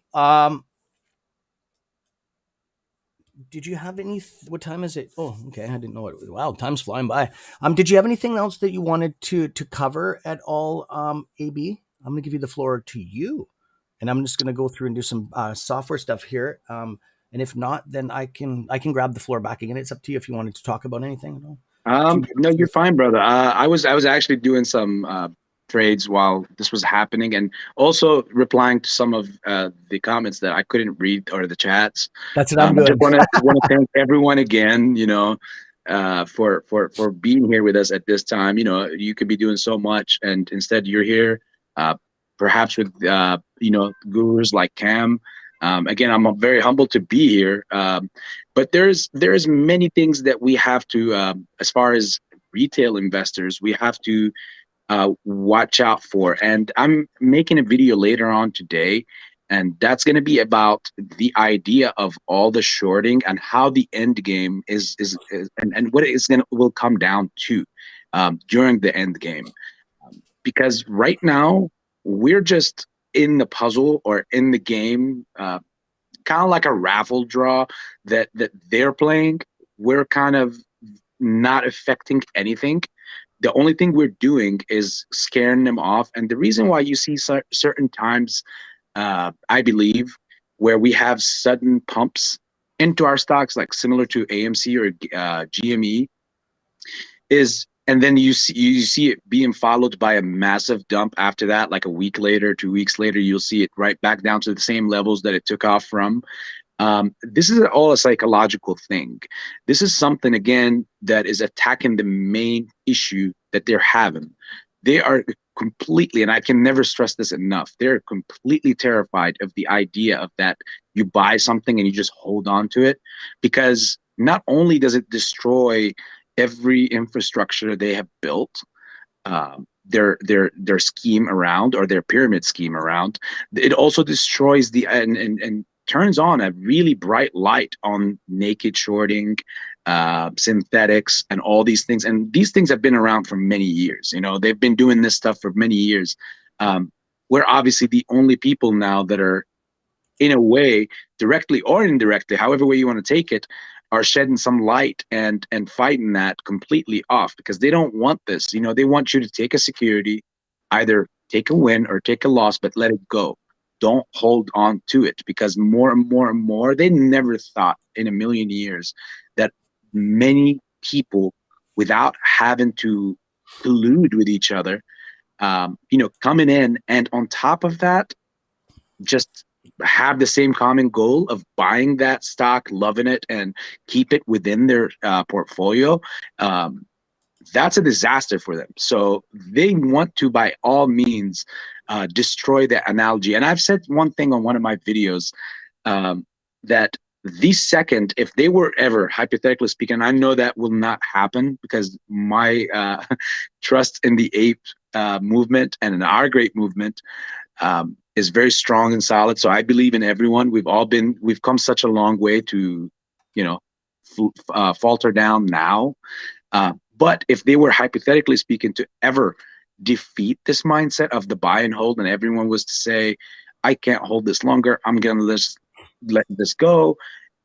Speaker 1: Did you have any? What time is it? Oh, okay. I didn't know it. Wow, time's flying by. Did you have anything else that you wanted to cover at all? AB, I'm gonna give you the floor to you, and I'm just gonna go through and do some software stuff here. And if not, then I can grab the floor back again. It's up to you if you wanted to talk about anything at all. Two
Speaker 2: No,
Speaker 1: minutes
Speaker 2: you're
Speaker 1: here.
Speaker 2: fine, brother. I was actually doing some trades while this was happening, and also replying to some of the comments that I couldn't read or the chats.
Speaker 1: That's what I'm
Speaker 2: I just
Speaker 1: doing.
Speaker 2: want to thank everyone again. For being here with us at this time. You could be doing so much, and instead you're here, uh, perhaps with gurus like Cam. Again, I'm very humbled to be here. But there's many things that we have to, as far as retail investors, we have to watch out for. And I'm making a video later on today, and that's going to be about the idea of all the shorting and how the end game is and what it's going to will come down to during the end game. Because right now we're just in the puzzle or in the game. Kind of like a raffle draw that they're playing. We're kind of not affecting anything. The only thing we're doing is scaring them off. And the reason why you see certain times, I believe, where we have sudden pumps into our stocks, like similar to AMC or GME, is and then you see it being followed by a massive dump after that, like a week later, 2 weeks later, you'll see it right back down to the same levels that it took off from. This is all a psychological thing. This is something, again, that is attacking the main issue that they're having. They are completely, and I can never stress this enough, they're completely terrified of the idea of that you buy something and you just hold on to it, because not only does it destroy every infrastructure they have built, their scheme around, or their pyramid scheme around. It also destroys the and turns on a really bright light on naked shorting, synthetics, and all these things. And these things have been around for many years. They've been doing this stuff for many years. We're obviously the only people now that are, in a way, directly or indirectly, however way you want to take it, are shedding some light and fighting that completely off, because they don't want this. They want you to take a security, either take a win or take a loss, but let it go. Don't hold on to it, because more and more and more, they never thought in a million years that many people, without having to collude with each other, coming in, and on top of that, just have the same common goal of buying that stock, loving it, and keep it within their portfolio. Um, that's a disaster for them. So they want to, by all means, destroy that analogy. And I've said one thing on one of my videos, that the second, if they were ever, hypothetically speaking, I know that will not happen, because my trust in the ape movement and in our great movement is very strong and solid. So I believe in everyone. We've come such a long way to, you know, falter down now. But if they were, hypothetically speaking, to ever defeat this mindset of the buy and hold, and everyone was to say, I can't hold this longer, I'm going to let this go.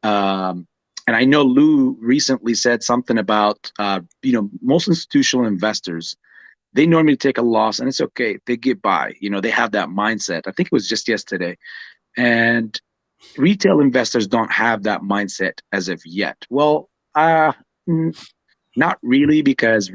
Speaker 2: And I know Lou recently said something about, most institutional investors, they normally take a loss and it's okay. They get by. They have that mindset. I think it was just yesterday. And retail investors don't have that mindset as of yet. Well, not really, because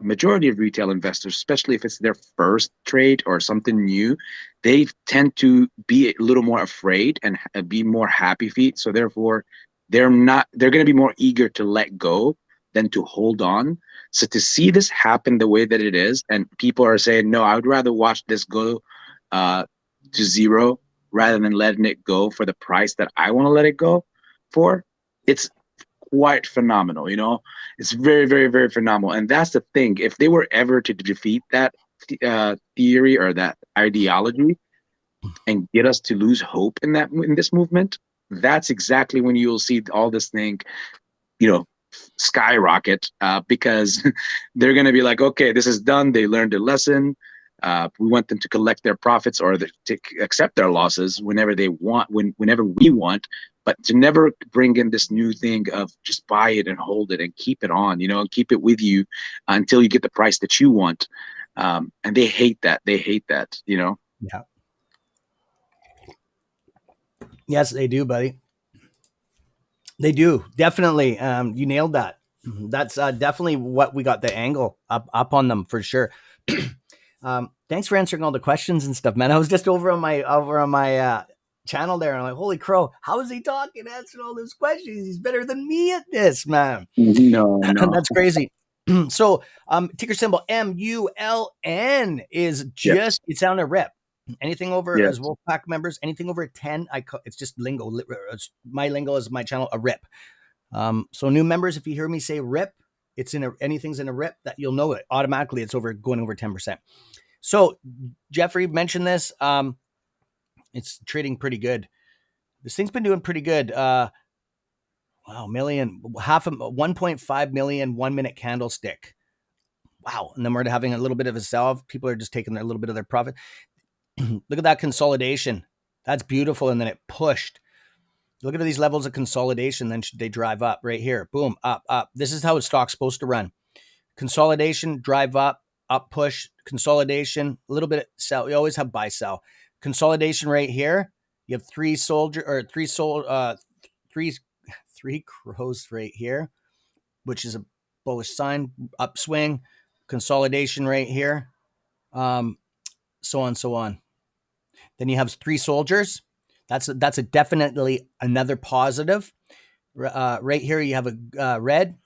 Speaker 2: majority of retail investors, especially if it's their first trade or something new, they tend to be a little more afraid and be more happy feet. So therefore, they're going to be more eager to let go than to hold on. So to see this happen the way that it is, and people are saying, no, I would rather watch this go to zero rather than letting it go for the price that I want to let it go for. It's quite phenomenal. It's very, very, very phenomenal. And that's the thing. If they were ever to defeat that theory or that ideology and get us to lose hope in this movement, that's exactly when you'll see all this thing, you know, skyrocket, because they're going to be like, okay, this is done. They learned a lesson. We want them to collect their profits or to accept their losses whenever they want, whenever we want, but to never bring in this new thing of just buy it and hold it and keep it on, and keep it with you until you get the price that you want. And they hate that. They hate that.
Speaker 1: Yeah. Yes, they do, buddy. They do. Definitely. You nailed that. That's definitely what we got the angle up on them for sure. Thanks for answering all the questions and stuff, man. I was just over on my channel there, and I'm like, holy crow, how is he talking, answering all those questions? He's better than me at this, man.
Speaker 2: No, no.
Speaker 1: That's crazy. So, ticker symbol MULN is
Speaker 2: Yes,
Speaker 1: just, it's on a rep. Anything over, as
Speaker 2: yes.
Speaker 1: Wolfpack members, anything over 10, it's just lingo. My lingo is my channel, a rip. So new members, if you hear me say rip, anything's in a rip, that you'll know it automatically. It's going over 10%. So Jeffrey mentioned this. It's trading pretty good. This thing's been doing pretty good. Wow, 1.5 million 1 minute candlestick. Wow. And then we're having a little bit of a sell. People are just taking a little bit of their profit. Look at that consolidation. That's beautiful. And then it pushed. Look at these levels of consolidation. Then they drive up right here. Boom, up, up. This is how a stock's supposed to run. Consolidation, drive up, push, consolidation, a little bit of sell. You always have buy, sell. Consolidation right here. You have three crows right here, which is a bullish sign, upswing, consolidation right here, so on, so on. Then you have three soldiers. That's a definitely another positive. Right here you have a red.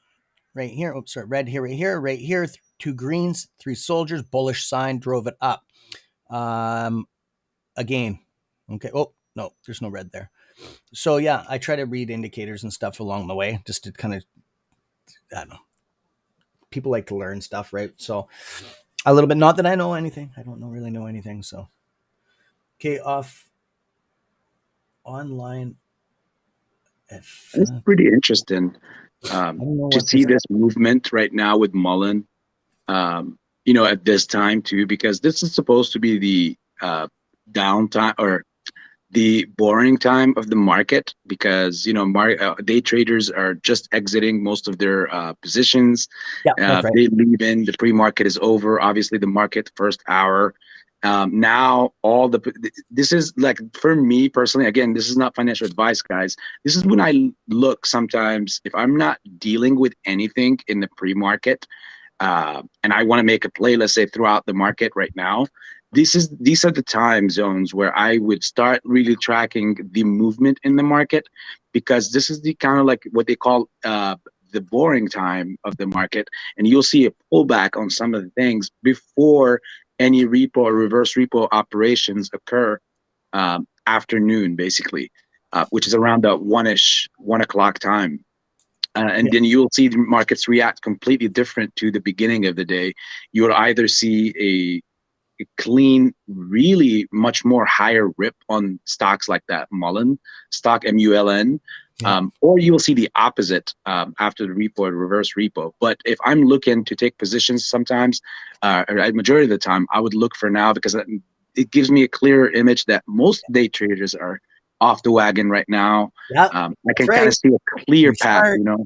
Speaker 1: Right here, oops, sorry, red here, right here, two greens, three soldiers, bullish sign, drove it up. Again, okay. Oh no, there's no red there. So yeah, I try to read indicators and stuff along the way, just to kind of, I don't know. People like to learn stuff, right? So a little bit. Not that I know anything. I don't really know anything. So okay, off online. If
Speaker 2: It's pretty interesting
Speaker 1: I don't know
Speaker 2: to
Speaker 1: what
Speaker 2: see
Speaker 1: this.
Speaker 2: this movement right now with Mullen, at this time too, because this is supposed to be the downtime or the boring time of the market because day traders are just exiting most of their positions.
Speaker 1: Yeah, that's right.
Speaker 2: They leave in, the pre-market is over, obviously the market first hour. Now this is like, for me personally, again, this is not financial advice, guys. This is when I look sometimes, if I'm not dealing with anything in the pre-market, and I want to make a play, let's say throughout the market right now, these are the time zones where I would start really tracking the movement in the market, because this is the kind of like what they call the boring time of the market, and you'll see a pullback on some of the things before any repo or reverse repo operations occur, afternoon basically, which is around the 1 o'clock time. And
Speaker 1: Yeah,
Speaker 2: then you'll see the markets react completely different to the beginning of the day. You'll either see a clean, really much more higher rip on stocks like that Mullen stock, MULN,
Speaker 1: yeah.
Speaker 2: or you will see the opposite after the repo or reverse repo. But if I'm looking to take positions, sometimes, or a majority of the time, I would look for now, because it gives me a clearer image that most day traders are off the wagon right now.
Speaker 1: Yeah,
Speaker 2: I
Speaker 1: that's
Speaker 2: can kind
Speaker 1: right.
Speaker 2: of see a clear
Speaker 1: You're
Speaker 2: path,
Speaker 1: smart.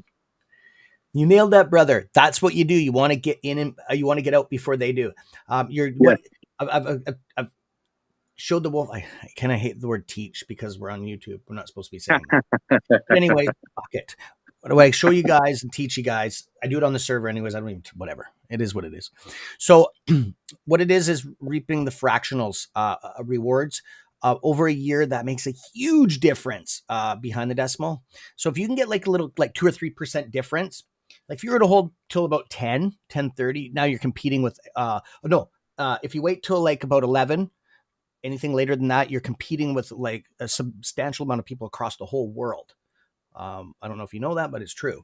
Speaker 1: You nailed that, brother. That's what you do. You want to get in and you want to get out before they do. You're
Speaker 2: Yeah.
Speaker 1: what I've showed the wolf. I kind of hate the word teach because we're on YouTube. We're not supposed to be saying that. But anyway, fuck it. What do I show you guys and teach you guys? I do it on the server anyways. I don't even, whatever. It is what it is. So what it is reaping the fractionals rewards. Over a year, that makes a huge difference behind the decimal. So if you can get like a little, like 2 or 3% difference, like if you were to hold till about 10:30, now you're competing with, no, if you wait till like about 11, anything later than that, you're competing with like a substantial amount of people across the whole world. I don't know if you know that, but it's true.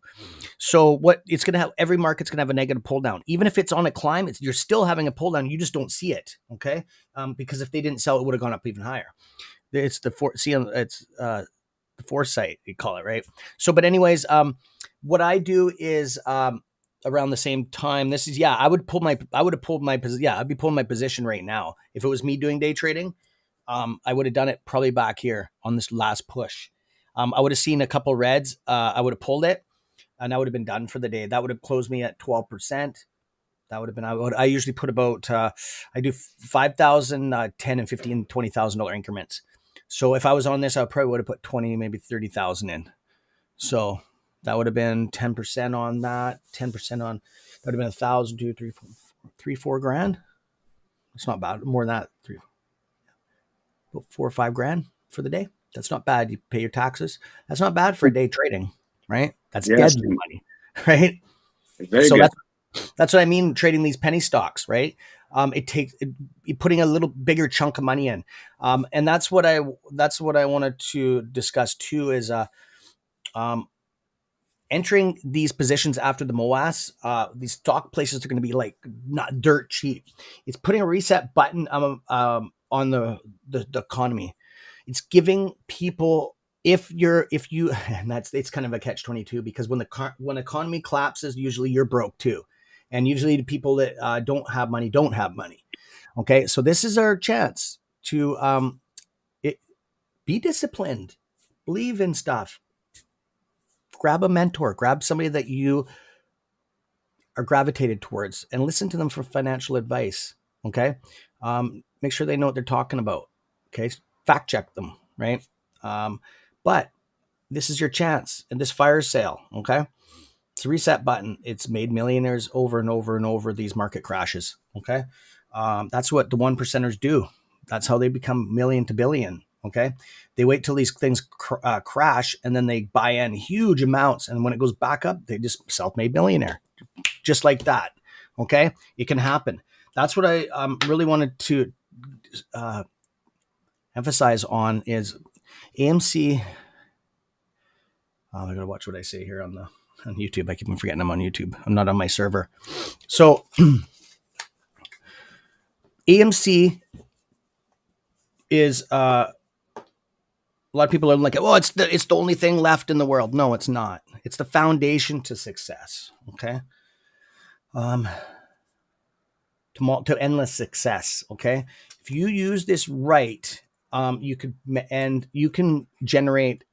Speaker 1: So what it's going to have, every market's going to have a negative pull down. Even if it's on a climb, you're still having a pull down. You just don't see it. Okay. Because if they didn't sell, it would have gone up even higher. It's the foresight, you call it, right? So, but anyways, what I do is, around the same time. This is, yeah, I would have pulled my, yeah, I'd be pulling my position right now. If it was me doing day trading, I would have done it probably back here on this last push. I would have seen a couple reds. I would have pulled it and I would have been done for the day. That would have closed me at 12%. That would have been, I usually put about, I do 5,000, 10 and 15, $20,000 increments. So if I was on this, I probably would have put 20, maybe 30,000 in. So that would have been 10% on that, 10% on, that would have been 1,000, 2, 3, 4, 3, 4 grand. It's not bad. More than that, 4 or 5 grand for the day. That's not bad. You pay your taxes. That's not bad for a day trading, right? That's
Speaker 2: Yes,
Speaker 1: deadly money, right?
Speaker 2: very
Speaker 1: So
Speaker 2: good.
Speaker 1: that's what I mean trading these penny stocks, right? It takes putting a little bigger chunk of money in, and that's what I wanted to discuss too. Is um, entering these positions after the MOAS, these stock places are going to be like not dirt cheap. It's putting a reset button on the economy. It's giving people, if you and that's, it's kind of a catch-22 because when economy collapses, usually you're broke too, and usually the people that don't have money. Okay, so this is our chance to be disciplined, believe in stuff, grab a mentor, grab somebody that you are gravitated towards and listen to them for financial advice. Okay. Make sure they know what they're talking about. Okay. Fact check them. Right. But this is your chance in this fire sale. Okay. It's a reset button. It's made millionaires over and over and over these market crashes. Okay. That's what the one percenters do. That's how they become million to billion. Okay. They wait till these things crash and then they buy in huge amounts. And when it goes back up, they just self-made millionaire just like that. Okay. It can happen. That's what I really wanted to emphasize on is AMC. I gotta watch what I say here on YouTube. I keep forgetting I'm on YouTube. I'm not on my server. So AMC is a lot of people are like, oh, it's the only thing left in the world. No, it's not. It's the foundation to success. Okay. To endless success. Okay. If you use this right, you can generate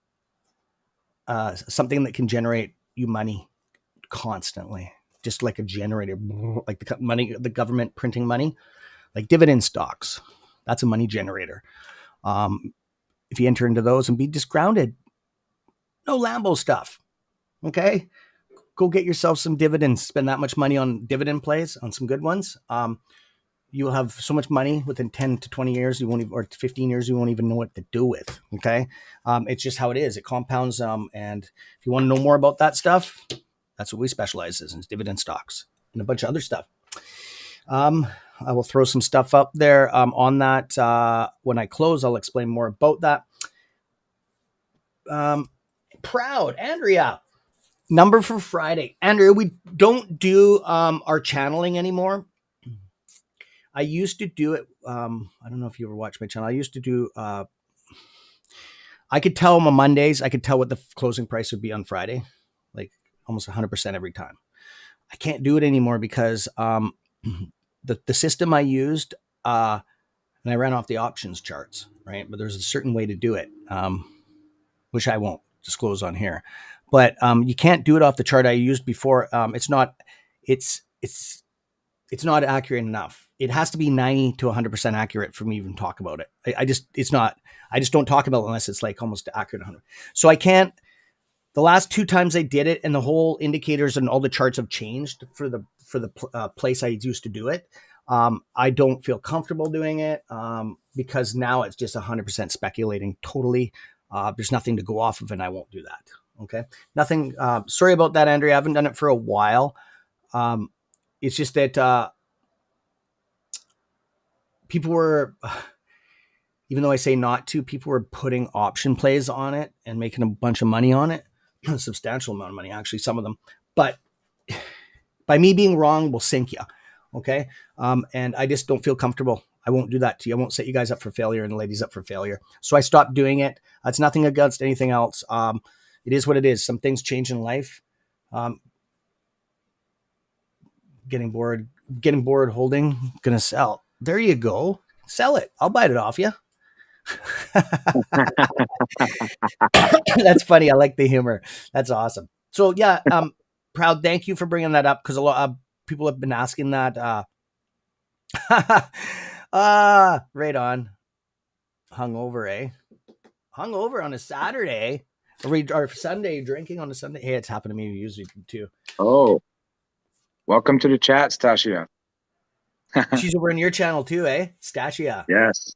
Speaker 1: something that can generate you money constantly, just like a generator, like the government printing money, like dividend stocks. That's a money generator. If you enter into those and be just grounded, no Lambo stuff. Okay. Go get yourself some dividends. Spend that much money on dividend plays, on some good ones. You'll have so much money within 10 to 20 years, or 15 years, you won't even know what to do with. Okay. It's just how it is. It compounds. And if you want to know more about that stuff, that's what we specialize in, is dividend stocks and a bunch of other stuff. I will throw some stuff up there on that. When I close, I'll explain more about that. Proud, Andrea. Number for Friday. Andrea, we don't do our channeling anymore. I used to do it. I don't know if you ever watched my channel. I used to do, I could tell them on Mondays, I could tell what the closing price would be on Friday, like almost 100% every time. I can't do it anymore because the system I used, and I ran off the options charts, right? But there's a certain way to do it, which I won't disclose on here. But you can't do it off the chart I used before. It's not accurate enough. It has to be 90 to 100% accurate for me to even talk about it. I just don't talk about it unless it's like almost accurate 100. So I can't. The last 2 times I did it, and the whole indicators and all the charts have changed for the place I used to do it. I don't feel comfortable doing it because now it's just 100% speculating totally. There's nothing to go off of, and I won't do that. Okay, nothing. Sorry about that, Andrea. I haven't done it for a while. It's just that people were, even though I say not to, people were putting option plays on it and making a bunch of money on it, a substantial amount of money, actually, some of them. But by me being wrong will sink you. Okay. And I just don't feel comfortable. I won't do that to you. I won't set you guys up for failure and the ladies up for failure. So I stopped doing it. It's nothing against anything else. It is what it is. Some things change in life. Getting bored. Getting bored holding. Gonna sell. There you go. Sell it. I'll buy it off you. That's funny. I like the humor. That's awesome. So yeah, proud. Thank you for bringing that up because a lot of people have been asking that. Right on. Hungover, eh? Hungover on a Saturday. Or Sunday, drinking on a Sunday. Hey, it's happened to me usually too.
Speaker 2: Oh, welcome to the chat, Stasia.
Speaker 1: She's over on your channel too, eh? Stachia.
Speaker 2: Yes,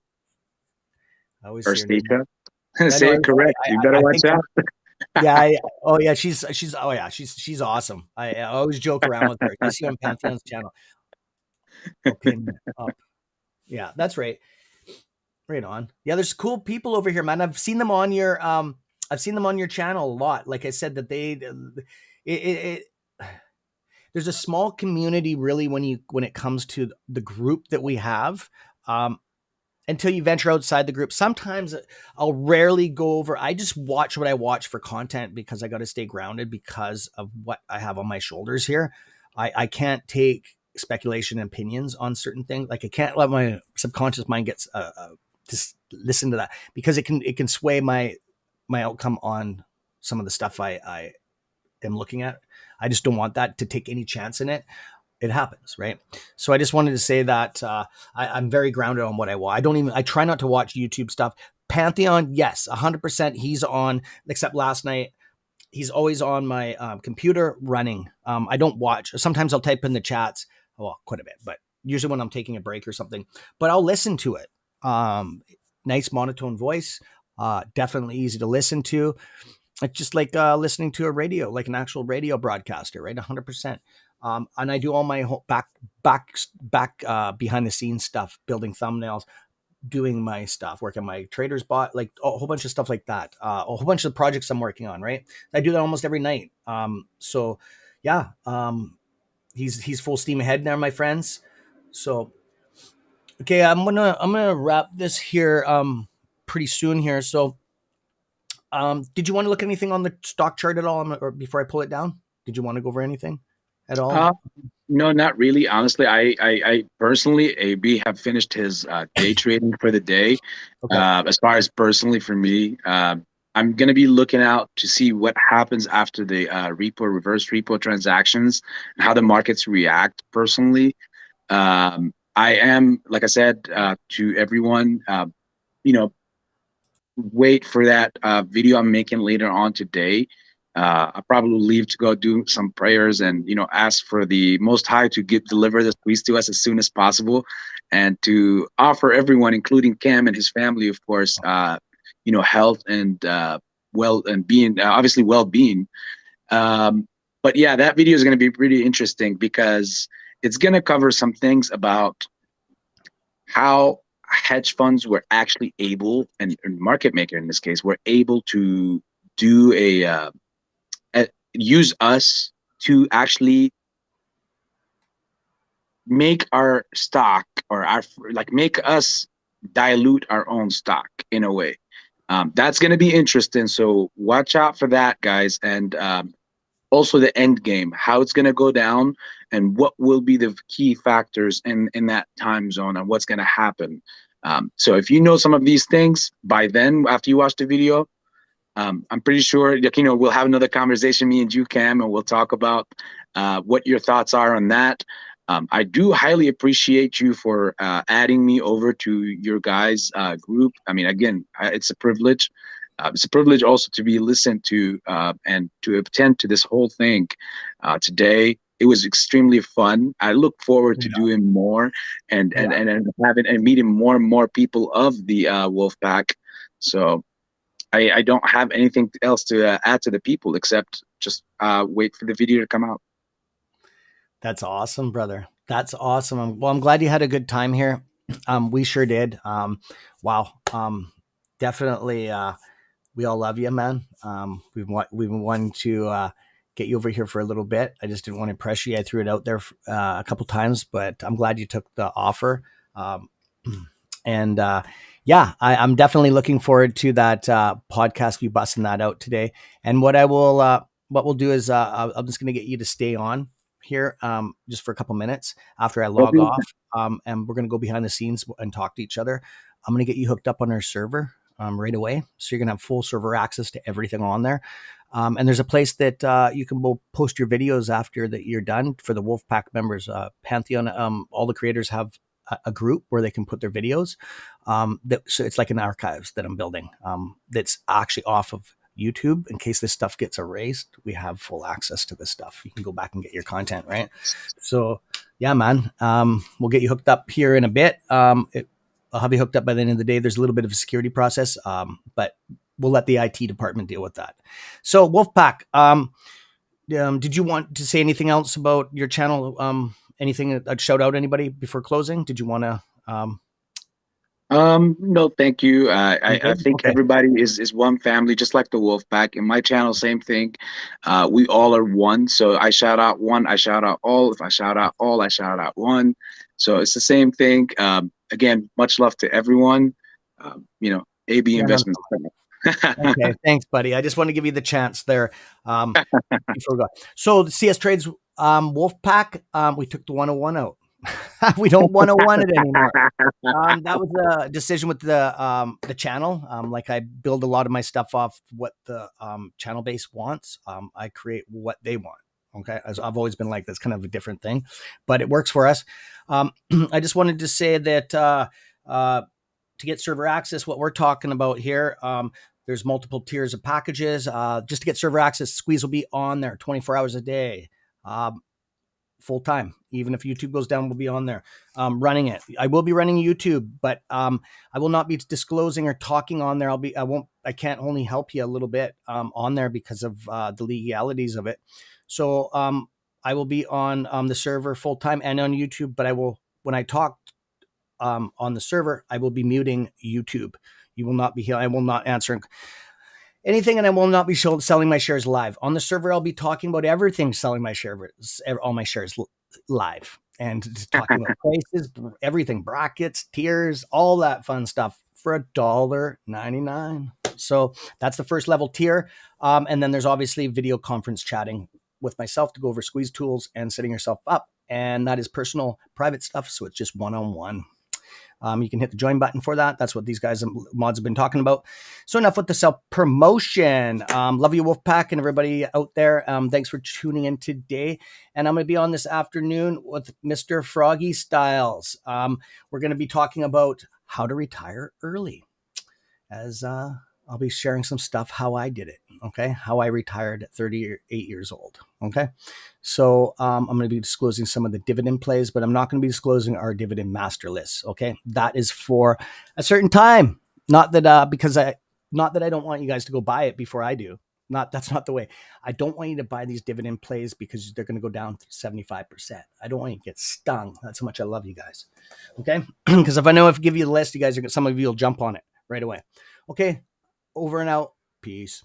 Speaker 1: I always
Speaker 2: or
Speaker 1: see her name.
Speaker 2: Stasia.
Speaker 1: I know.
Speaker 2: Say it correct. You better
Speaker 1: I
Speaker 2: watch
Speaker 1: think.
Speaker 2: out.
Speaker 1: Yeah. Oh yeah. She's. Oh yeah. She's awesome. I always joke around with her. I see her on Pantheon's channel. Okay. Up. Yeah, that's right. Right on. Yeah, there's cool people over here, man. I've seen them on your I've seen them on your channel a lot. Like I said, that it there's a small community really when it comes to the group that we have. Um, until you venture outside the group. Sometimes I'll rarely go over. I just watch what I watch for content because I got to stay grounded because of what I have on my shoulders here. I can't take speculation and opinions on certain things. Like I can't let my subconscious mind get just listen to that because it can sway my outcome on some of the stuff I am looking at. I just don't want that to take any chance in it. It happens, right? So I just wanted to say that I'm very grounded on what I watch. I try not to watch YouTube stuff. Pantheon, yes, 100%. He's on, except last night. He's always on my computer running. I don't watch. Sometimes I'll type in the chats. Well, quite a bit, but usually when I'm taking a break or something. But I'll listen to it. Nice monotone voice. Definitely easy to listen to. It's just like listening to a radio, like an actual radio broadcaster, right? 100%. And I do all my back behind the scenes stuff, building thumbnails, doing my stuff, working my traders bot, like a whole bunch of stuff like that. A whole bunch of projects I'm working on, right? I do that almost every night. So yeah, he's full steam ahead there, my friends. So okay, I'm gonna wrap this here pretty soon here. So did you want to look at anything on the stock chart at all, or before I pull it down? Did you want to go over anything at all?
Speaker 2: Uh, no, not really. Honestly, I personally, AB have finished his day trading for the day.
Speaker 1: Okay.
Speaker 2: As far as personally for me, I'm gonna be looking out to see what happens after the reverse repo transactions and how the markets react. Personally, I am, like I said to everyone, you know, wait for that video I'm making later on today. I'll probably leave to go do some prayers and ask for the Most High to deliver this peace to us as soon as possible, and to offer everyone, including Cam and his family, of course, health and well and being obviously well-being. But yeah, that video is going to be pretty interesting because it's going to cover some things about how hedge funds were actually able, and market maker in this case, were able to do use us to actually make our stock, or make us dilute our own stock in a way. That's going to be interesting. So watch out for that, guys. And also the end game, how it's going to go down, and what will be the key factors in that time zone, and what's going to happen. So if you know some of these things by then, after you watch the video, I'm pretty sure we'll have another conversation, me and you, Cam, and we'll talk about what your thoughts are on that. I do highly appreciate you for adding me over to your guys' group. I mean, again, it's a privilege. It's a privilege also to be listened to and to attend to this whole thing today. It was extremely fun. I look forward to doing more and having and meeting more and more people of the Wolf Pack. So I don't have anything else to add to the people except just wait for the video to come out.
Speaker 1: That's awesome, brother. That's awesome. Well, I'm glad you had a good time here. We sure did. Wow. Definitely. We all love you, man. We've been wanting to get you over here for a little bit. I just didn't want to pressure you. I threw it out there a couple times, but I'm glad you took the offer. And yeah, I'm definitely looking forward to that podcast. You busting that out today. And what we'll do is I'm just going to get you to stay on here just for a couple minutes after I log
Speaker 2: Okay.
Speaker 1: off, and we're going to go behind the scenes and talk to each other. I'm going to get you hooked up on our server right away. So you're going to have full server access to everything on there. And there's a place that you can post your videos after that you're done for the Wolfpack members. Pantheon, all the creators have a group where they can put their videos. So it's like an archives that I'm building that's actually off of YouTube. In case this stuff gets erased, we have full access to this stuff. You can go back and get your content, right? So yeah, man, we'll get you hooked up here in a bit. I'll have you hooked up by the end of the day. There's a little bit of a security process, but we'll let the IT department deal with that. So Wolfpack, did you want to say anything else about your channel? Anything I'd shout out anybody before closing? Did you want to?
Speaker 2: No, thank you.
Speaker 1: You
Speaker 2: I
Speaker 1: good?
Speaker 2: think
Speaker 1: Okay.
Speaker 2: everybody is one family, just like the wolf pack. In my channel, same thing. We all are one. So I shout out one, I shout out all. If I shout out all, I shout out one. So it's the same thing. Again, much love to everyone. AB
Speaker 1: Yeah, no,
Speaker 2: Investments.
Speaker 1: okay, thanks, buddy. I just want to give you the chance there. Before we go. So the CS Trades Wolfpack, we took the 101 out. We don't 101 it anymore. That was a decision with the channel. Like I build a lot of my stuff off what the channel base wants. I create what they want. Okay, as I've always been like that's kind of a different thing, but it works for us. I just wanted to say that to get server access, what we're talking about here, there's multiple tiers of packages. Just to get server access, Squeeze will be on there 24 hours a day. Full time. Even if YouTube goes down, we'll be on there running it. I will be running YouTube, but I will not be disclosing or talking on there. I can't only help you a little bit on there because of the legalities of it. So I will be on the server full time and on YouTube, but when I talk on the server, I will be muting YouTube. You will not be here. I will not answer anything, and I will not be selling my shares live on the server. I'll be talking about everything, selling my shares, all my shares live, and talking about prices, everything, brackets, tiers, all that fun stuff for $1.99. So that's the first level tier, and then there's obviously video conference chatting with myself to go over squeeze tools and setting yourself up, and that is personal, private stuff. So it's just one-on-one. You can hit the join button for that. That's what these guys mods have been talking about. So enough with the self promotion. Love you, Wolfpack, and everybody out there. Thanks for tuning in today. And I'm going to be on this afternoon with Mr. Froggy Styles. We're going to be talking about how to retire early, as I'll be sharing some stuff how I did it. Okay, how I retired at 38 years old. Okay, so I'm going to be disclosing some of the dividend plays, but I'm not going to be disclosing our dividend master list. Okay, that is for a certain time. Not that not that I don't want you guys to go buy it before I do. That's not the way. I don't want you to buy these dividend plays because they're going to go down 75%. I don't want you to get stung. That's how much I love you guys. Okay, because if I give you the list, some of you will jump on it right away. Okay, over and out. Peace.